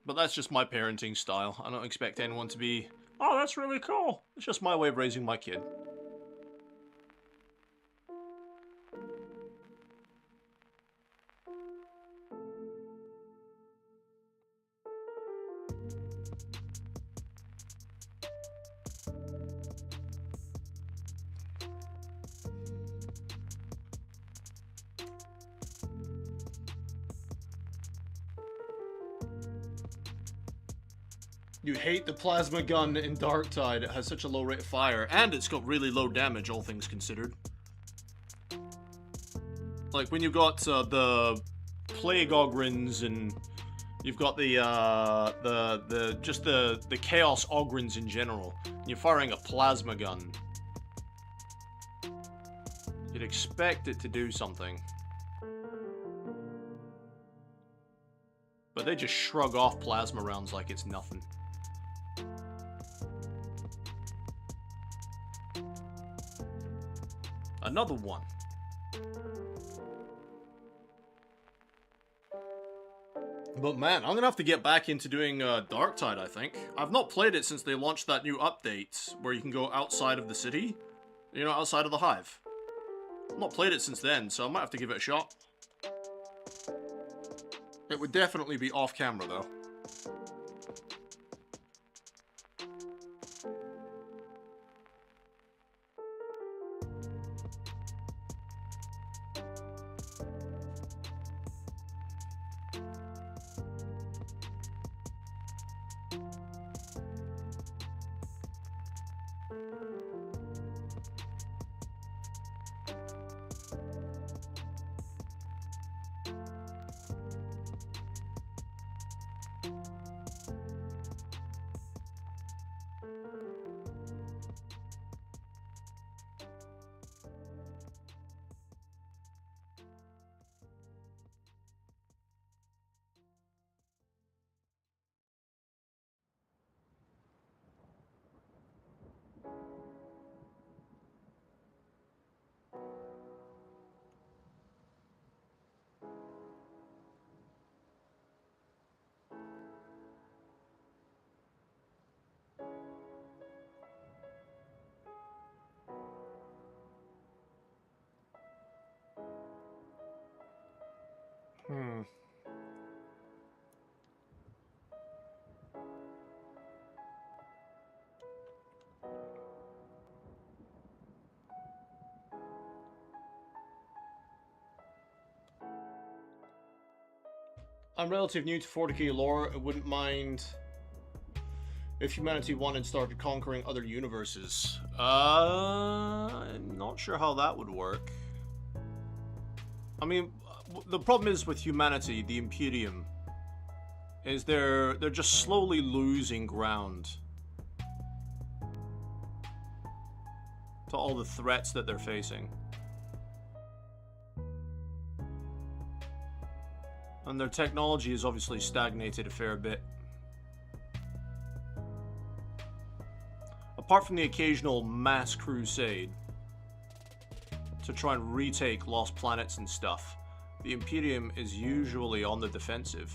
But that's just my parenting style. I don't expect anyone to be, oh, that's really cool. It's just my way of raising my kid. You hate the plasma gun in Darktide. It has such a low rate of fire, and it's got really low damage, all things considered. Like when you've got the plague ogrins, and you've got the chaos ogrins in general. And you're firing a plasma gun. You'd expect it to do something. But they just shrug off plasma rounds like it's nothing. Another one. But man, I'm gonna have to get back into doing Darktide, I think. I've not played it since they launched that new update where you can go outside of the city. You know, outside of the hive. I've not played it since then, so I might have to give it a shot. It would definitely be off camera though. I'm relatively new to 40k lore. I wouldn't mind if humanity won and started conquering other universes. I'm not sure how that would work. I mean, the problem is with humanity, the Imperium, is they're just slowly losing ground to all the threats that they're facing. And their technology has obviously stagnated a fair bit. Apart from the occasional mass crusade to try and retake lost planets and stuff, the Imperium is usually on the defensive,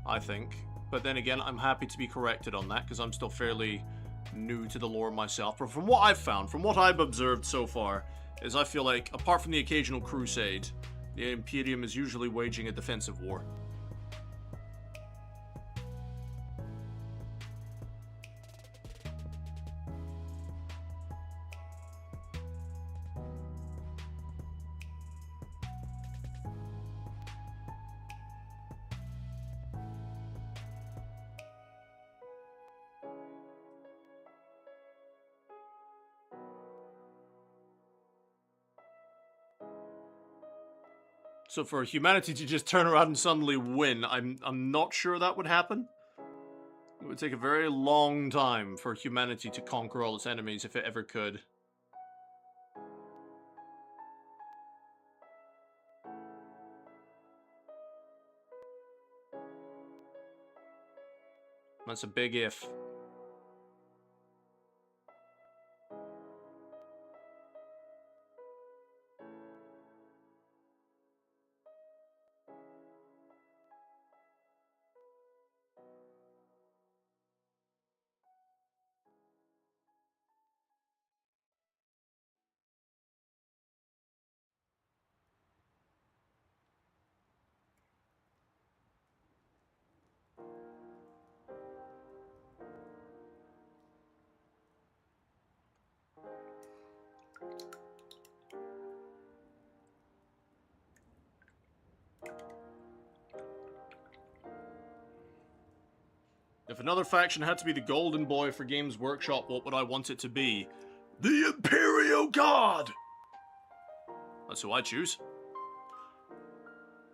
I think. But then again, I'm happy to be corrected on that, because I'm still fairly new to the lore myself. But from what I've found, from what I've observed so far, is I feel like, apart from the occasional crusade, the Imperium is usually waging a defensive war. So for humanity to just turn around and suddenly win, I'm not sure that would happen. It would take a very long time for humanity to conquer all its enemies if it ever could. That's a big if. If another faction had to be the golden boy for Games Workshop, what would I want it to be? The Imperial Guard! That's who I choose.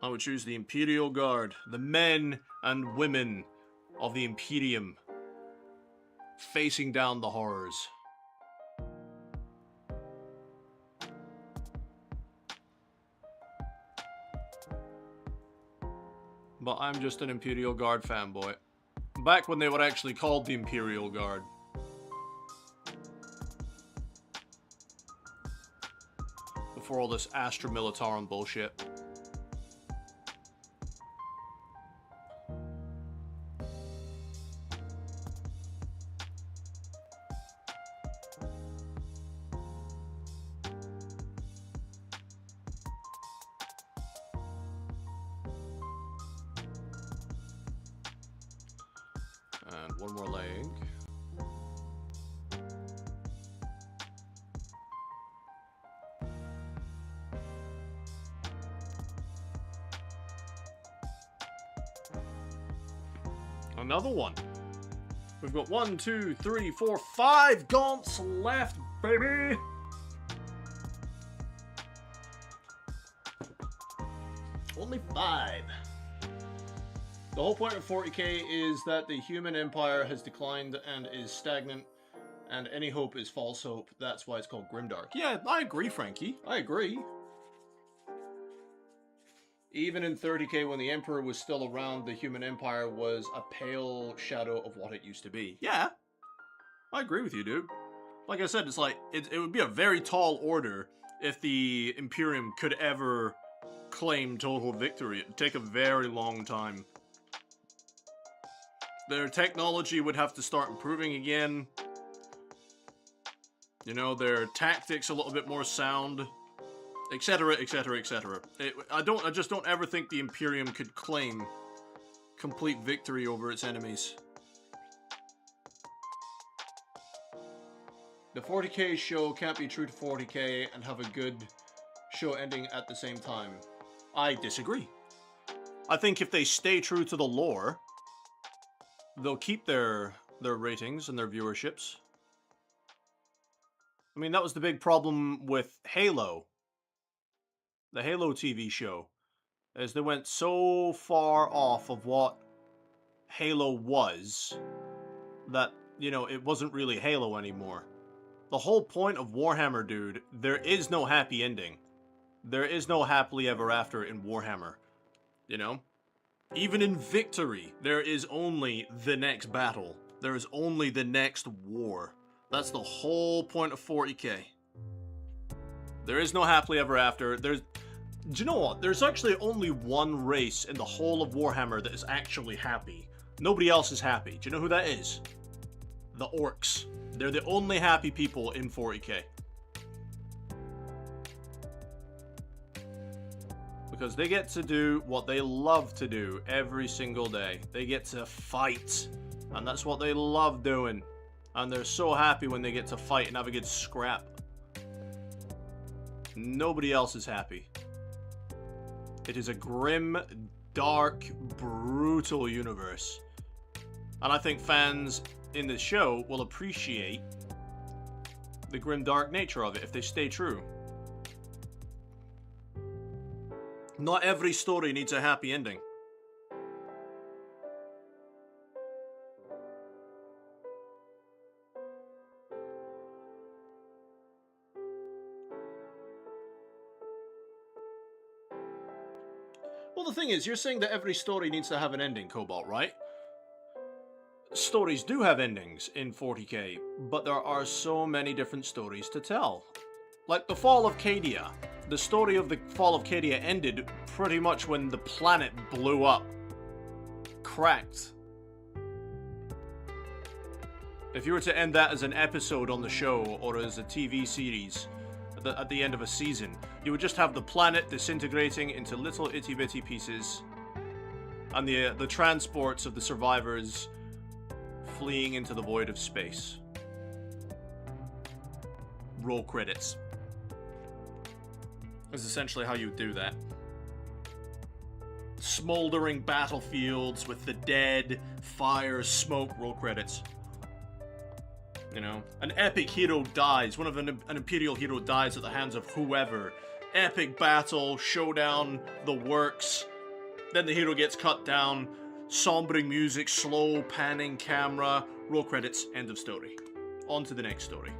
I would choose the Imperial Guard, the men and women of the Imperium, facing down the horrors. But I'm just an Imperial Guard fanboy. Back when they were actually called the Imperial Guard. Before all this Astra Militarum bullshit. And one more leg. Another one. We've got 1, 2, 3, 4, 5 gaunts left, baby! Only 5. The whole point of 40k is that the human empire has declined and is stagnant, and any hope is false hope. That's why it's called Grimdark. Yeah, I agree, Frankie. I agree. Even in 30k, when the Emperor was still around, the human empire was a pale shadow of what it used to be. Yeah, I agree with you, dude. Like I said, it's like, it would be a very tall order if the Imperium could ever claim total victory. It'd take a very long time. Their technology would have to start improving again. You know, their tactics a little bit more sound. etc., etc., etc. I just don't ever think the Imperium could claim complete victory over its enemies. The 40k show can't be true to 40k and have a good show ending at the same time. I disagree. I think if they stay true to the lore, they'll keep their ratings and their viewerships. I mean, that was the big problem with Halo. The Halo TV show. Is they went so far off of what Halo was that, you know, it wasn't really Halo anymore. The whole point of Warhammer, dude, there is no happy ending. There is no happily ever after in Warhammer. You know? Even in victory, there is only the next battle. There is only the next war. That's the whole point of 40k. There is no happily ever after. Do you know what? There's actually only one race in the whole of Warhammer that is actually happy. Nobody else is happy. Do you know who that is? The orcs. They're the only happy people in 40k. Because they get to do what they love to do every single day. They get to fight. And that's what they love doing. And they're so happy when they get to fight and have a good scrap. Nobody else is happy. It is a grim, dark, brutal universe. And I think fans in this show will appreciate the grim, dark nature of it if they stay true. Not every story needs a happy ending. Well, the thing is, you're saying that every story needs to have an ending, Cobalt, right? Stories do have endings in 40k, but there are so many different stories to tell. Like the Fall of Cadia. The story of the Fall of Cadia ended pretty much when the planet blew up. Cracked. If you were to end that as an episode on the show, or as a TV series, at the end of a season, you would just have the planet disintegrating into little itty-bitty pieces, and the transports of the survivors fleeing into the void of space. Roll credits. Is essentially how you do that. Smoldering battlefields with the dead, fire, smoke, roll credits. You know, an epic hero dies. An Imperial hero dies at the hands of whoever. Epic battle, showdown, the works. Then the hero gets cut down. Sombering music, slow panning camera, roll credits, end of story. On to the next story.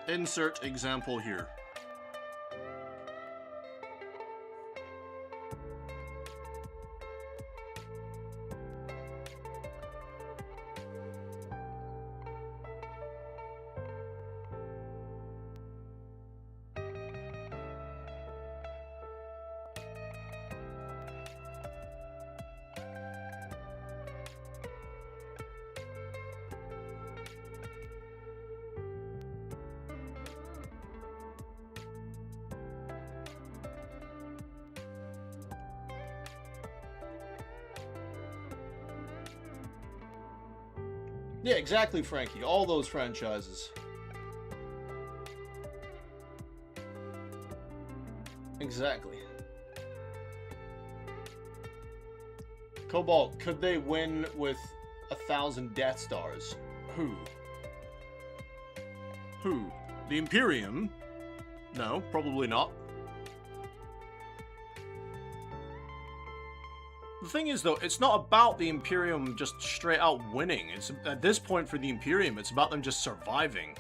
Insert example here. Yeah, exactly, Frankie. All those franchises. Exactly. Cobalt, could they win with 1,000 Death Stars? Who? Who? The Imperium? No, probably not. The thing is, though, it's not about the Imperium just straight out winning. It's at this point for the Imperium, it's about them just surviving.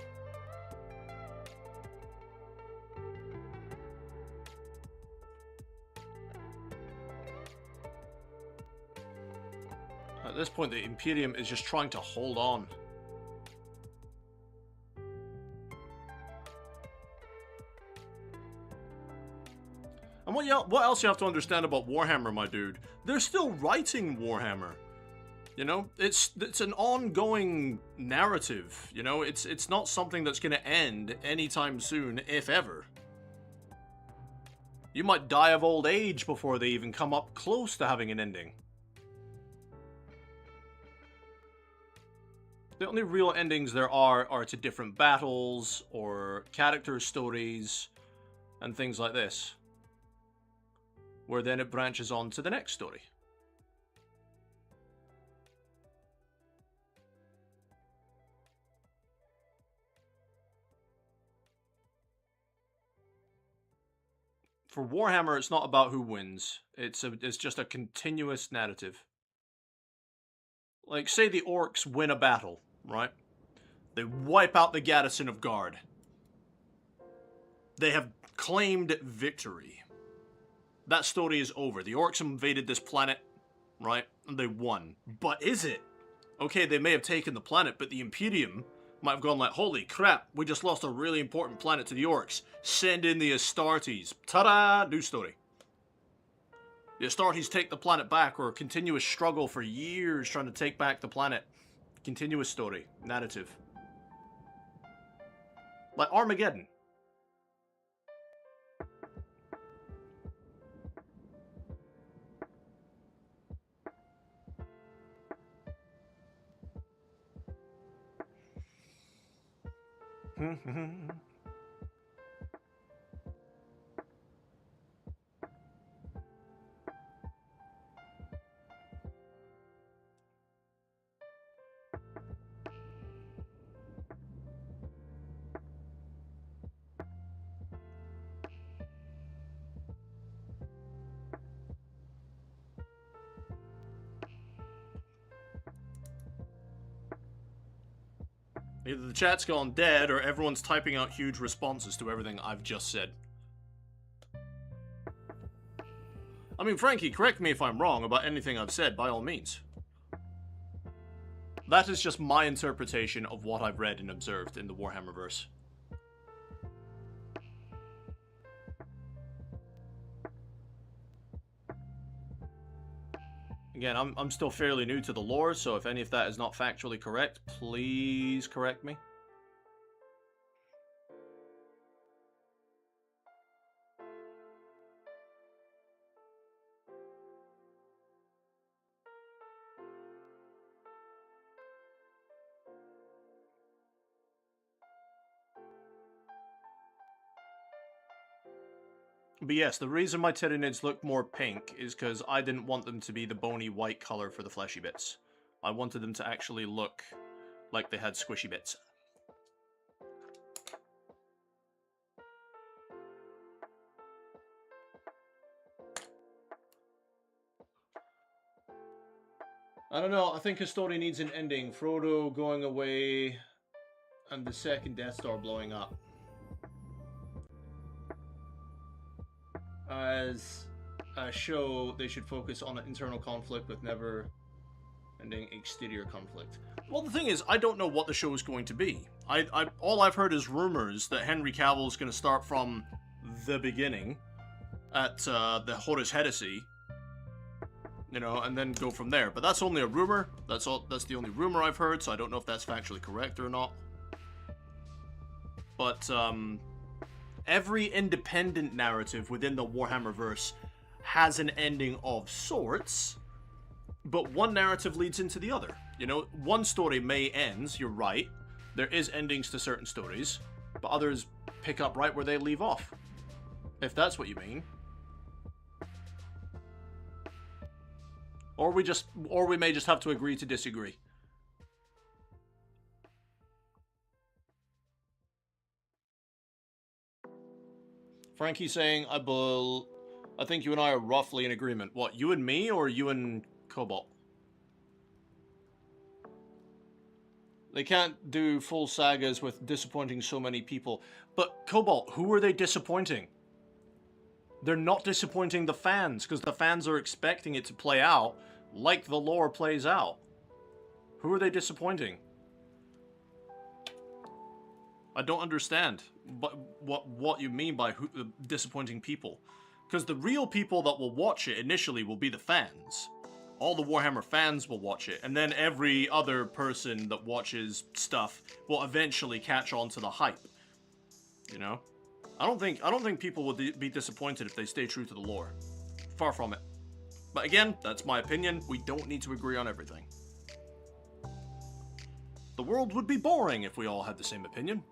At this point, the Imperium is just trying to hold on. And what else you have to understand about Warhammer, my dude? They're still writing Warhammer. You know, it's an ongoing narrative. You know, it's not something that's going to end anytime soon, if ever. You might die of old age before they even come up close to having an ending. The only real endings there are to different battles or character stories and things like this, where then it branches on to the next story. For Warhammer, it's not about who wins. It's just a continuous narrative. Like, say the orcs win a battle, right? They wipe out the garrison of Guard. They have claimed victory. That story is over. The orcs invaded this planet, right? And they won. But is it? Okay, they may have taken the planet, but the Imperium might have gone like, holy crap, we just lost a really important planet to the orcs. Send in the Astartes. Ta-da! New story. The Astartes take the planet back, or a continuous struggle for years trying to take back the planet. Continuous story. Narrative. Like Armageddon. Either the chat's gone dead, or everyone's typing out huge responses to everything I've just said. I mean, Frankie, correct me if I'm wrong about anything I've said, by all means. That is just my interpretation of what I've read and observed in the Warhammerverse. Again, I'm still fairly new to the lore, so if any of that is not factually correct, please correct me. But yes, the reason my Tyranids look more pink is because I didn't want them to be the bony white color for the fleshy bits. I wanted them to actually look like they had squishy bits. I don't know, I think his story needs an ending. Frodo going away and the second Death Star blowing up. As a show, they should focus on an internal conflict with never-ending exterior conflict. Well, the thing is, I don't know what the show is going to be. All I've heard is rumors that Henry Cavill is going to start from the beginning at the Horus Heresy, you know, and then go from there. But that's only a rumor. That's the only rumor I've heard, so I don't know if that's factually correct or not. But every independent narrative within the Warhammerverse has an ending of sorts, but one narrative leads into the other. You know, one story may end, you're right, there is endings to certain stories, but others pick up right where they leave off, if that's what you mean. Or we may just have to agree to disagree. Frankie saying, I think you and I are roughly in agreement. What, you and me, or you and Cobalt? They can't do full sagas with disappointing so many people. But, Cobalt, who are they disappointing? They're not disappointing the fans, because the fans are expecting it to play out like the lore plays out. Who are they disappointing? I don't understand what you mean by disappointing people. Because the real people that will watch it initially will be the fans. All the Warhammer fans will watch it, and then every other person that watches stuff will eventually catch on to the hype. You know? I don't think people will be disappointed if they stay true to the lore. Far from it. But again, that's my opinion. We don't need to agree on everything. The world would be boring if we all had the same opinion.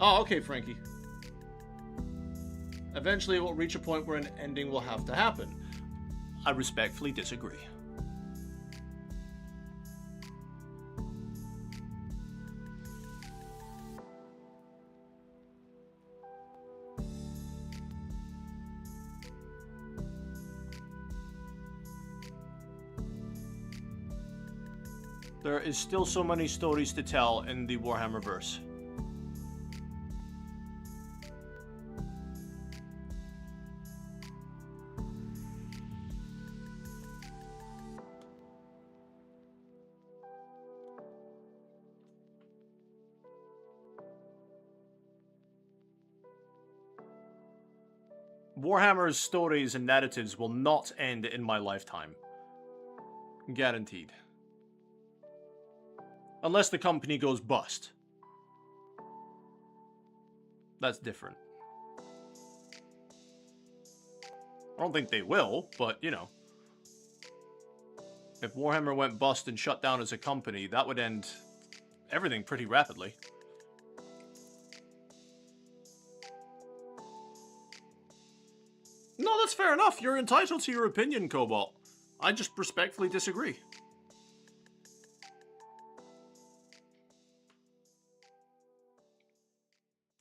Oh, okay, Frankie. Eventually it will reach a point where an ending will have to happen. I respectfully disagree. There is still so many stories to tell in the Warhammer verse. Warhammer's stories and narratives will not end in my lifetime. Guaranteed. Unless the company goes bust. That's different. I don't think they will, but, you know. If Warhammer went bust and shut down as a company, that would end everything pretty rapidly. No, that's fair enough. You're entitled to your opinion, Cobalt. I just respectfully disagree.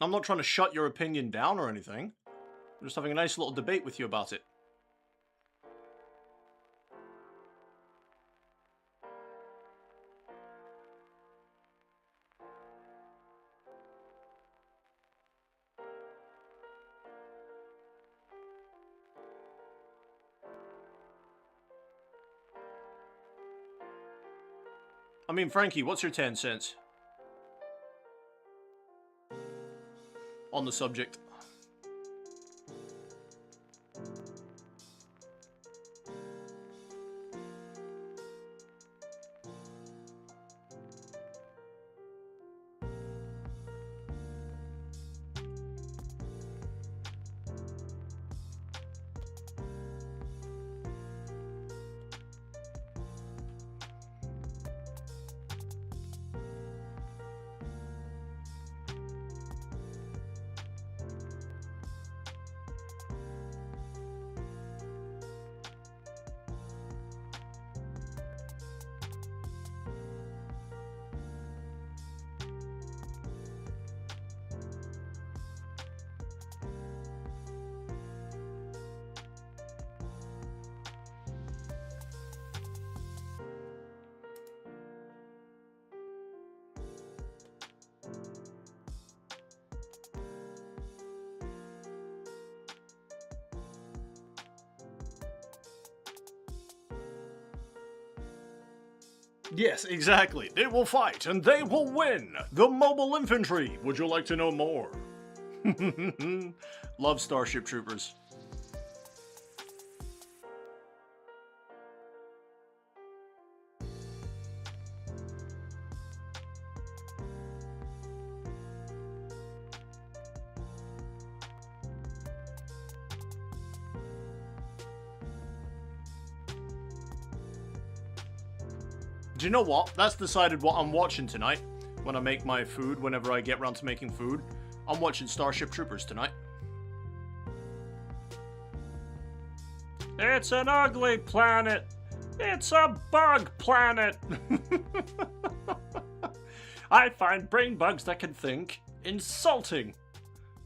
I'm not trying to shut your opinion down or anything. I'm just having a nice little debate with you about it. I mean, Frankie, what's your 10 cents on the subject? Yes, exactly. They will fight, and they will win! The mobile infantry! Would you like to know more? Love Starship Troopers. Do you know what? That's decided what I'm watching tonight. When I make my food, whenever I get around to making food. I'm watching Starship Troopers tonight. It's an ugly planet. It's a bug planet. I find brain bugs that can think insulting.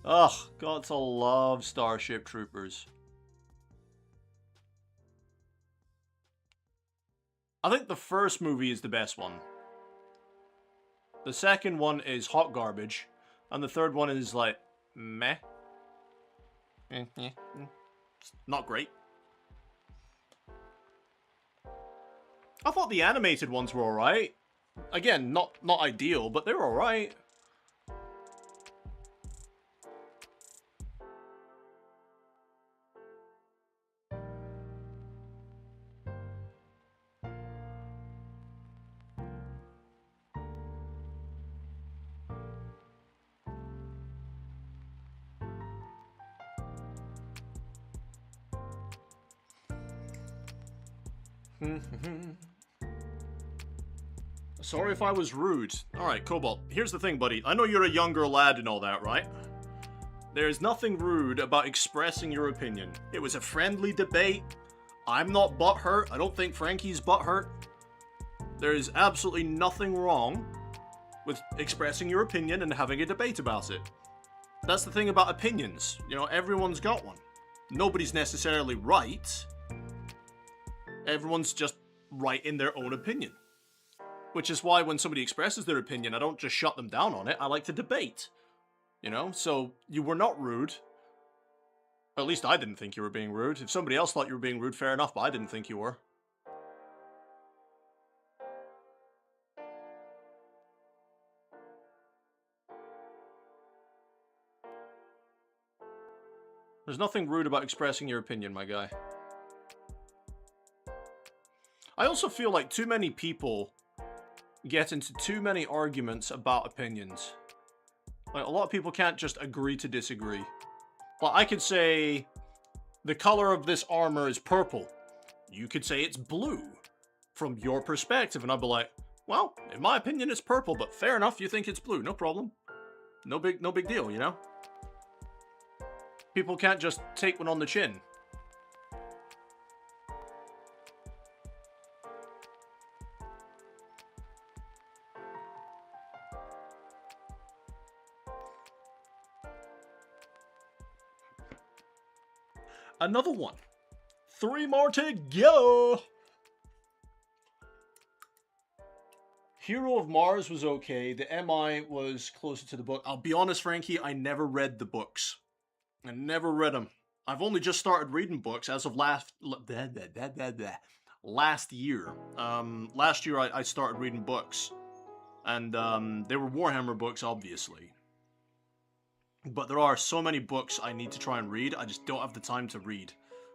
Ugh, got to love Starship Troopers. I think the first movie is the best one. The second one is hot garbage. And the third one is like, meh. Not great. I thought the animated ones were alright. Again, not ideal, but they were alright. Sorry if I was rude. Alright, Cobalt, here's the thing, buddy. I know you're a younger lad and all that, right? There's nothing rude about expressing your opinion. It was a friendly debate. I'm not butthurt. I don't think Frankie's butthurt. There is absolutely nothing wrong with expressing your opinion and having a debate about it. That's the thing about opinions. You know, everyone's got one. Nobody's necessarily right. Everyone's just right in their own opinion. Which is why when somebody expresses their opinion, I don't just shut them down on it. I like to debate. You know? So, you were not rude. Or at least I didn't think you were being rude. If somebody else thought you were being rude, fair enough, but I didn't think you were. There's nothing rude about expressing your opinion, my guy. I also feel like too many people get into too many arguments about opinions. Like, a lot of people can't just agree to disagree. Well, I could say, the color of this armor is purple. You could say it's blue, from your perspective, and I'd be like, well, in my opinion it's purple, but fair enough, you think it's blue, no problem. No big deal, you know? People can't just take one on the chin. Another one. 3 more to go. Hero of Mars was okay. The MI was closer to the book. I'll be honest, Frankie, I never read the books. I never read them. I've only just started reading books as of last year. Last year I started reading books. And they were Warhammer books, obviously. But there are so many books I need to try and read, I just don't have the time to read.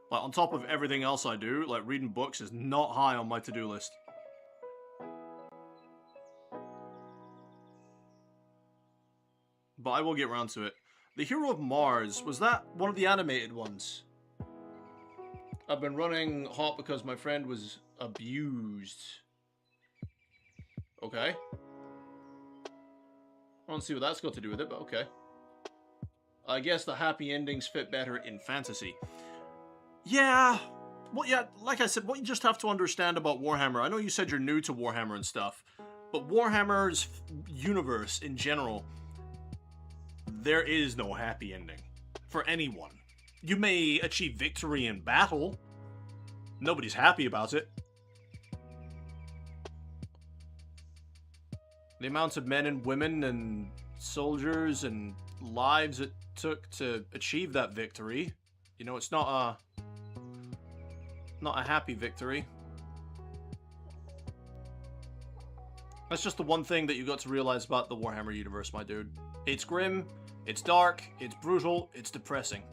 Like, on top of everything else I do, like, reading books is not high on my to-do list. But I will get around to it. The Hero of Mars, was that one of the animated ones? I've been running hot because my friend was abused. Okay. I don't see what that's got to do with it, but okay. I guess the happy endings fit better in fantasy. Yeah. Well, yeah, like I said, what you just have to understand about Warhammer, I know you said you're new to Warhammer and stuff, but Warhammer's universe in general, there is no happy ending for anyone. You may achieve victory in battle. Nobody's happy about it. The amounts of men and women and soldiers and lives it took to achieve that victory, you know, it's not a happy victory. That's just the one thing that you got to realize about the Warhammer universe, my dude. It's grim, it's dark, it's brutal, it's depressing.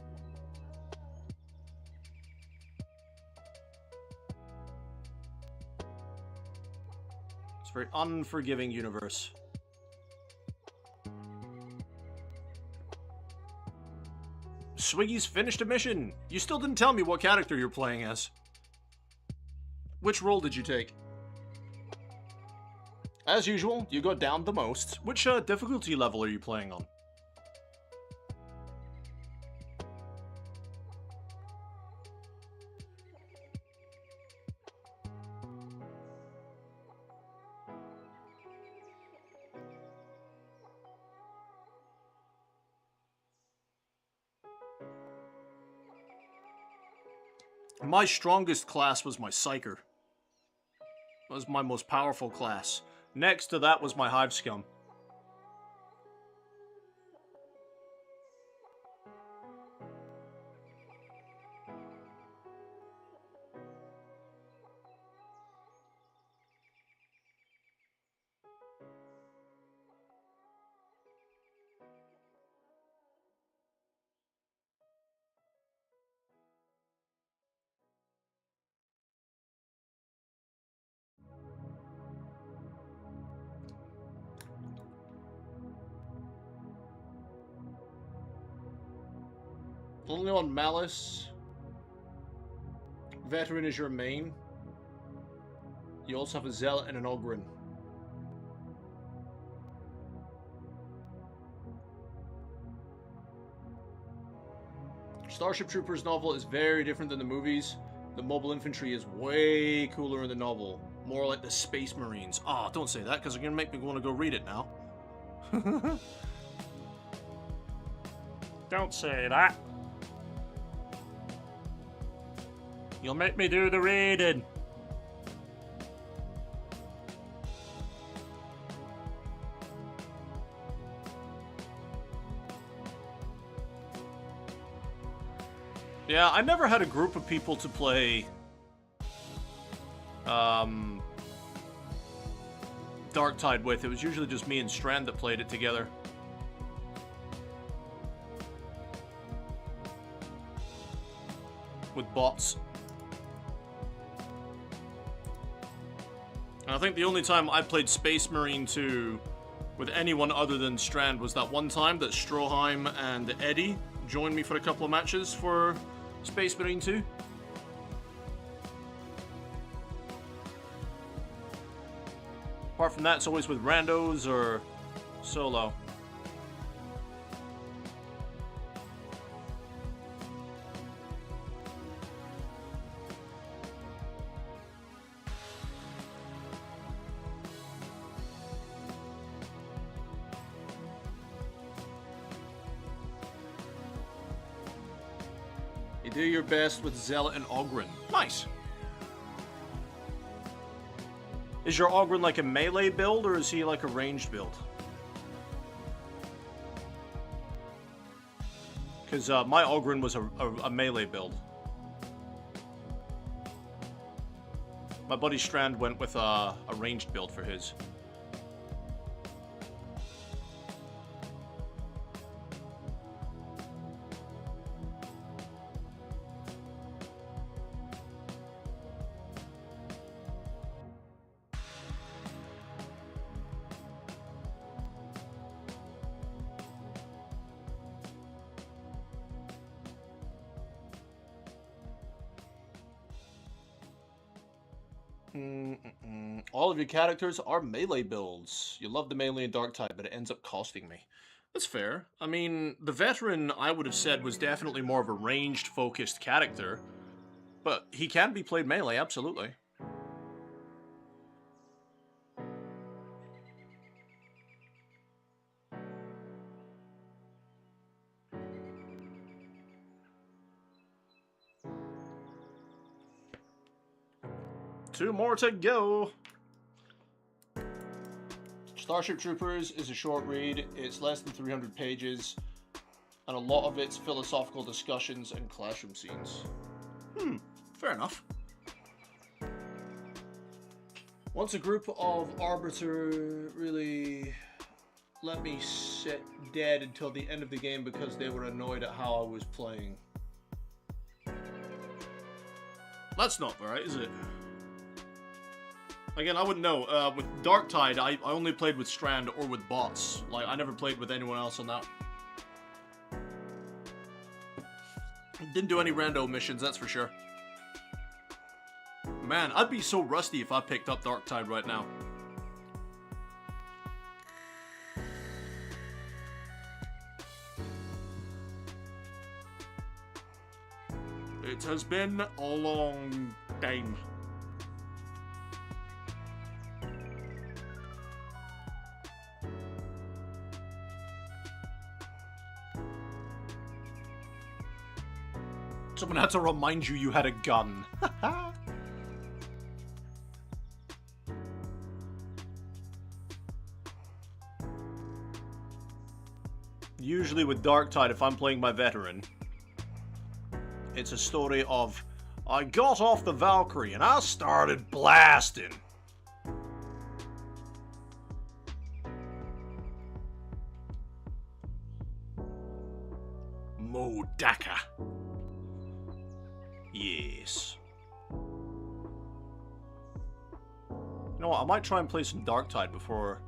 It's a very unforgiving universe. Swiggy's finished a mission. You still didn't tell me what character you're playing as. Which role did you take? As usual, you got down the most. Which difficulty level are you playing on? My strongest class was my Psyker. That was my most powerful class. Next to that was my Hive Scum. Only on Malice. Veteran is your main. You also have a Zealot and an Ogryn. Starship Troopers novel is very different than the movies. The mobile infantry is way cooler in the novel. More like the Space Marines. Oh, don't say that, because you're going to make me want to go read it now. Don't say that. You'll make me do the reading. Yeah, I never had a group of people to play Darktide with. It was usually just me and Strand that played it together. With bots. And I think the only time I played Space Marine 2 with anyone other than Strand was that one time that Stroheim and Eddie joined me for a couple of matches for Space Marine 2. Apart from that, it's always with randos or solo. You do your best with Zealot and Ogryn. Nice. Is your Ogryn like a melee build, or is he like a ranged build? Because my Ogryn was a melee build. My buddy Strand went with a ranged build for his. All of your characters are melee builds. You love the melee in Darktide, but it ends up costing me. That's fair. I mean, the Veteran, I would have said, was definitely more of a ranged-focused character, but he can be played melee, absolutely. Two more to go. Starship Troopers is a short read. It's less than 300 pages, and a lot of it's philosophical discussions and classroom scenes. Fair enough. Once a group of Arbiter really let me sit dead until the end of the game because they were annoyed at how I was playing. That's not right, is it? Again, I wouldn't know. With Darktide, I only played with Strand or with bots. Like, I never played with anyone else on that. Didn't do any rando missions, that's for sure. Man, I'd be so rusty if I picked up Darktide right now. It has been a long time. Someone had to remind you you had a gun. Usually with Darktide, if I'm playing my veteran, it's a story of, I got off the Valkyrie and I started blasting. Modaka. Yes. You know what, I might try and play some Darktide before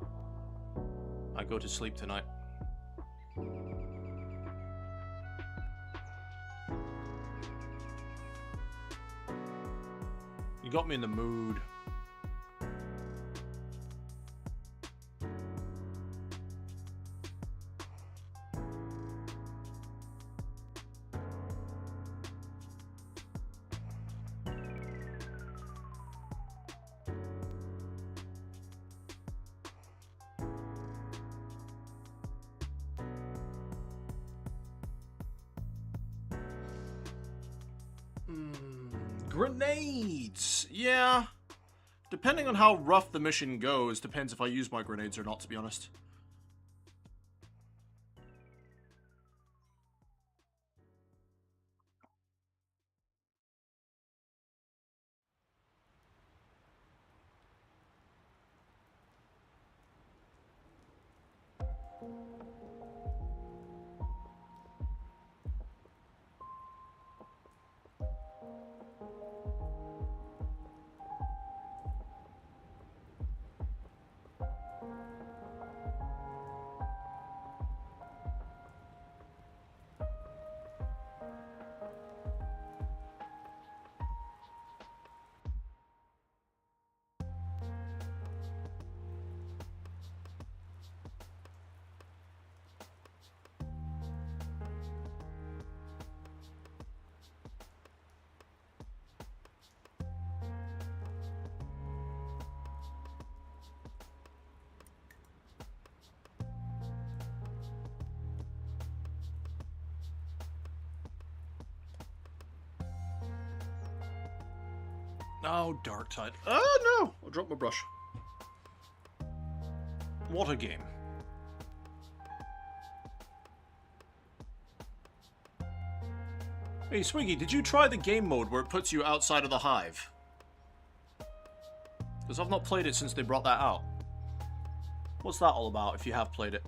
I go to sleep tonight. You got me in the mood. Grenades! Yeah. Depending on how rough the mission goes, depends if I use my grenades or not, to be honest. Oh, Darktide. Oh, no! I dropped my brush. What a game. Hey, Swiggy, did you try the game mode where it puts you outside of the hive? Because I've not played it since they brought that out. What's that all about, if you have played it?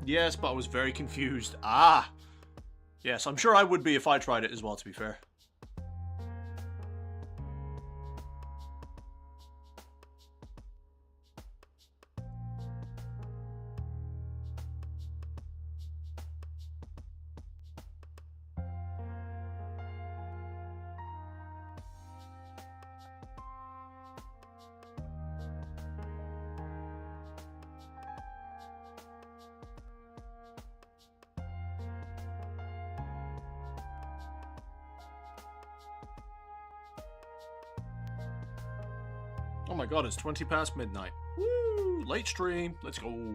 Yes, but I was very confused. Ah! Yes, I'm sure I would be if I tried it as well, to be fair. Oh my god, it's 20 past midnight. Woo! Late stream. Let's go.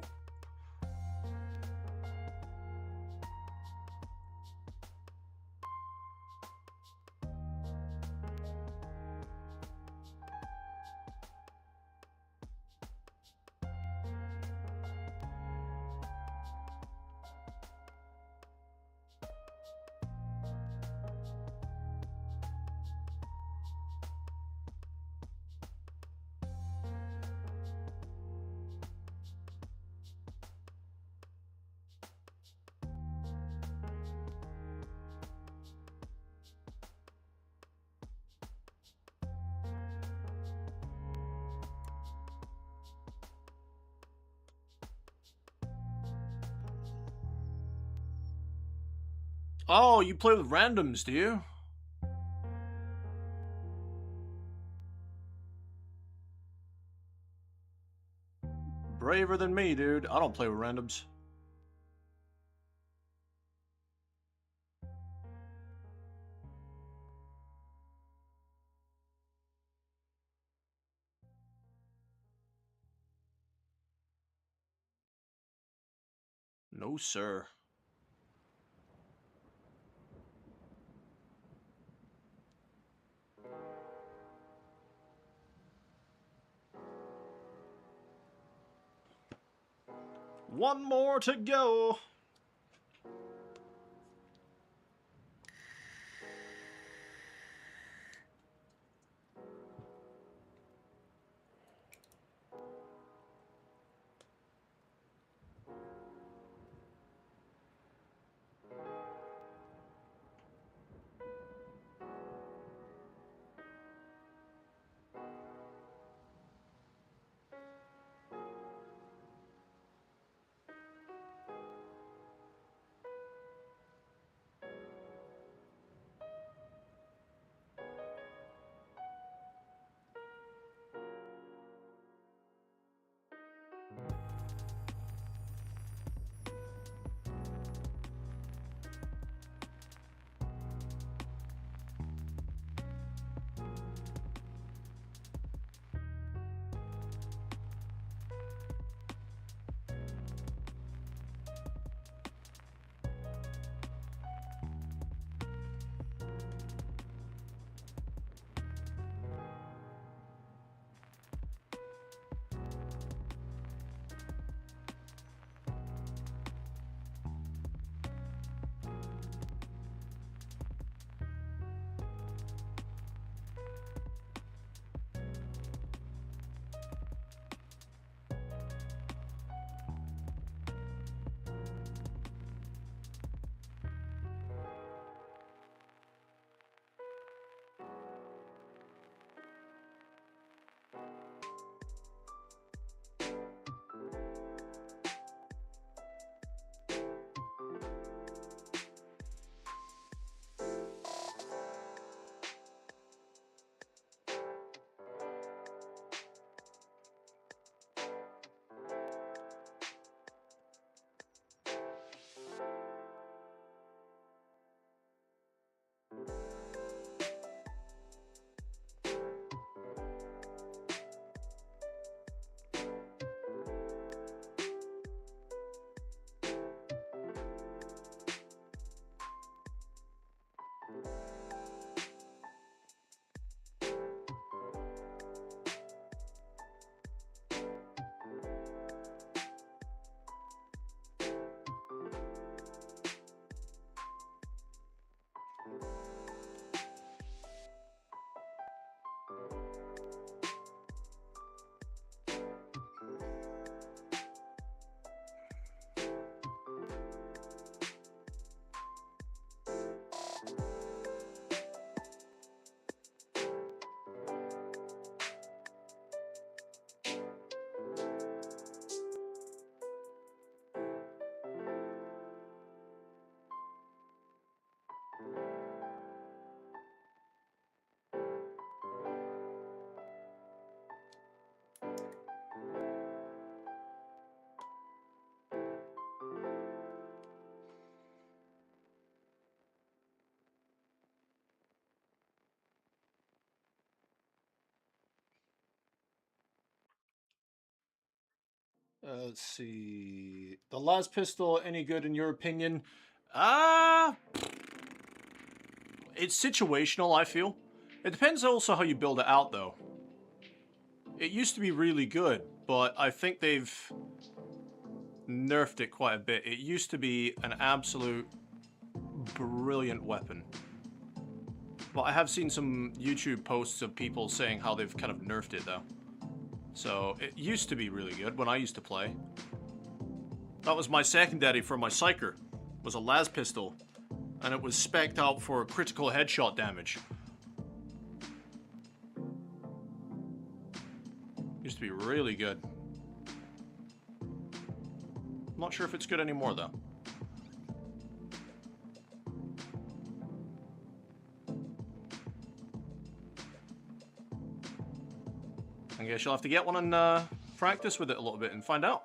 Oh, you play with randoms, do you? Braver than me, dude. I don't play with randoms. No, sir. One more to go. Let's see. The last pistol, any good in your opinion? Ah, it's situational, I feel. It depends also how you build it out, though. It used to be really good, but I think they've nerfed it quite a bit. It used to be an absolute brilliant weapon. But I have seen some YouTube posts of people saying how they've kind of nerfed it, though. So, it used to be really good when I used to play. That was my secondary for my Psyker. Was a las pistol. And it was spec'd out for critical headshot damage. Used to be really good. I'm not sure if it's good anymore, though. I guess you'll have to get one and practice with it a little bit and find out.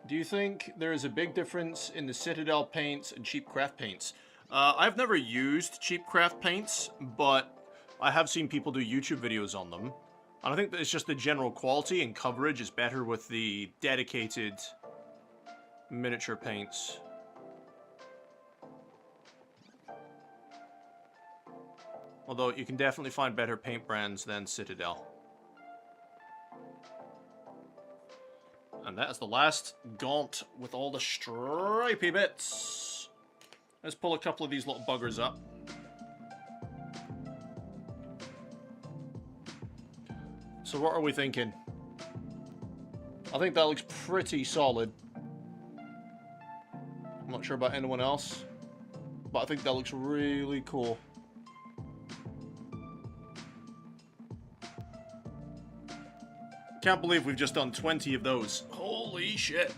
Do you think there is a big difference in the Citadel paints and cheap craft paints? I've never used cheap craft paints, but I have seen people do YouTube videos on them. And I think that it's just the general quality and coverage is better with the dedicated miniature paints. Although you can definitely find better paint brands than Citadel. And that is the last gaunt with all the stripy bits. Let's pull a couple of these little buggers up. So what are we thinking? I think that looks pretty solid. I'm not sure about anyone else, but I think that looks really cool. Can't believe we've just done 20 of those. Holy shit.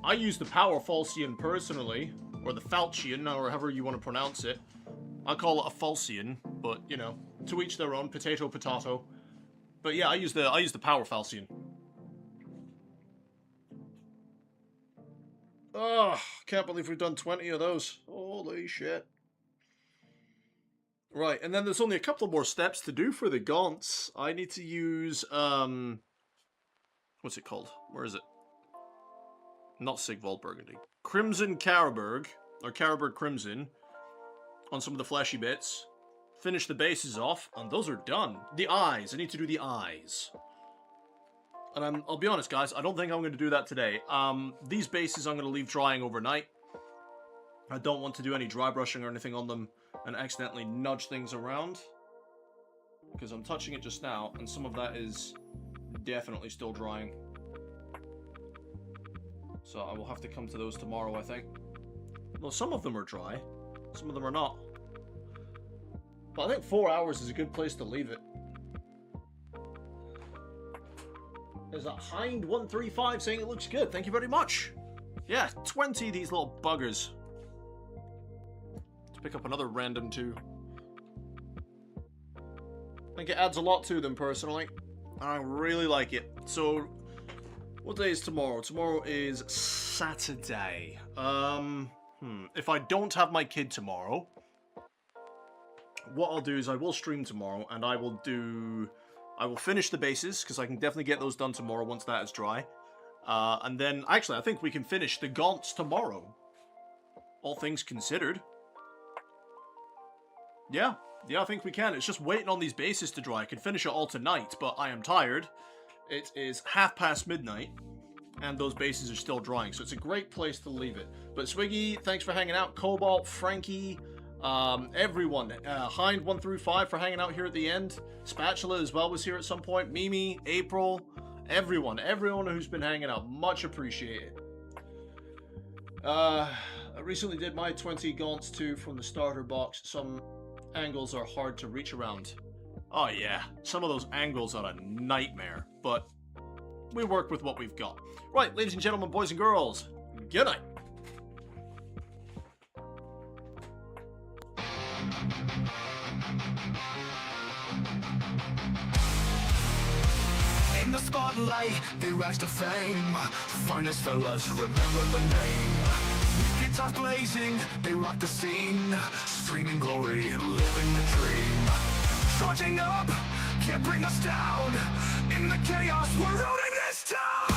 I use the Power Falcion personally, or the Falchion, or however you want to pronounce it. I call it a Falcion, but you know, to each their own. Potato, potato. But yeah, I use the Power Falcion. Oh, can't believe we've done 20 of those. Holy shit. Right, and then there's only a couple more steps to do for the gaunts. I need to use, what's it called? Where is it? Not Sigvald Burgundy. Crimson Caraburg, or Caraburg Crimson, on some of the fleshy bits. Finish the bases off, and those are done. The eyes, I need to do the eyes. And I'll be honest, guys, I don't think I'm going to do that today. These bases I'm going to leave drying overnight. I don't want to do any dry brushing or anything on them and accidentally nudge things around. Because I'm touching it just now, and some of that is definitely still drying. So I will have to come to those tomorrow, I think. Well, some of them are dry. Some of them are not. But I think 4 hours is a good place to leave it. There's a Hind135 saying it looks good. Thank you very much. Yeah, 20 of these little buggers. Let's pick up another random 2. I think it adds a lot to them, personally. I really like it. So, what day is tomorrow? Tomorrow is Saturday. If I don't have my kid tomorrow, what I'll do is I will stream tomorrow, and I will finish the bases, because I can definitely get those done tomorrow once that is dry. And then, actually, I think we can finish the gaunts tomorrow. All things considered. Yeah, I think we can. It's just waiting on these bases to dry. I can finish it all tonight, but I am tired. It is midnight, and those bases are still drying, so it's a great place to leave it. But Swiggy, thanks for hanging out. Cobalt, Frankie, everyone. Hind135 for hanging out here at the end. Spatula as well was here at some point. Mimi, April, everyone who's been hanging out. Much appreciated. I recently did my 20 gaunts too from the starter box. Some angles are hard to reach around. Oh yeah, some of those angles are a nightmare, but we work with what we've got. Right, ladies and gentlemen, boys and girls, good night. In the spotlight, they rise to fame. Finest fellas, remember the name. With guitars blazing, they rock the scene. Streaming glory, living the dream. Charging up, can't bring us down. In the chaos, we're ruling this town.